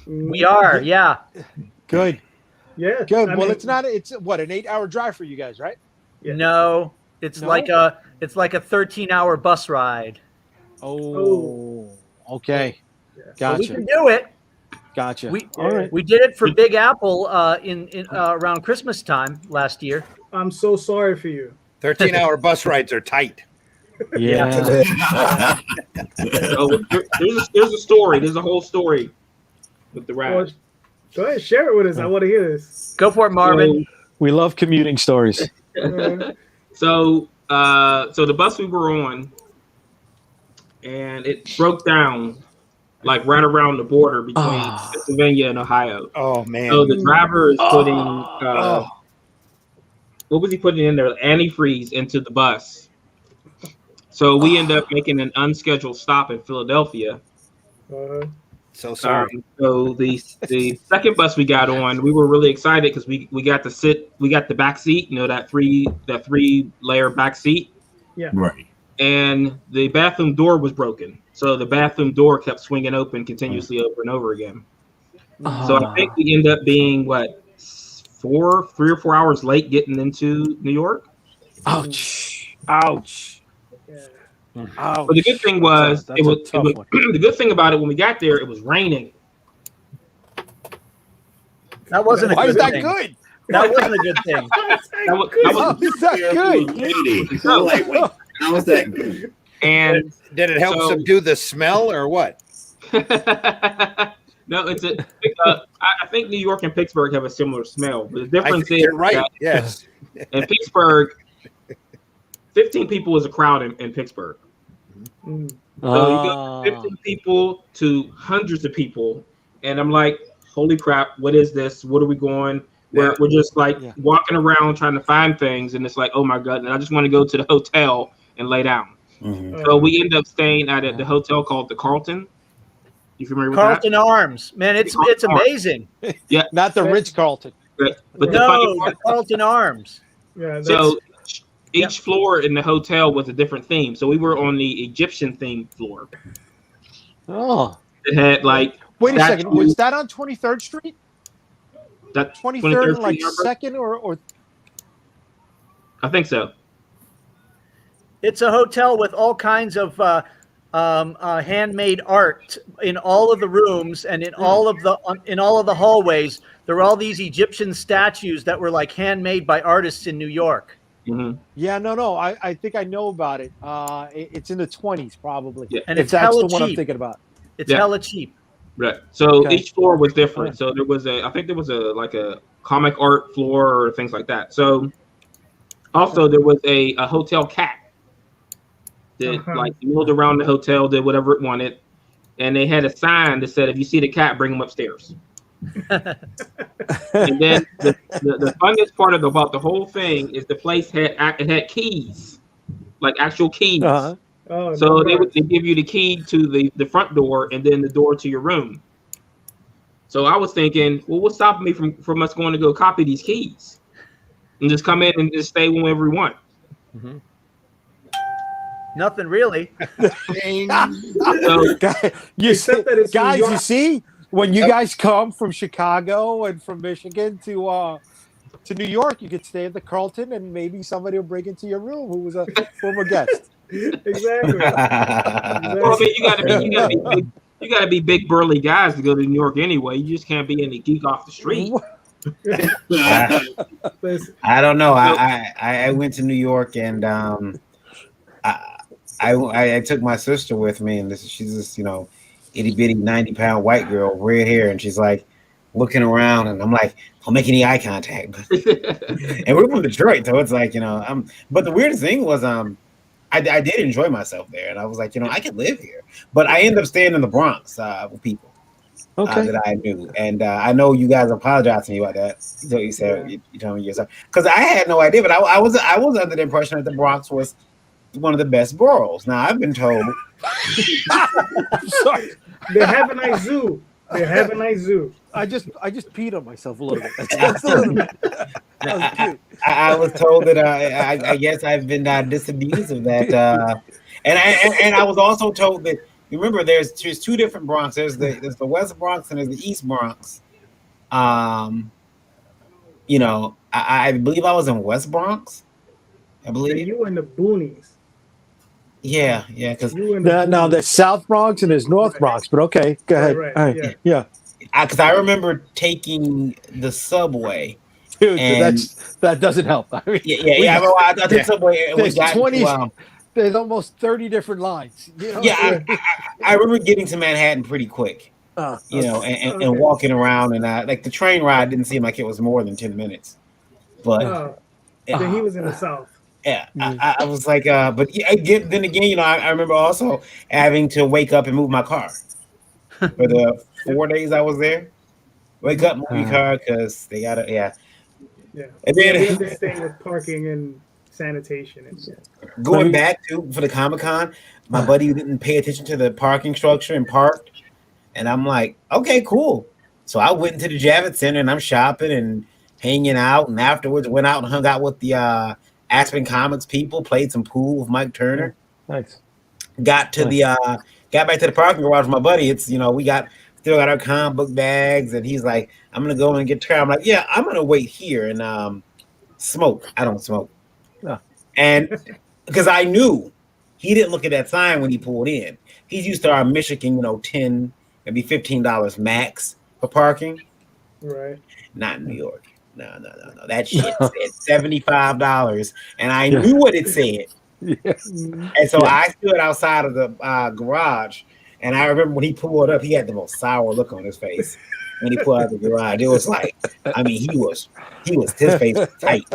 We are, yeah. Good. Yeah. Good. I Well, mean, it's not. It's what, an 8-hour drive for you guys, right? Yeah. No, it's No? like a 13-hour bus ride. Oh. Okay. But we Gotcha. can do it. Gotcha. We All right. we did it for Big Apple in around Christmas time last year. I'm so sorry for you. 13-hour bus rides are tight. Yeah. So there's a story. There's a whole story with the Well, ride. go ahead, share it with us. I want to hear this. Go for it, Marvin. We love commuting stories. So the bus we were on, and it broke down like right around the border between Pennsylvania and Ohio. Oh man! So the driver is putting what was he putting in there? Antifreeze into the bus. So we end up making an unscheduled stop in Philadelphia. So sorry. So the second bus we got on, we were really excited because we got to sit. We got the back seat. You know, that three layer back seat. Yeah. Right. And the bathroom door was broken. So the bathroom door kept swinging open continuously over and over again. So I think we end up being 3 or 4 hours late getting into New York. Ouch. Ouch. Ouch. But the good thing was, That's it a was tough one. the good thing about it when we got there, it was raining. That wasn't a Why good is that thing. good? That wasn't a good thing. How is that good? How was that good? And Did it help So- subdue the smell or what? no, I think New York and Pittsburgh have a similar smell. But the I difference think is you're right. that Yes. in Pittsburgh, 15 people is a crowd in Pittsburgh. So you go from 15 people to hundreds of people, and I'm like, holy crap, what is this? What are we going? We're just like walking around trying to find things, and it's like, oh my god, and I just want to go to the hotel and lay down. So we end up staying at the hotel called the Carlton. You familiar with Carlton Arms, man, it's amazing. that? Yeah, Not the Ritz Carlton. but the No, funny part, the Carlton Arms. Yeah. so each floor in the hotel was a different theme. So we were on the Egyptian themed floor. Oh. It had like Wait a second. statues- Was that on 23rd Street? that 23rd and like Street, 2nd or I think so. It's a hotel with all kinds of handmade art in all of the rooms and in all of the hallways. There were all these Egyptian statues that were like handmade by artists in New York. Mm-hmm. Yeah, no. I think I know about it. It's in the 20s probably. Yeah. And If it's that's hella the one I'm cheap. thinking about. It's Yeah. hella cheap. Right. So Okay. each floor was different. So there was I think there was a comic art floor or things like that. So also there was a hotel cat that like milled around the hotel, did whatever it wanted, and they had a sign that said, "If you see the cat, bring him upstairs." And then the funnest part about the whole thing is the place had keys, like actual keys. Uh-huh. Oh, So no, they give you the key to the front door and then the door to your room. So I was thinking, well, what's stopping me from us going to go copy these keys and just come in and just stay whenever we want? Nothing really. So, You see, Except that it's New guys, York. you see, when you guys come from Chicago and from Michigan to New York, you could stay at the Carlton and maybe somebody will break into your room who was a former guest. Exactly. well, I mean, you gotta be big burly guys to go to New York anyway. You just can't be any geek off the street. I don't know. I went to New York and I took my sister with me, and she's this itty bitty 90-pound white girl, red hair, and she's like looking around, and I'm like, don't make any eye contact. And we're from Detroit, so it's like But the weirdest thing was I did enjoy myself there, and I was like, I could live here, but I ended up staying in the Bronx with people. That I knew, and I know you guys apologized to me about that. So you said you told me yourself because I had no idea, but I was under the impression that the Bronx was, one of the best boroughs. Now I've been told. Sorry. They have a nice zoo. They have a nice zoo. I just peed on myself a little bit. That's a little bit. That was cute. I was told that I guess I've been disabused of that, and I was also told that, remember, there's two different Bronx. There's the West Bronx and there's the East Bronx. You know, I believe I was in West Bronx. I believe you were in the boonies. Yeah, because now there's South Bronx and there's North Bronx, but okay, go ahead. Right, All right. Yeah. Because I remember taking the subway. Dude, that doesn't help. I mean, I took subway. There's almost 30 different lines. You know? Yeah, I remember getting to Manhattan pretty quick. You know, and walking around, and like the train ride didn't seem like it was more than 10 minutes. But then he was in the South. Yeah, I was like, but then again, you know, I remember also having to wake up and move my car for the 4 days I was there. Wake up, move your car, because they gotta, Yeah. And then this thing with parking and sanitation and going back for the Comic-Con, my buddy didn't pay attention to the parking structure and parked, and I'm like, okay, cool. So I went into the Javits Center and I'm shopping and hanging out, and afterwards went out and hung out with the Aspen Comics people, played some pool with Mike Turner. Nice. Got back to the parking garage with my buddy. It's, you know, we still got our comic book bags, and he's like, I'm gonna go and get Tara. I'm like, yeah, I'm gonna wait here and smoke. I don't smoke. No. And because I knew he didn't look at that sign when he pulled in. He's used to our Michigan, you know, $10, maybe $15 max for parking. Right. Not in New York. No. That shit said $75, and I knew what it said. Yes. And so I stood outside of the garage, and I remember when he pulled up, he had the most sour look on his face when he pulled out of the garage. It was like, I mean, his face was tight.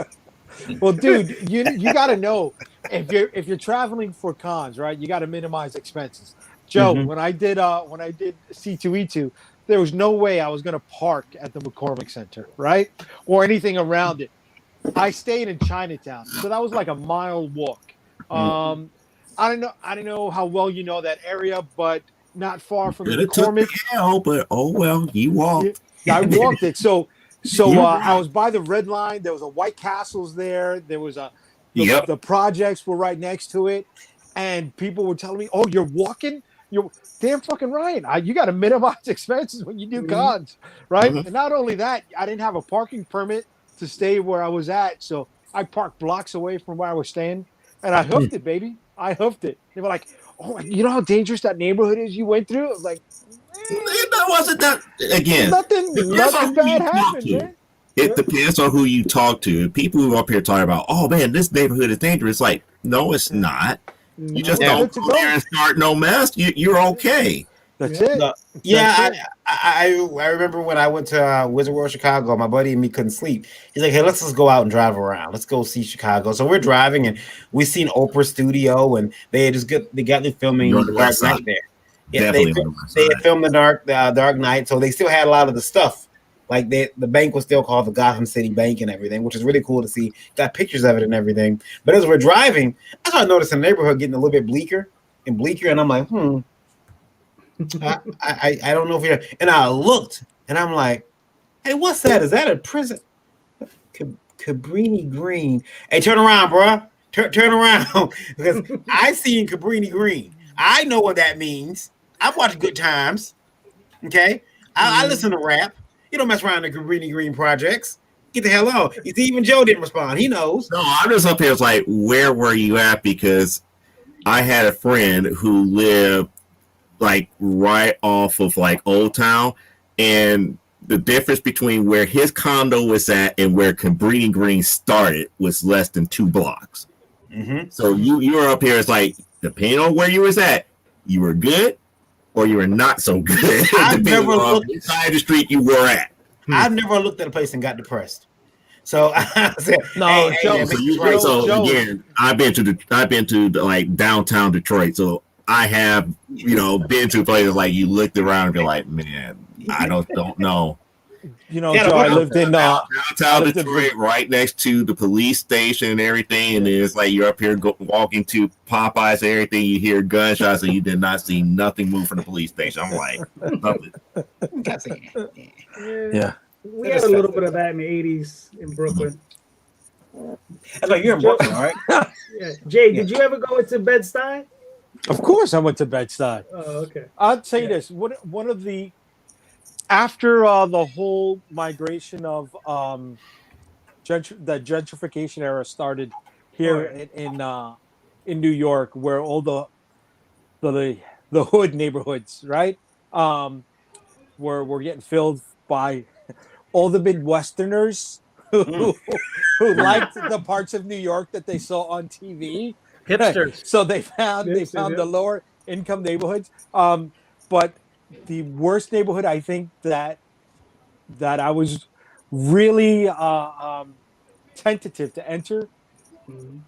Well, dude, you got to know if you're traveling for cons, right? You got to minimize expenses. Joe, when I did C2E2, there was no way I was going to park at the McCormick Center, right? Or anything around it. I stayed in Chinatown, so that was like a mile walk. I don't know how well you know that area, but not far from the McCormick. But oh well, you walked. Yeah, I walked it. So I was by the Red Line. There was a White Castle's there. There was the projects were right next to it, and people were telling me, "Oh, you're walking." You're damn fucking right. You got to minimize expenses when you do cons, right? And not only that, I didn't have a parking permit to stay where I was at, so I parked blocks away from where I was staying, and I hoofed it, baby. I hoofed it. They were like, "Oh, you know how dangerous that neighborhood is you went through?" I was like, "That wasn't that again. Nothing bad happened, man." It depends on who you talk to. People who are up here talking about, "Oh man, this neighborhood is dangerous." Like, no, it's not. You just don't go there and start no mess. You're okay. That's it. I remember when I went to Wizard World Chicago, my buddy and me couldn't sleep. He's like, "Hey, let's just go out and drive around. Let's go see Chicago." So we're driving, and we seen Oprah Studio, and they got me filming the Dark Knight there. Yeah, they had filmed the Dark Knight, so they still had a lot of the stuff. Like the bank was still called the Gotham City Bank and everything, which is really cool to see. Got pictures of it and everything. But as we're driving, I started noticing the neighborhood getting a little bit bleaker, and I'm like, I don't know if you're. And I looked, and I'm like, hey, what's that? Is that a prison? Cabrini Green. Hey, turn around, bro. Turn around, because I seen Cabrini Green. I know what that means. I've watched Good Times. Okay, I listen to rap. You don't mess around the Cabrini Green projects. Get the hell on. You see, even Joe didn't respond. He knows. No, I'm just up here. It's like, where were you at? Because I had a friend who lived like right off of like Old Town, and the difference between where his condo was at and where Cabrini Green started was less than 2 blocks. So you were up here. It's like, depending on where you was at, you were good or you were not so good. I've never looked at the side of the street you were at. I've never looked at a place and got depressed. So I said, "No, Joe." So again, I've been to like downtown Detroit. So I have, been to places like you looked around and be like, man, I don't know. You know, Yeah, Joe, I well, lived in downtown Detroit, right next to the police station and everything. And it's like you're up here walking to Popeyes and everything. You hear gunshots and you did not see nothing move from the police station. I'm like, nothing. Yeah. We had a little bit of that in the 80s in Brooklyn. That's like you're in Brooklyn, all right? Yeah. Jay, did you ever go into Bed-Stuy? Of course, I went to Bed-Stuy. Oh, okay. I'd say this: one of the after the whole migration of the gentrification era started here in New York, where all the hood neighborhoods, right, were getting filled by all the Midwesterners who liked the parts of New York that they saw on TV. Hipsters. So they found the lower income neighborhoods. But the worst neighborhood, I think, that I was really tentative to enter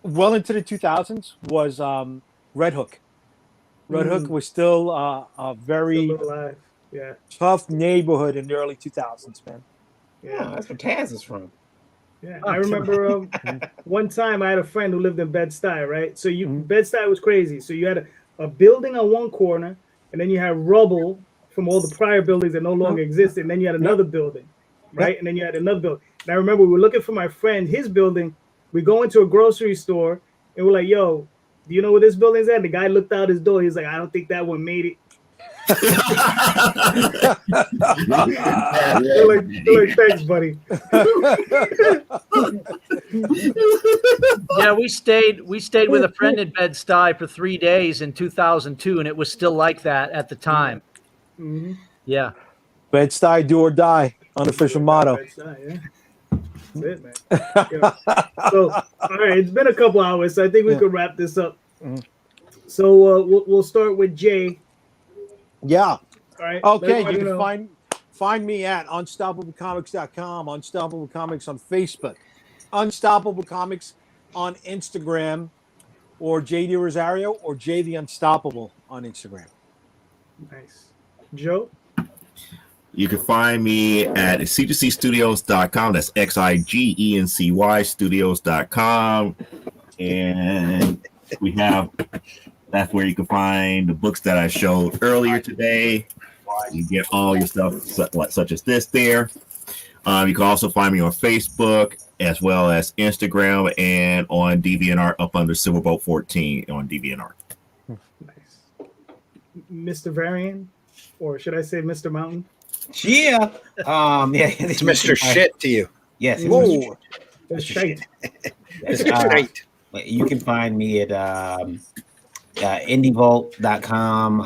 well into the 2000s was Red Hook. Red Hook was still a very tough neighborhood in the early 2000s, man. Yeah, that's where Taz is from. Yeah, I remember one time I had a friend who lived in Bed-Stuy, right? So Bed-Stuy was crazy. So you had a building on one corner, and then you had rubble from all the prior buildings that no longer existed, and then you had another building, right? And then you had another building. And I remember we were looking for my friend, his building. We go into a grocery store, and we're like, yo, do you know where this building's at? The guy looked out his door. He's like, I don't think that one made it. They're like, thanks, buddy. Yeah, we stayed with a friend in Bed-Stuy for 3 days in 2002, and it was still like that at the time. Mm-hmm. Yeah. Bed-Stuy, do or die, unofficial motto. Bed-Stuy, yeah. That's it, man. So, all right, it's been a couple hours, so I think we could wrap this up. So we'll start with Jay. Yeah. All right. Okay, you can find me at unstoppablecomics.com, Unstoppable Comics on Facebook, Unstoppable Comics on Instagram, or JD Rosario or Jay the Unstoppable on Instagram. Nice. Joe? You can find me at cgcstudios.com. That's XIGENCY studios.com. And that's where you can find the books that I showed earlier today. You get all your stuff such as this there. You can also find me on Facebook as well as Instagram and on DeviantArt up under Silverboat 14 on DeviantArt. Nice. Mr. Varian, or should I say Mr. Mountain? Yeah. It's Mr. Shit to you. Yes. Whoa. That's shite. You can find me at indievolt.com,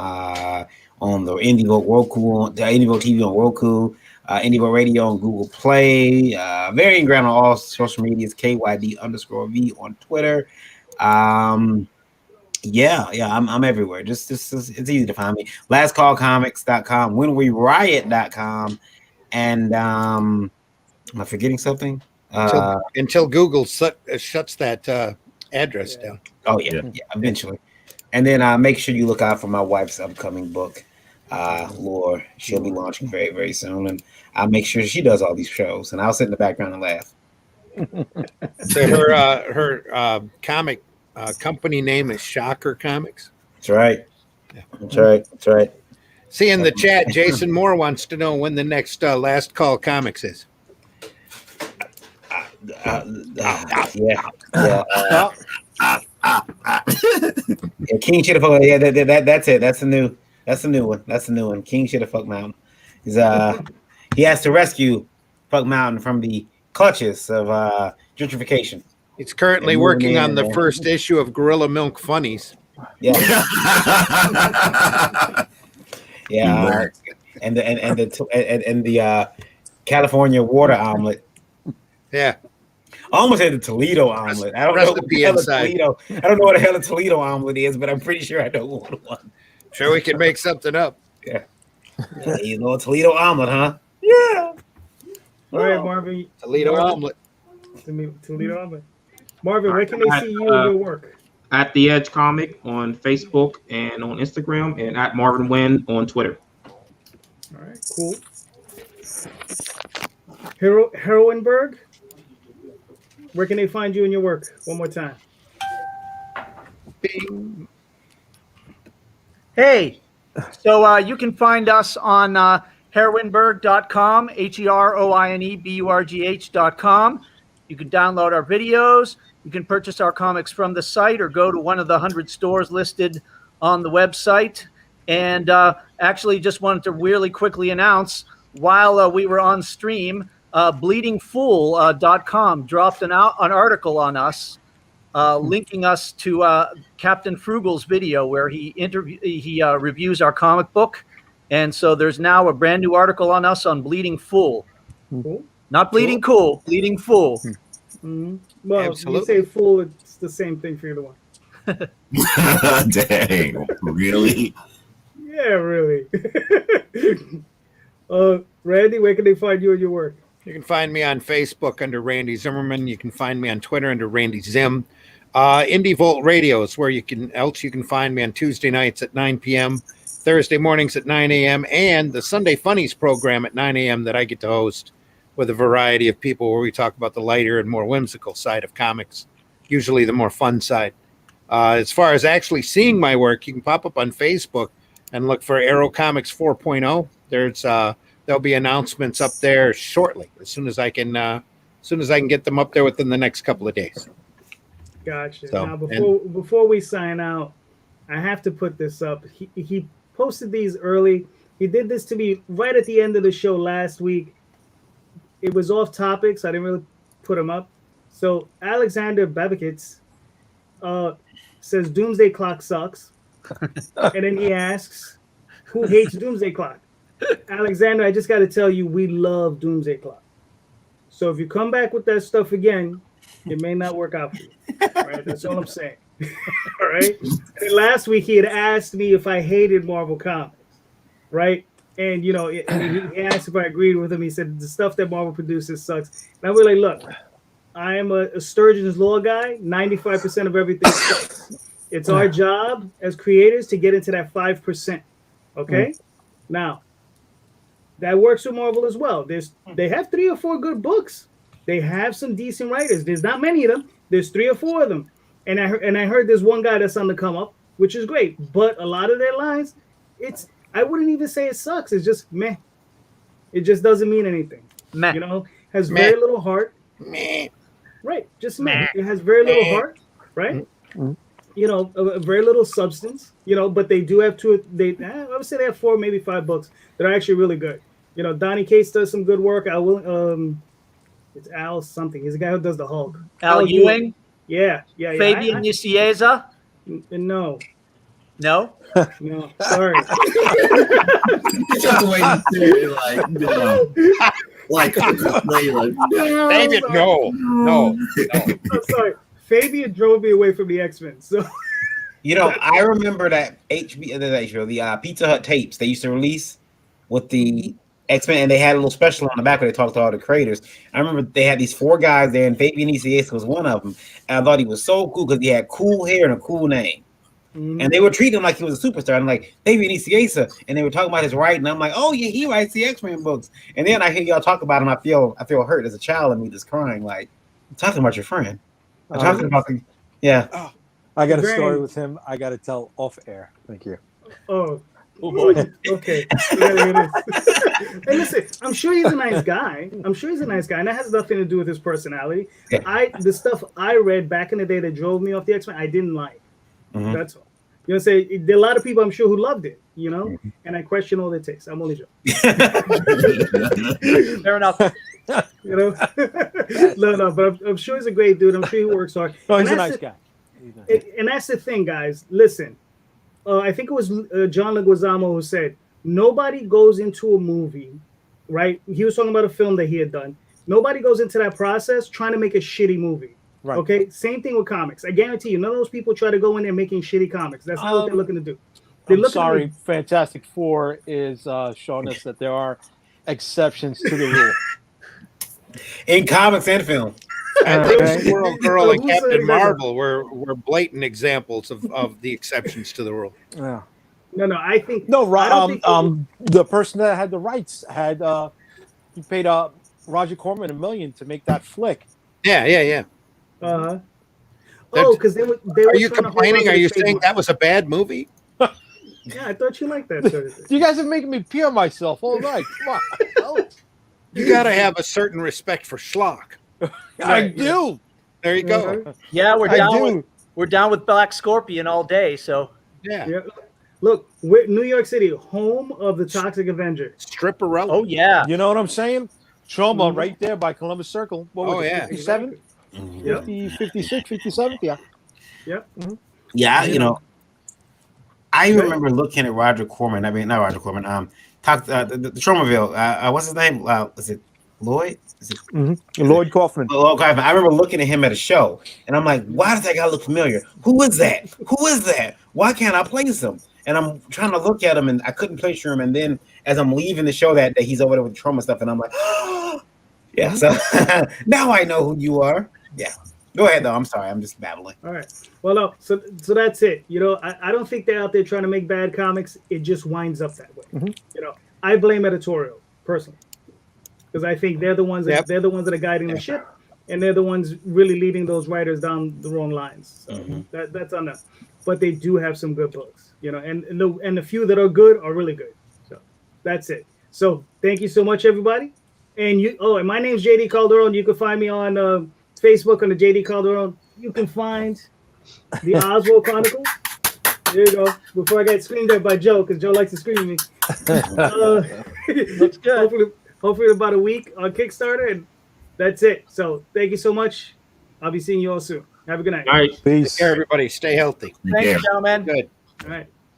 on the IndieVolt Roku, the IndieVolt TV on Roku, IndieVolt Radio on Google Play, Varying Ground on all social medias, KYD_V on Twitter. I'm everywhere. Just it's easy to find me. LastCallComics.com, WhenWeRiot.com, and am I forgetting something? Until Google shuts that address down. Oh yeah, eventually. And then make sure you look out for my wife's upcoming book, Lore. She'll be launching very, very soon, and I'll make sure she does all these shows, and I'll sit in the background and laugh. So her comic company name is Shocker Comics. That's right. Yeah. That's right. See in the chat, Jason Moore wants to know when the next Last Call Comics is. King Shitterfuck. Yeah, that's it. That's the new one. King Shitterfuck Mountain. He has to rescue Fuck Mountain from the clutches of gentrification. He's currently working on the first issue of Gorilla Milk Funnies. Yeah. Yeah. And the California water omelet. Yeah. I almost had the Toledo omelet. I don't know what the hell a Toledo omelet is, but I'm pretty sure I know one. Sure, we can make something up. Yeah. You know a Toledo omelet, huh? Yeah. All right, Marvin. Toledo omelet. Toledo omelet. Marvin, where can they see you and your work? At The Edge Comic on Facebook and on Instagram, and at Marvin Wynn on Twitter. All right, cool. Heroinberg. Where can they find you and your work? One more time. Bing. Hey, so you can find us on heroinberg.com, HEROINEBURGH.com. You can download our videos. You can purchase our comics from the site or go to one of the 100 stores listed on the website. And actually just wanted to really quickly announce, while we were on stream, bleedingfool.com dropped an article on us, linking us to Captain Frugal's video where he reviews our comic book. And so there's now a brand new article on us on Bleeding Fool. Cool. Not Bleeding Cool, Bleeding Fool. Mm-hmm. Well, Absolutely. you say fool, it's the same thing for either one. Dang, really? Yeah, really. Randy, where can they find you and your work? You can find me on Facebook under Randy Zimmerman. You can find me on Twitter under Randy Zim. Indie Volt Radio is where you can find me on Tuesday nights at 9 p.m., Thursday mornings at 9 a.m., and the Sunday Funnies program at 9 a.m. that I get to host with a variety of people where we talk about the lighter and more whimsical side of comics, usually the more fun side. As far as actually seeing my work, you can pop up on Facebook and look for Arrow Comics 4.0. There'll be announcements up there shortly, as soon as I can get them up there within the next couple of days. Gotcha. So, now, before we sign out, I have to put this up. He posted these early. He did this to me right at the end of the show last week. It was off topic, so I didn't really put him up. So Alexander Babikits says Doomsday Clock sucks. And then he asks, who hates Doomsday Clock? Alexander, I just got to tell you, we love Doomsday Clock. So if you come back with that stuff again, it may not work out for you. All right? That's all I'm saying. All right? And last week, he had asked me if I hated Marvel Comics, right? And, he asked if I agreed with him. He said, the stuff that Marvel produces sucks. And I was like, look, I am a Sturgeon's Law guy. 95% of everything sucks. It's our job as creators to get into that 5%. Okay? Now, that works with Marvel as well. They have 3 or 4 good books. They have some decent writers. There's not many of them. There's 3 or 4 of them. And I heard there's one guy that's on the come up, which is great. But a lot of their lines, I wouldn't even say it sucks. It's just meh. It just doesn't mean anything. Meh. Has very little heart. Meh. Right. Just meh. It has very little heart. Right. Very little substance. But they do have I would say they have 4, maybe 5 books that are actually really good. Donnie Cates does some good work. It's Al something. He's the guy who does the Hulk. Al Ewing? Yeah. Fabian Nicieza? No. No? No. Sorry. Just the way you say it, like, no. Like, no. David, no. I'm sorry. Fabian drove me away from the X-Men. So I remember that the Pizza Hut tapes they used to release with the X-Men, and they had a little special on the back where they talked to all the creators. I remember they had these 4 guys there, and Fabian Nicieza was one of them. And I thought he was so cool because he had cool hair and a cool name. Mm-hmm. And they would treat him like he was a superstar. I'm like, Fabian Nicieza, and they were talking about his writing. I'm like, oh yeah, he writes the X-Men books. And then I hear y'all talk about him. I feel hurt as a child in me, just crying. Like, I'm talking about your friend. I'm talking about the I got a story with him. I got to tell off air. Thank you. Oh boy. Okay. And listen, I'm sure he's a nice guy. And that has nothing to do with his personality. Yeah. The stuff I read back in the day that drove me off the X-Men, I didn't like. Mm-hmm. That's all. There are a lot of people I'm sure who loved it, mm-hmm. And I question all their tastes. I'm only joking. Fair enough. No, but I'm sure he's a great dude. I'm sure he works hard. Oh, he's a nice guy. And that's the thing, guys. Listen, I think it was John Leguizamo who said, nobody goes into a movie, right? He was talking about a film that he had done. Nobody goes into that process trying to make a shitty movie. Right. Okay? Same thing with comics. I guarantee you, none of those people try to go in there making shitty comics. That's not what they're looking to do. I'm sorry, Fantastic Four is showing us that there are exceptions to the rule. In comics and film. And Squirrel Girl and Captain Marvel were blatant examples of the exceptions to the rule. Yeah. No, I think the person that had the rights had he paid Roger Corman $1 million to make that flick. Yeah. Uh-huh. Oh, because they were Are you trying to hold on complaining? to Are the you saying trademark. that was a bad movie? Yeah, I thought you liked that sort of thing. You guys are making me pee on myself all night. Come on. Oh, You got to have a certain respect for schlock. I do. There you go. Uh-huh. Yeah, I do. we're down with Black Scorpion all day. So Yeah. Yeah. Look, we're New York City, home of the Toxic Avenger. Stripperella. oh yeah, You know what I'm saying? Trauma Mhm. right there by Columbus Circle. What was Oh, it? yeah. 57, Yep. 50, 56, 57? Yeah. Yeah, you know, I remember looking at Roger Corman. I mean, not Roger Corman. The Tromaville. What's his name? Is it Lloyd? Is it Lloyd Kaufman. Lloyd Kaufman? I remember looking at him at a show, and I'm like, why does that guy look familiar? Who is that? Who is that? Why can't I place him? And I'm trying to look at him, and I couldn't place him. And then as I'm leaving the show that day, he's over there with trauma stuff, and I'm like, oh, yeah. So now I know who you are. Yeah. Go ahead, though. I'm sorry. I'm just babbling. All right. Well, no. So that's it. You know, I don't think they're out there trying to make bad comics. It just winds up that way. You know, I blame editorial personally because I think they're the ones that they're the ones that are guiding the ship, and they're the ones really leading those writers down the wrong lines. So that's on them. But they do have some good books, you know, and the few that are good are really good. So that's it. So thank you so much, everybody. And and my name's JD Calderon. You can find me on Facebook on the JD Calderon. You can find the Oswald Chronicles. There you go. Before I get screamed at by Joe, because Joe likes to scream at me. looks good. Hopefully in about a week on Kickstarter, and that's it. So thank you so much. I'll be seeing you all soon. Have a good night. All right. Peace. Take care, everybody. Stay healthy. Thanks, gentlemen. Good. All right.